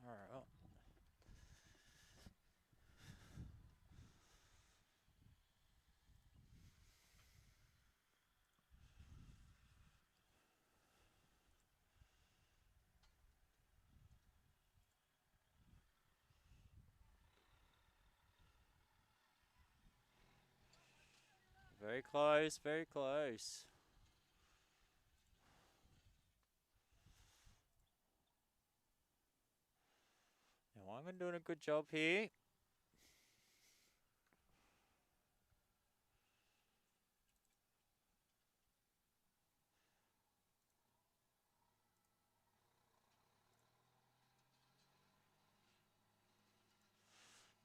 All right. Very close, very close. Now I'm doing a good job here.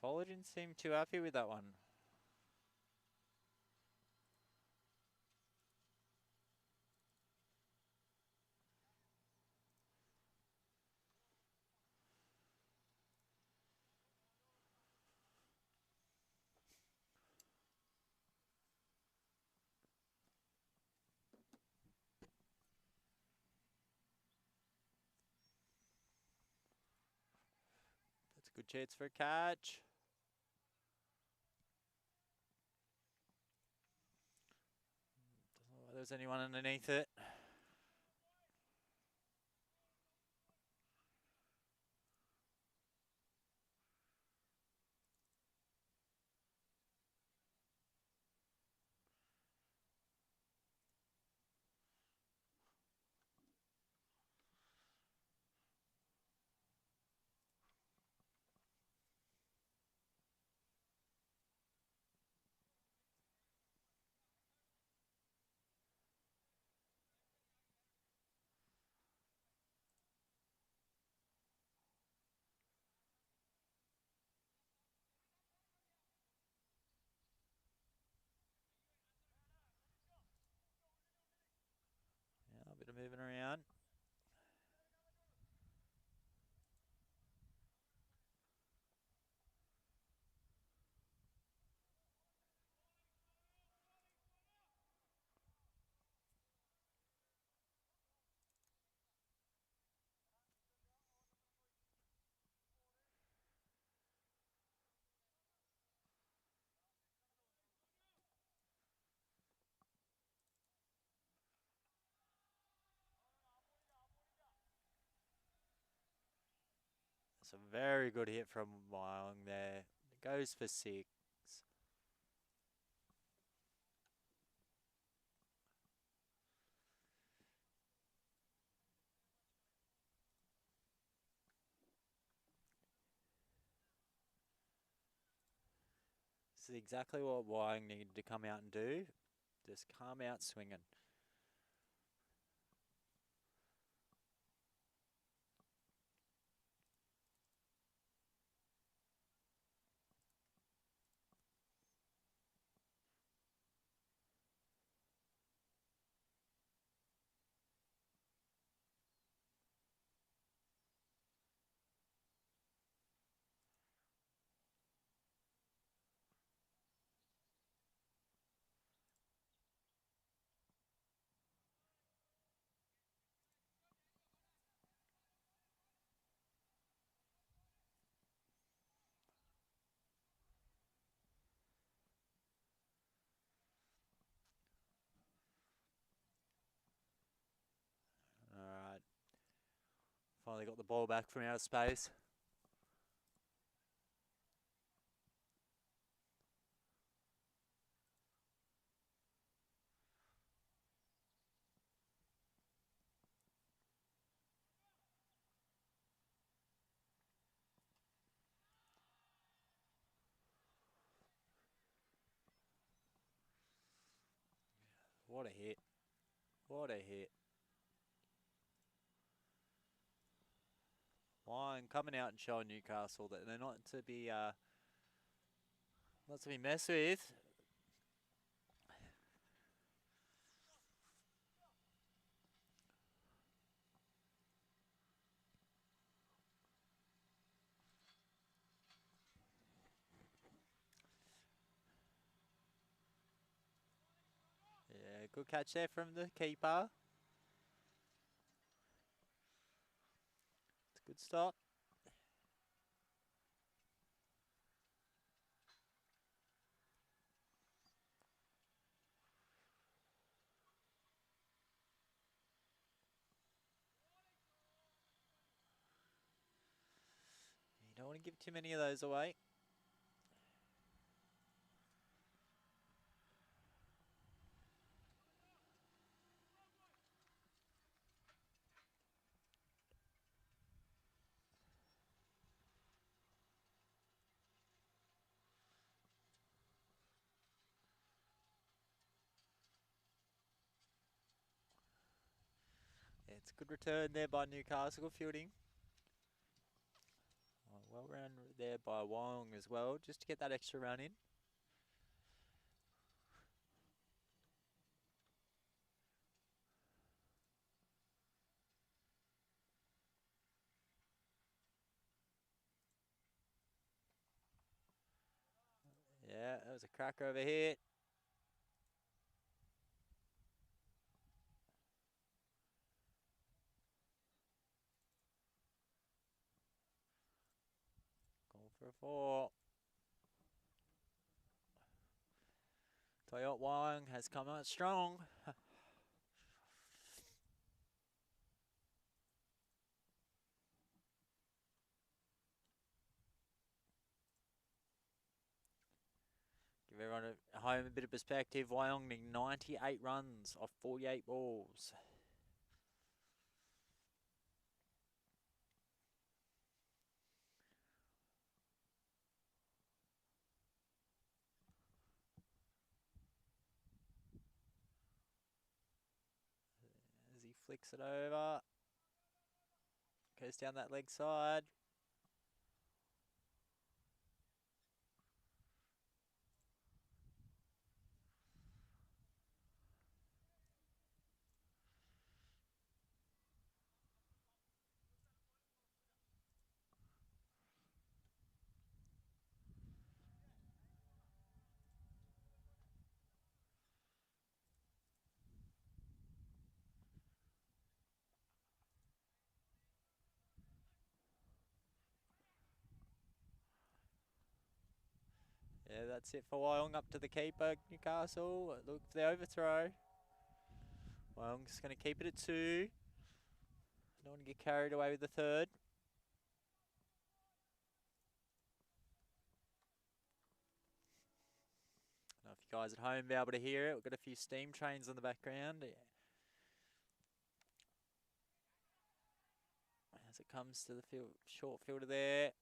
Bowler didn't seem too happy with that one. That's a good chance for a catch. Doesn't look like there's anyone underneath it. moving around. It's a very good hit from Wyong there. It goes for 6. This is exactly what Wyong needed to come out and do. Just come out swinging. Alright. Finally got the ball back from outer space. What a hit. What a hit. Wyong coming out and showing Newcastle that they're not to be messed with. Yeah, good catch there from the keeper. It's a good stop. You don't want to give too many of those away. Yeah, it's a good return there by Newcastle fielding. Well round there by Wyong as well, just to get that extra run in. Yeah, that was a cracker over here. Going for a 4. Toyota Wyong has come out strong. Give everyone at home a bit of perspective. Wyong needing 98 runs off 48 balls. As he flicks it over. Goes down that leg side. That's it for Wyong. Up to the keeper, Newcastle. Look for the overthrow. Wyong's going to keep it at 2. Don't want to get carried away with the third. I don't know if you guys at home be able to hear it. We've got a few steam trains in the background. As it comes to the field, short fielder there.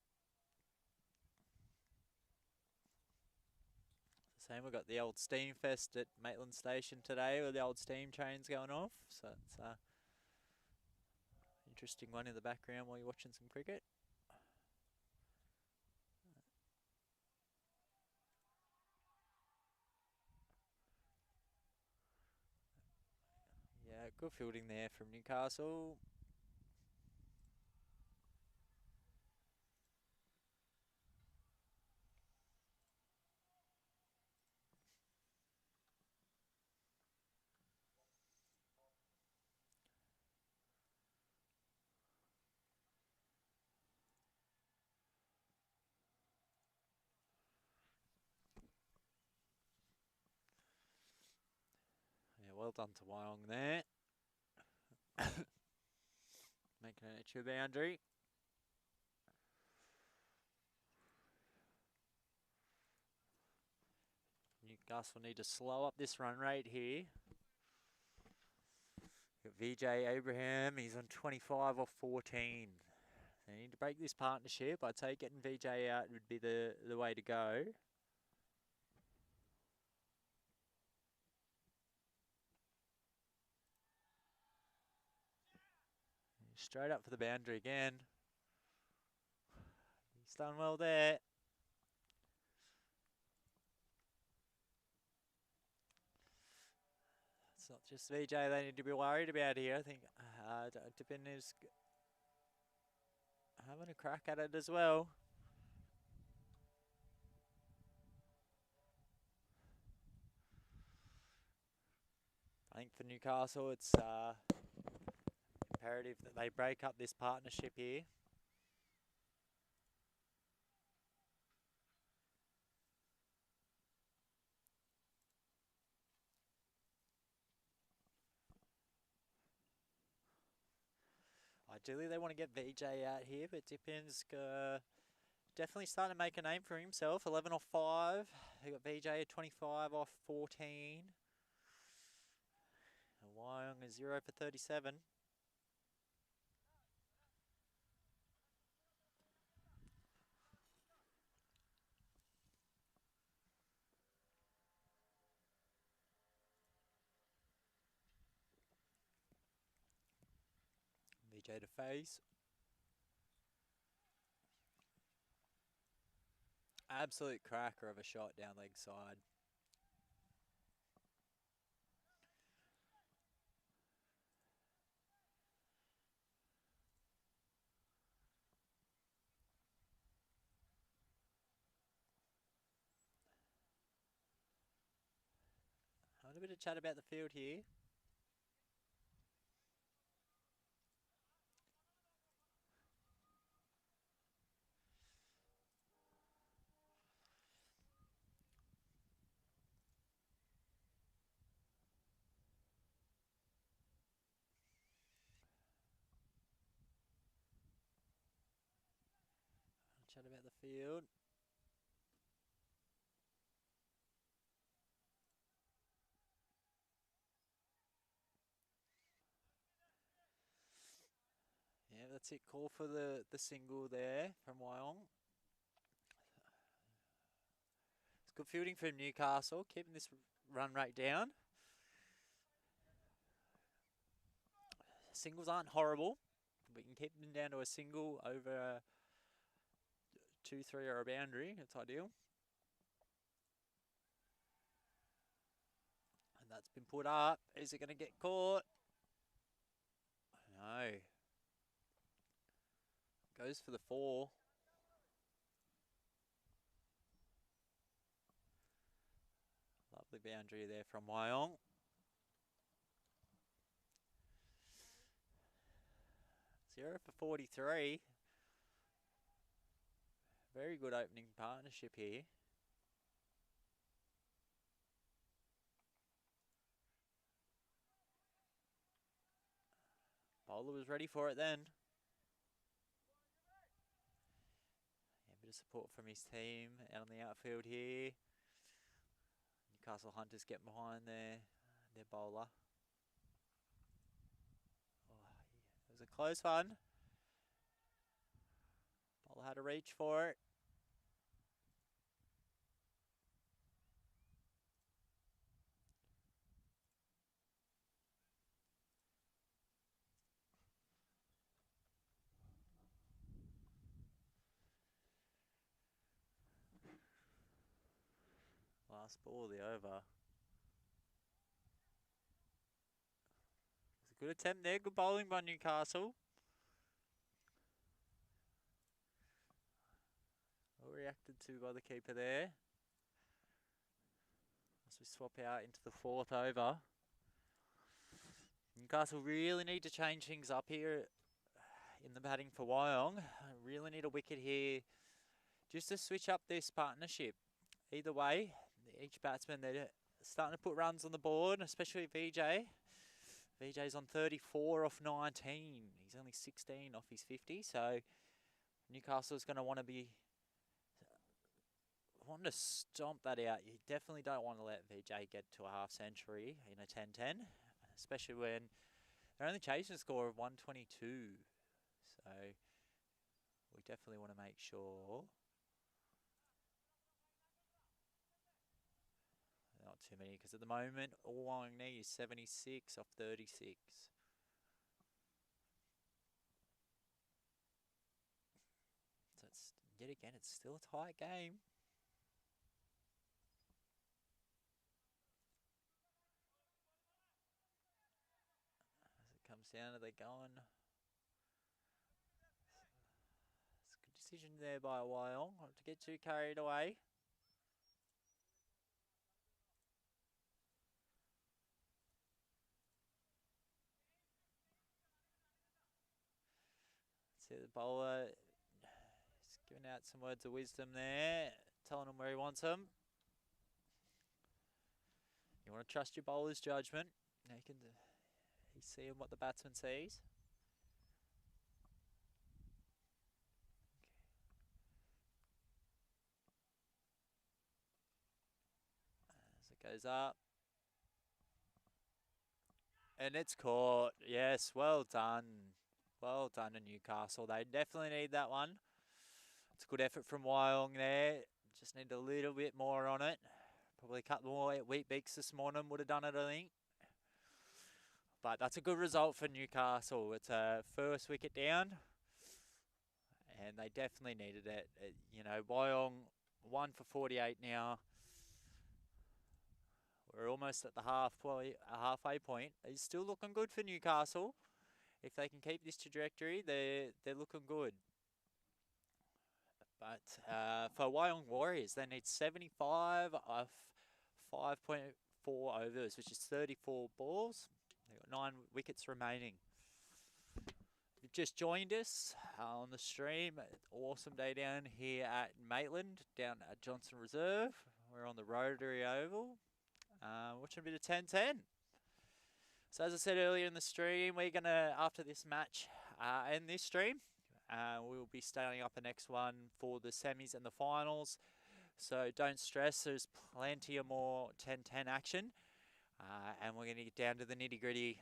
Same, we've got the old steam fest at Maitland Station today with the old steam trains going off. So it's an interesting one in the background while you're watching some cricket. Yeah, good fielding there from Newcastle. Yeah, well done to Wyong there. Making an extra boundary. Newcastle need to slow up this run rate here. Got VJ Abraham, he's on 25 or 14. They need to break this partnership. I'd say getting VJ out would be the way to go. Straight up for the boundary again. He's done well there. It's not just VJ they need to be worried about here. I think Dipin is having a crack at it as well. I think for Newcastle it's imperative that they break up this partnership here. Ideally they want to get VJ out here, but Dipin's definitely starting to make a name for himself. 11 off 5. They got VJ at 25 off 14. And Wyong is 0 for 37. VJ to face. Absolute cracker of a shot down leg side. Having a bit of chat about the field here. Chat about the field. Yeah, that's it. Call for the single there from Wyong. It's good fielding from Newcastle, keeping this run rate down. Singles aren't horrible. We can keep them down to a single over 2, 3 or a boundary. It's ideal. And that's been put up. Is it going to get caught? No. Goes for the 4. Lovely boundary there from Wyong. Zero for 43. Very good opening partnership here. Bowler was ready for it then. Yeah, a bit of support from his team out on the outfield here. Newcastle Hunters getting behind their bowler. Oh, yeah, it was a close one. Bowler had to reach for it. Last ball of the over. It's a good attempt there. Good bowling by Newcastle. Well reacted to by the keeper there. As we swap out into the 4th over. Newcastle really need to change things up here in the batting for Wyong. Really need a wicket here just to switch up this partnership. Either way, each batsman, they're starting to put runs on the board, especially VJ. VJ's on 34 off 19. He's only 16 off his 50, so Newcastle's going to want to stomp that out. You definitely don't want to let VJ get to a half century in a 10-10, especially when they're only chasing a score of 122. So we definitely want to make sure. Not too many, because at the moment, all Wyong need is 76 off 36. So it's, yet again, it's still a tight game. As it comes down to the going. It's a good decision there by Wyong, not to get too carried away. See the bowler is giving out some words of wisdom there, telling him where he wants them. You want to trust your bowler's judgment. Now he's seeing what the batsman sees. As it goes up. And it's caught. Yes, well done. Well done to Newcastle. They definitely need that one. It's a good effort from Wyong there. Just need a little bit more on it. Probably a couple more wheat beaks this morning would have done it, I think. But that's a good result for Newcastle. It's a first wicket down. And they definitely needed it. You know, Wyong 1 for 48 now. We're almost at the halfway point. It's still looking good for Newcastle. If they can keep this trajectory, they're looking good. But for Wyong Warriors, they need 75 off 5.4 overs, which is 34 balls. They've got 9 wickets remaining. You've just joined us on the stream. Awesome day down here at Maitland, down at Johnston Reserve. We're on the Rotary Oval, watching a bit of 10-10. So as I said earlier in the stream, we're going to, after this match and this stream, we'll be starting up the next one for the semis and the finals. So don't stress, there's plenty of more 10-10 action. And we're going to get down to the nitty-gritty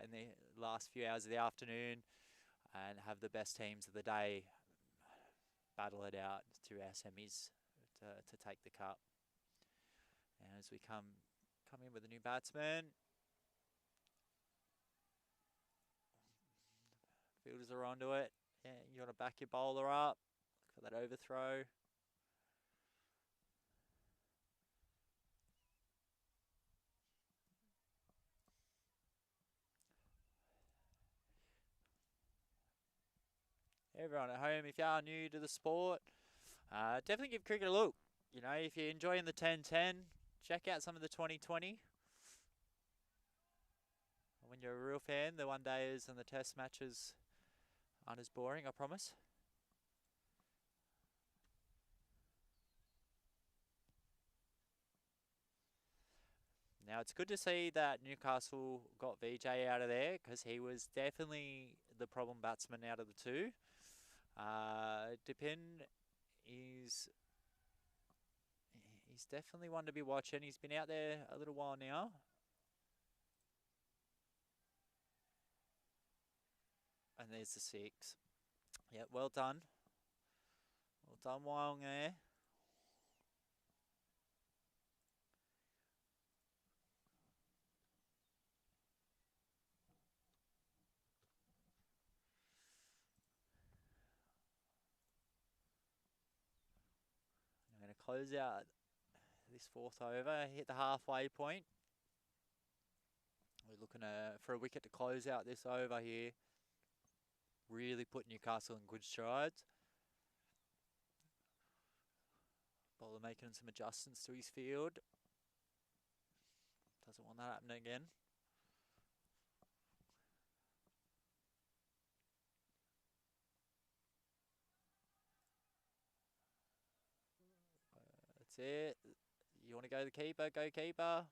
in the last few hours of the afternoon and have the best teams of the day battle it out through our semis to take the cup. And as we come in with a new batsman, fielders are onto it. Yeah, you want to back your bowler up. Look for that overthrow. Everyone at home, if you are new to the sport, definitely give cricket a look. You know, if you're enjoying the 10-10, check out some of the 20-20. When you're a real fan, the one-dayers and the test matches aren't as boring, I promise. Now, it's good to see that Newcastle got VJ out of there because he was definitely the problem batsman out of the two. Dipin is... He's definitely one to be watching. He's been out there a little while now. And there's the 6. Yeah, well done. Well done, Wyong there. I'm going to close out this 4th over, hit the halfway point. We're looking for a wicket to close out this over here. Really put Newcastle in good strides. Bowler making some adjustments to his field. Doesn't want that happening again. That's it. You want to go to the keeper? Go keeper.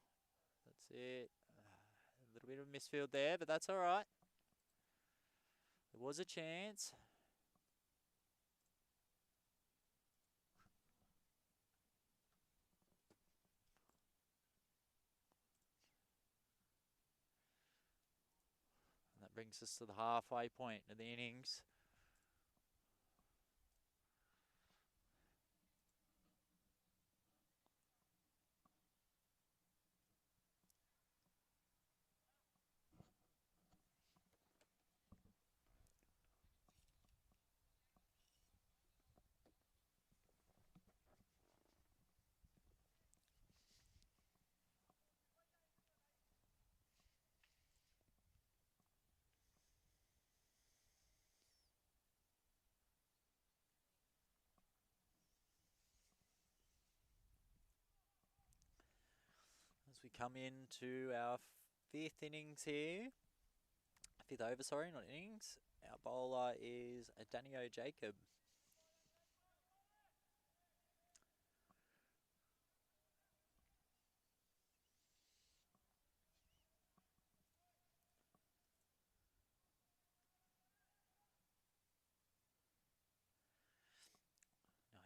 That's it. A little bit of a misfield there, but that's all right. There was a chance. And that brings us to the halfway point of the innings. As we come into our 5th innings here. 5th over, sorry, not innings. Our bowler is Danio Jacob.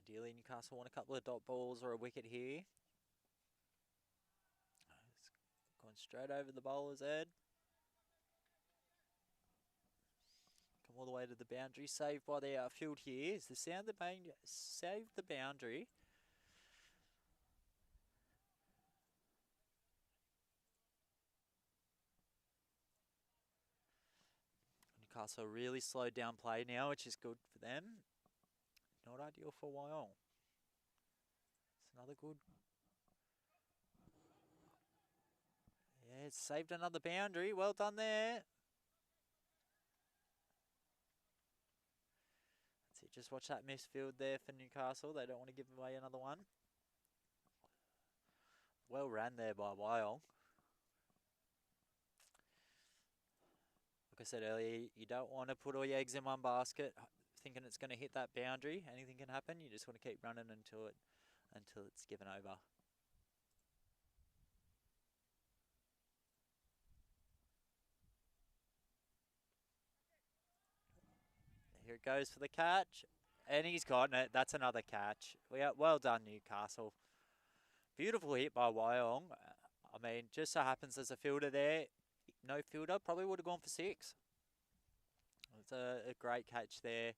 Ideally, Newcastle want a couple of dot balls or a wicket here. It's going straight over the bowler's head. Come all the way to the boundary. Saved by the outfield here. Is the sound the bang saved the boundary? Newcastle really slowed down play now, which is good for them. Not ideal for Wyong. It's another good... Yeah, it's saved another boundary. Well done there. That's it. Just watch that misfield there for Newcastle. They don't want to give away another one. Well ran there by Wyong. Like I said earlier, you don't want to put all your eggs in one basket thinking it's going to hit that boundary. Anything can happen. You just want to keep running until it's given over. Here it goes for the catch. And he's gotten it. That's another catch. Well done, Newcastle. Beautiful hit by Wyong. I mean, just so happens there's a fielder there. No fielder, probably would have gone for 6. It's a great catch there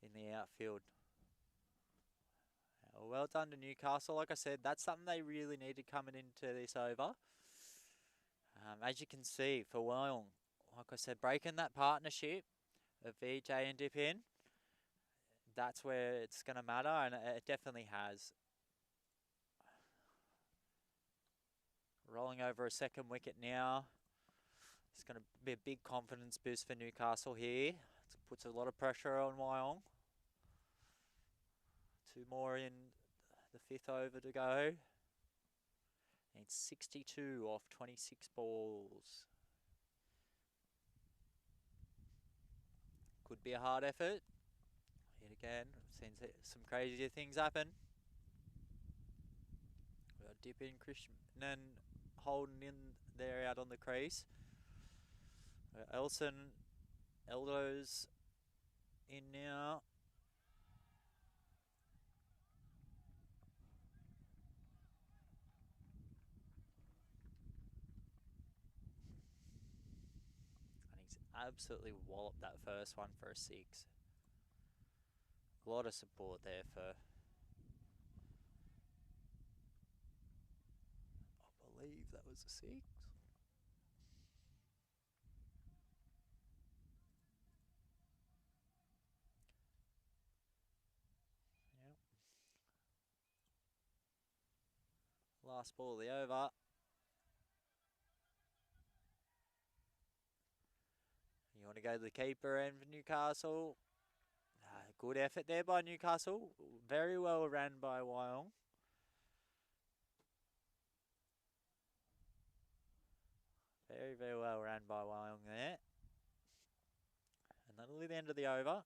in the outfield. Well done to Newcastle. Like I said, that's something they really needed coming into this over. As you can see, for Wyong, like I said, breaking that partnership of VJ and Dipin, that's where it's going to matter, and it definitely has. Rolling over a 2nd wicket now. It's going to be a big confidence boost for Newcastle here. It puts a lot of pressure on Wyong. 2 more in the 5th over to go. Needs 62 off 26 balls. Could be a hard effort. Yet again, I've seen some crazier things happen. We've got Dip in, Christian, and holding in there out on the crease. Eldo's in now. And he's absolutely walloped that first one for a 6. A lot of support there for, I believe that was a 6. Yep. Last ball of the over. You want to go to the keeper end for Newcastle. Good effort there by Newcastle. Very well ran by Wyong. Very, very well ran by Wyong there. And that'll be the end of the over.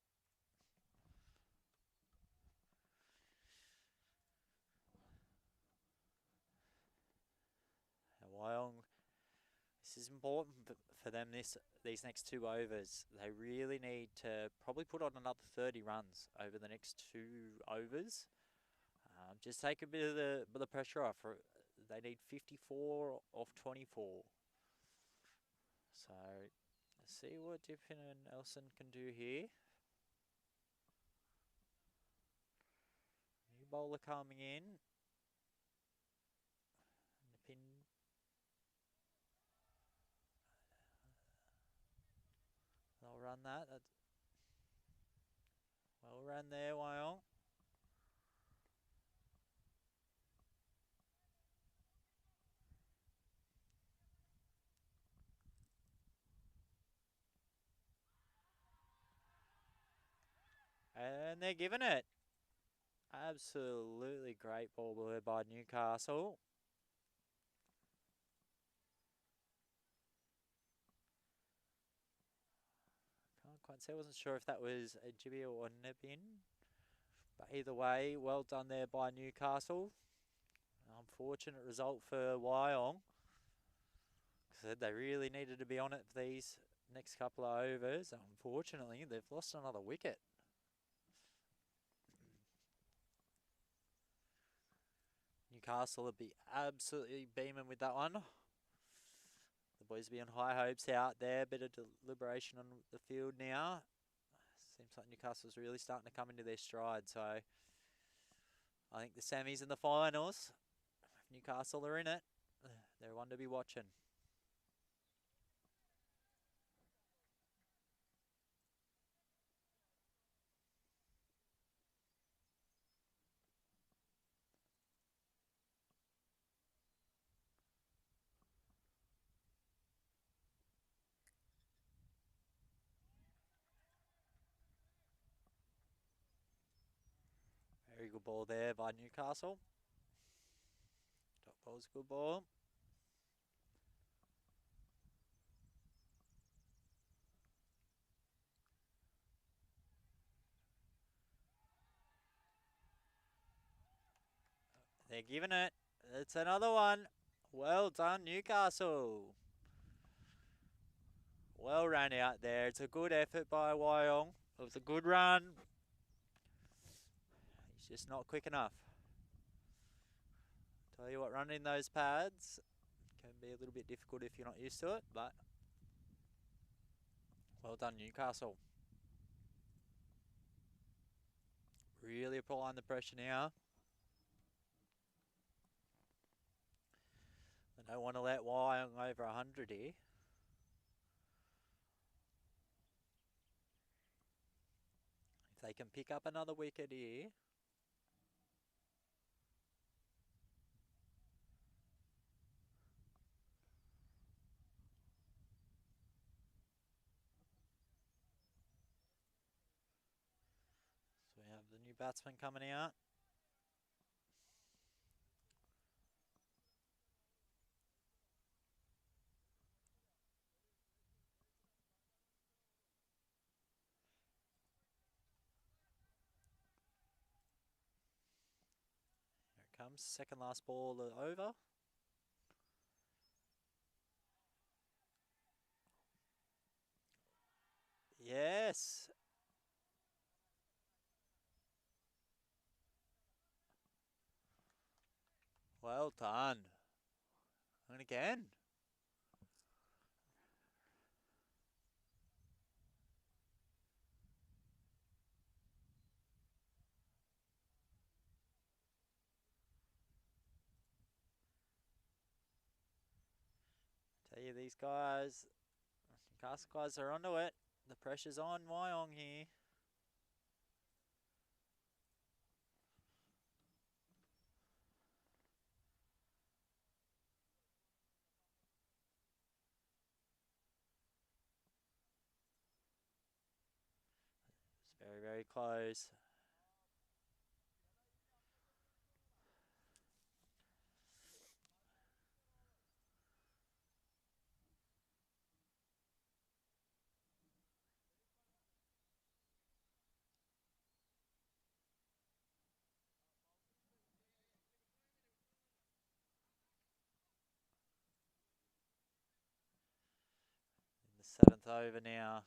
And Wyong, this is important for them these next 2 overs. They really need to probably put on another 30 runs over the next 2 overs. Just take a bit of the pressure off. They need 54 off 24. So let's see what Dippin and Nelson can do here. New bowler coming in. The pin. They'll run that. That's well run there, Wyong. And they're giving it. Absolutely great ball there by Newcastle. Can't quite say. I wasn't sure if that was a Jibby or a Nebin. But either way, well done there by Newcastle. Unfortunate result for Wyong. Said they really needed to be on it for these next couple of overs. Unfortunately, they've lost another wicket. Newcastle will be absolutely beaming with that one. The boys will be on high hopes out there. Bit of deliberation on the field now. Seems like Newcastle's really starting to come into their stride. So I think the semis and the finals, if Newcastle are in it, they're one to be watching. Very good ball there by Newcastle. Top ball's a good ball. They're giving it. It's another one. Well done, Newcastle. Well ran out there. It's a good effort by Wyong. It was a good run. He's just not quick enough. Tell you what, running those pads can be a little bit difficult if you're not used to it, but well done, Newcastle. Really applying the pressure now. They don't want to let Wyong over 100 here. If they can pick up another wicket here. So we have the new batsman coming out. Here it comes, second last ball over. Yes. Well done. And again. Tell you, these guys, Newcastle guys are onto it. The pressure's on Wyong here. It's very, very close. In the 7th over now.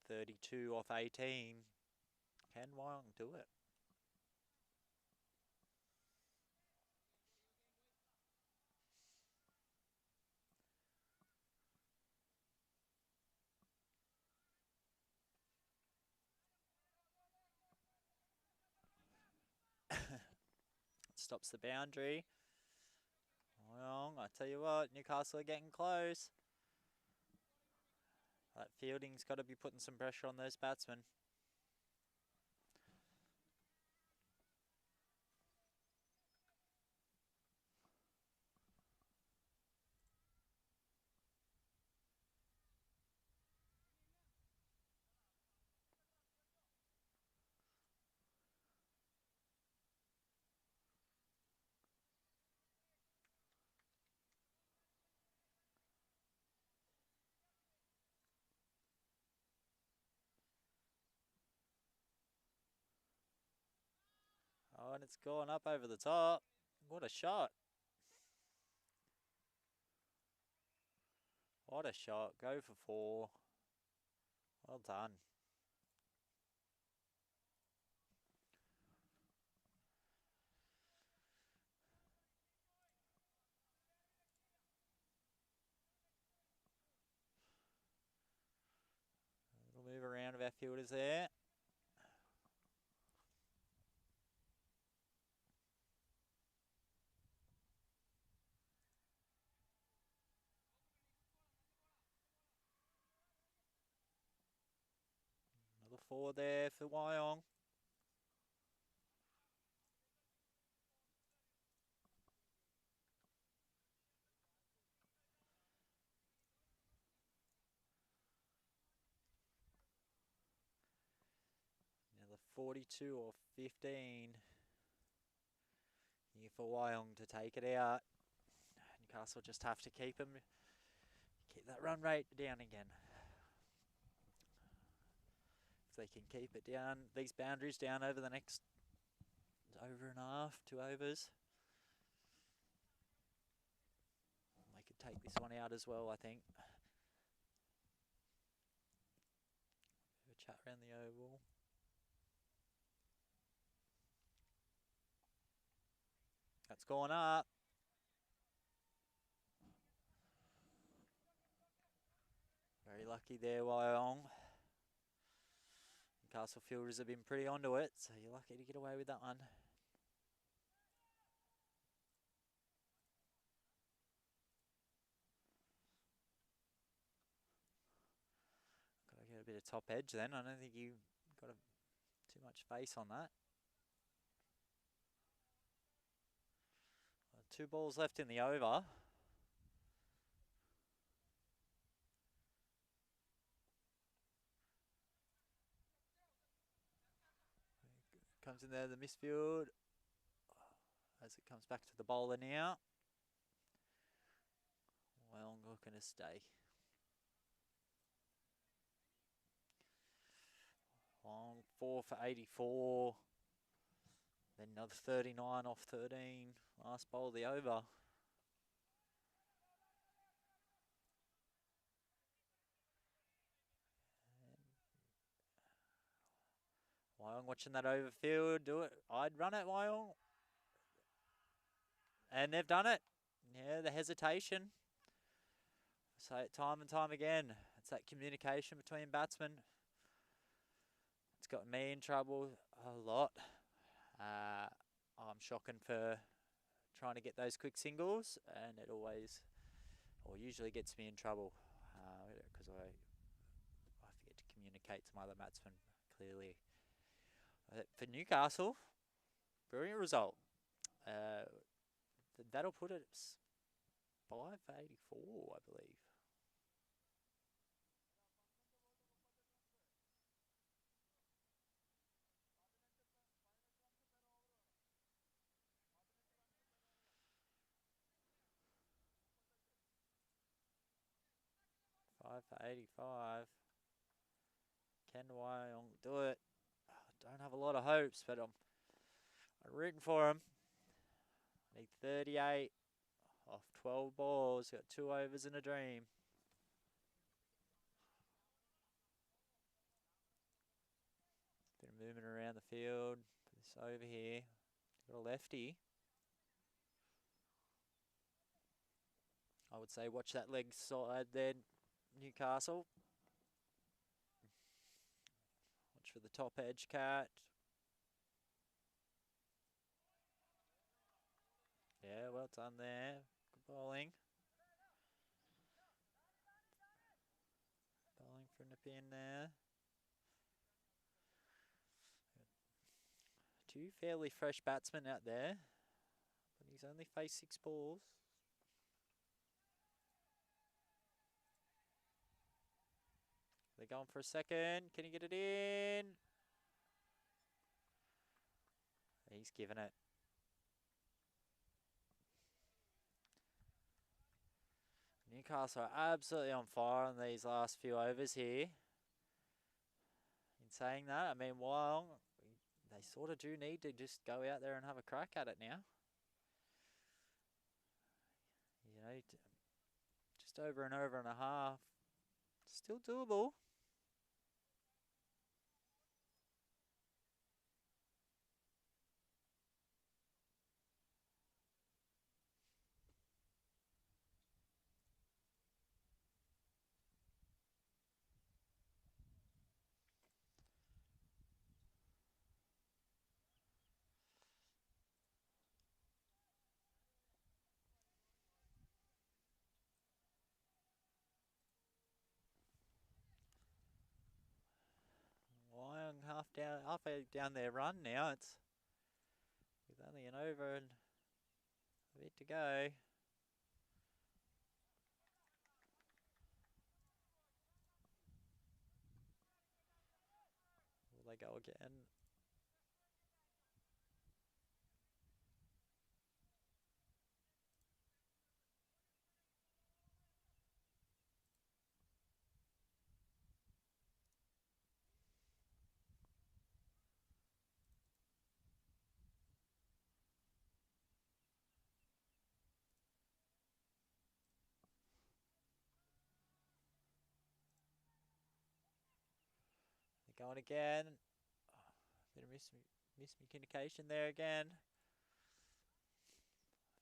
32 off 18. Can Wyong do it? Stops the boundary. Wyong, I tell you what, Newcastle are getting close. That fielding's got to be putting some pressure on those batsmen. Oh, and it's gone up over the top. What a shot. What a shot. Go for 4. Well done. A little move around of our fielders there. Another 4 there for Wyong. Another 42 or 15 here for Wyong to take it out. Newcastle just have to keep that run rate down again. If they can keep it down, these boundaries down over the next over and a half, 2 overs, they could take this one out as well, I think. Have a chat around the oval. That's gone up. Very lucky there, Wyong. Newcastle fielders have been pretty onto it, so you're lucky to get away with that one. Got to get a bit of top edge then. I don't think you got too much face on that. 2 balls left in the over. Comes in there, the misfield. As it comes back to the bowler now. Well, I'm looking to stay. Long 4 for 84. Then another 39 off 13. Last bowl of the over. Wyong watching that overfield. Do it. I'd run it, Wyong. And they've done it. Yeah, the hesitation. Say it time and time again. It's that communication between batsmen. It's got me in trouble a lot. I'm shocking for trying to get those quick singles, and it always, or usually gets me in trouble because I forget to communicate to my other batsmen clearly. For Newcastle, brilliant result. That'll put it 5 for 84, I believe. Five for 85. Can Wyong do it? I don't have a lot of hopes, but I'm rooting for him. I need 38 off 12 balls. Got 2 overs and a dream. Bit of movement around the field. Put this over here. Got a lefty. I would say watch that leg side there, Newcastle. Watch for the top edge cat. Yeah, well done there. Good bowling. Bowling from the pin there. 2 fairly fresh batsmen out there, but he's only faced 6 balls. They're going for a second. Can he get it in? He's given it. Newcastle are absolutely on fire on these last few overs here. In saying that, I mean, Wyong, they sort of do need to just go out there and have a crack at it now. You know, just over and over and a half. Still doable. Wyong halfway down their run now. It's with only an over and a bit to go. Will they go again? They're going again. Oh, bit of miscommunication there again.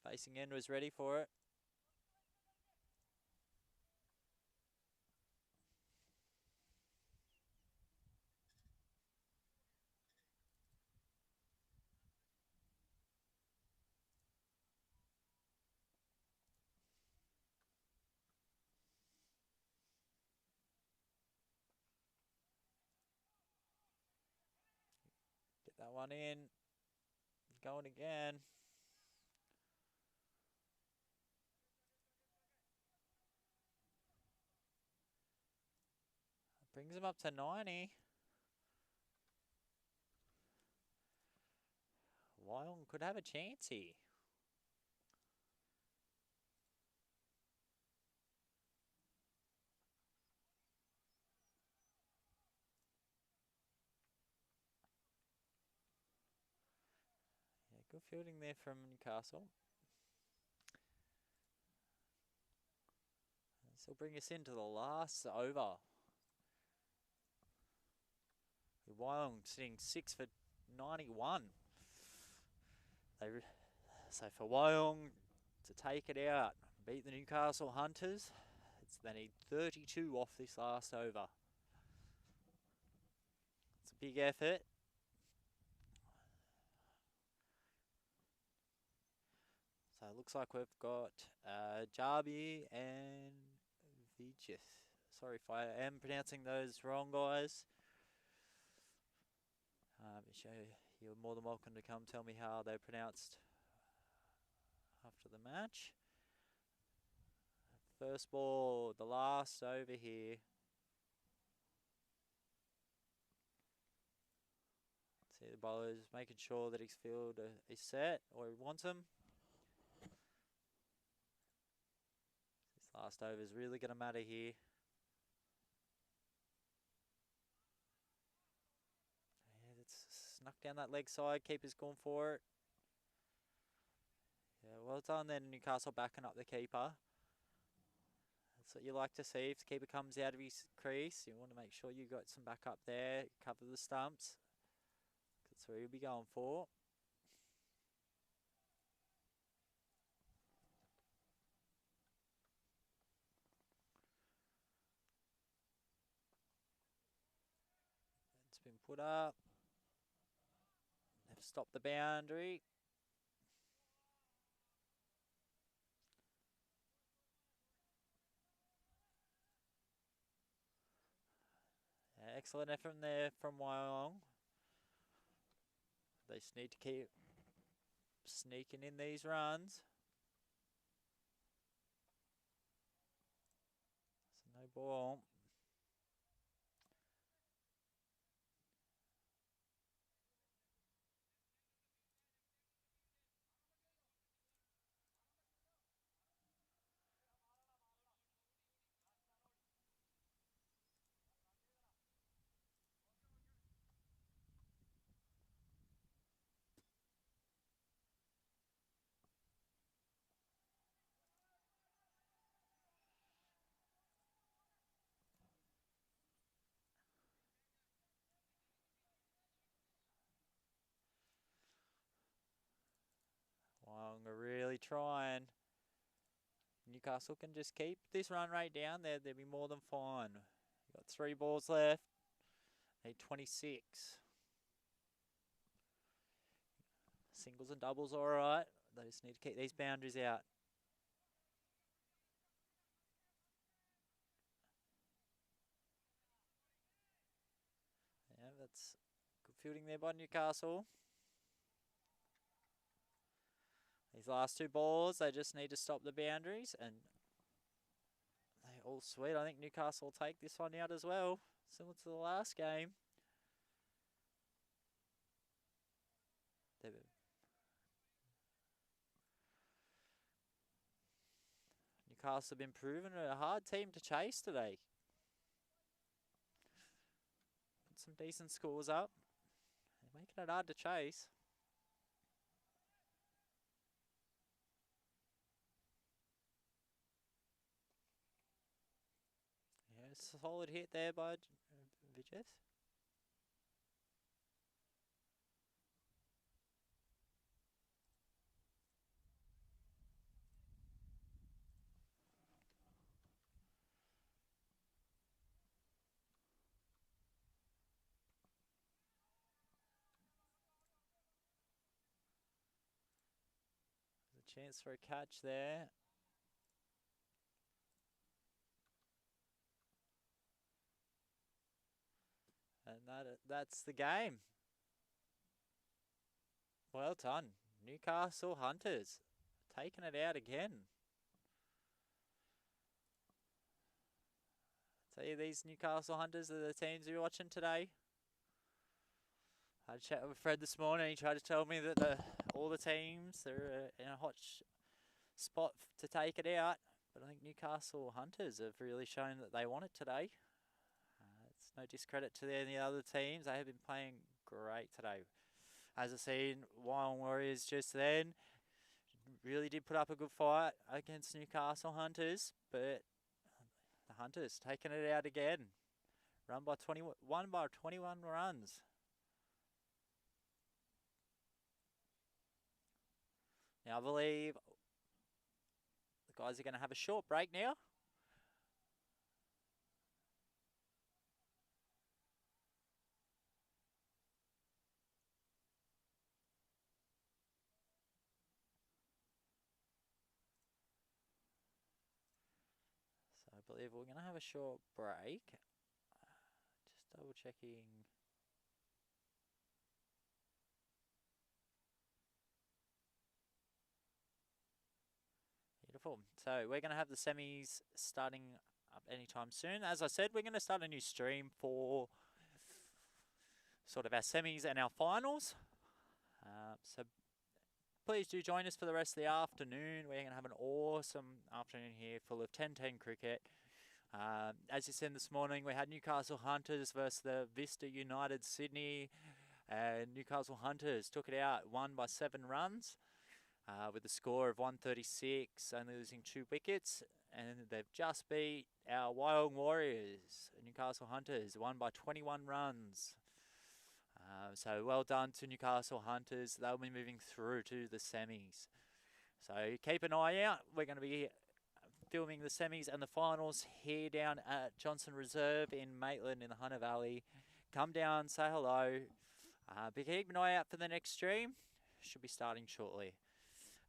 Facing end was ready for it. Get that one in. Going again. Brings him up to 90. Wyong could have a chance here. Good fielding there from Newcastle. This will bring us into the last over. Wyong sitting 6 for 91. So for Wyong to take it out, beat the Newcastle Hunters, they need 32 off this last over. It's a big effort. So it looks like we've got Jarby and Vijith. Sorry if I am pronouncing those wrong, guys. You're more than welcome to come tell me how they're pronounced after the match. First ball, the last over here. See the bowler's making sure that his field is set, or he wants him. This last over is really going to matter here. Yeah, it's snuck down that leg side. Keeper's gone for it. Yeah, well done then, Newcastle backing up the keeper. That's what you like to see. If the keeper comes out of his crease, you want to make sure you've got some backup there, cover the stumps. That's where you'll be going for. It's been put up. They've stopped the boundary. Yeah, excellent effort there from Wyong. They just need to keep sneaking in these runs. So no ball. Wyong are really trying. Newcastle can just keep this run rate down there. They'll be more than fine. You've got 3 balls left. Need 26. Singles and doubles all right. They just need to keep these boundaries out. Yeah, that's good fielding there by Newcastle. These last 2 balls, they just need to stop the boundaries, and they're all sweet. I think Newcastle will take this one out as well, similar to the last game. Newcastle have been proven a hard team to chase today. Put some decent scores up. They're making it hard to chase. Yeah, solid hit there by Vijay. There's a chance for a catch there. And that's the game. Well done. Newcastle Hunters taking it out again. Tell you, these Newcastle Hunters are the teams you're watching today. I had a chat with Fred this morning. He tried to tell me that all the teams are in a hot spot to take it out. But I think Newcastle Hunters have really shown that they want it today. It's no discredit to any other teams. They have been playing great today. As I seen, Wyong Warriors just then really did put up a good fight against Newcastle Hunters, but the Hunters taking it out again. Won by 21 runs. Now I believe the guys are going to have a short break now. So I believe we're going to have a short break. Just double checking. Beautiful. So we're going to have the semis starting up anytime soon. As I said, we're going to start a new stream for sort of our semis and our finals. So please do join us for the rest of the afternoon. We're going to have an awesome afternoon here full of 10-10 cricket. As you said this morning, we had Newcastle Hunters versus the Vista United Sydney. And Newcastle Hunters took it out, won by 7 runs. With a score of 136, only losing 2 wickets. And they've just beat our Wyong Warriors, Newcastle Hunters, won by 21 runs. So well done to Newcastle Hunters. They'll be moving through to the semis. So keep an eye out. We're going to be filming the semis and the finals here down at Johnston Reserve in Maitland in the Hunter Valley. Come down, say hello. But keep an eye out for the next stream. Should be starting shortly.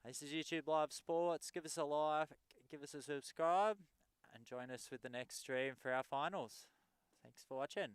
This is YouTube Live Sports. Give us a like, give us a subscribe, and join us with the next stream for our finals. Thanks for watching.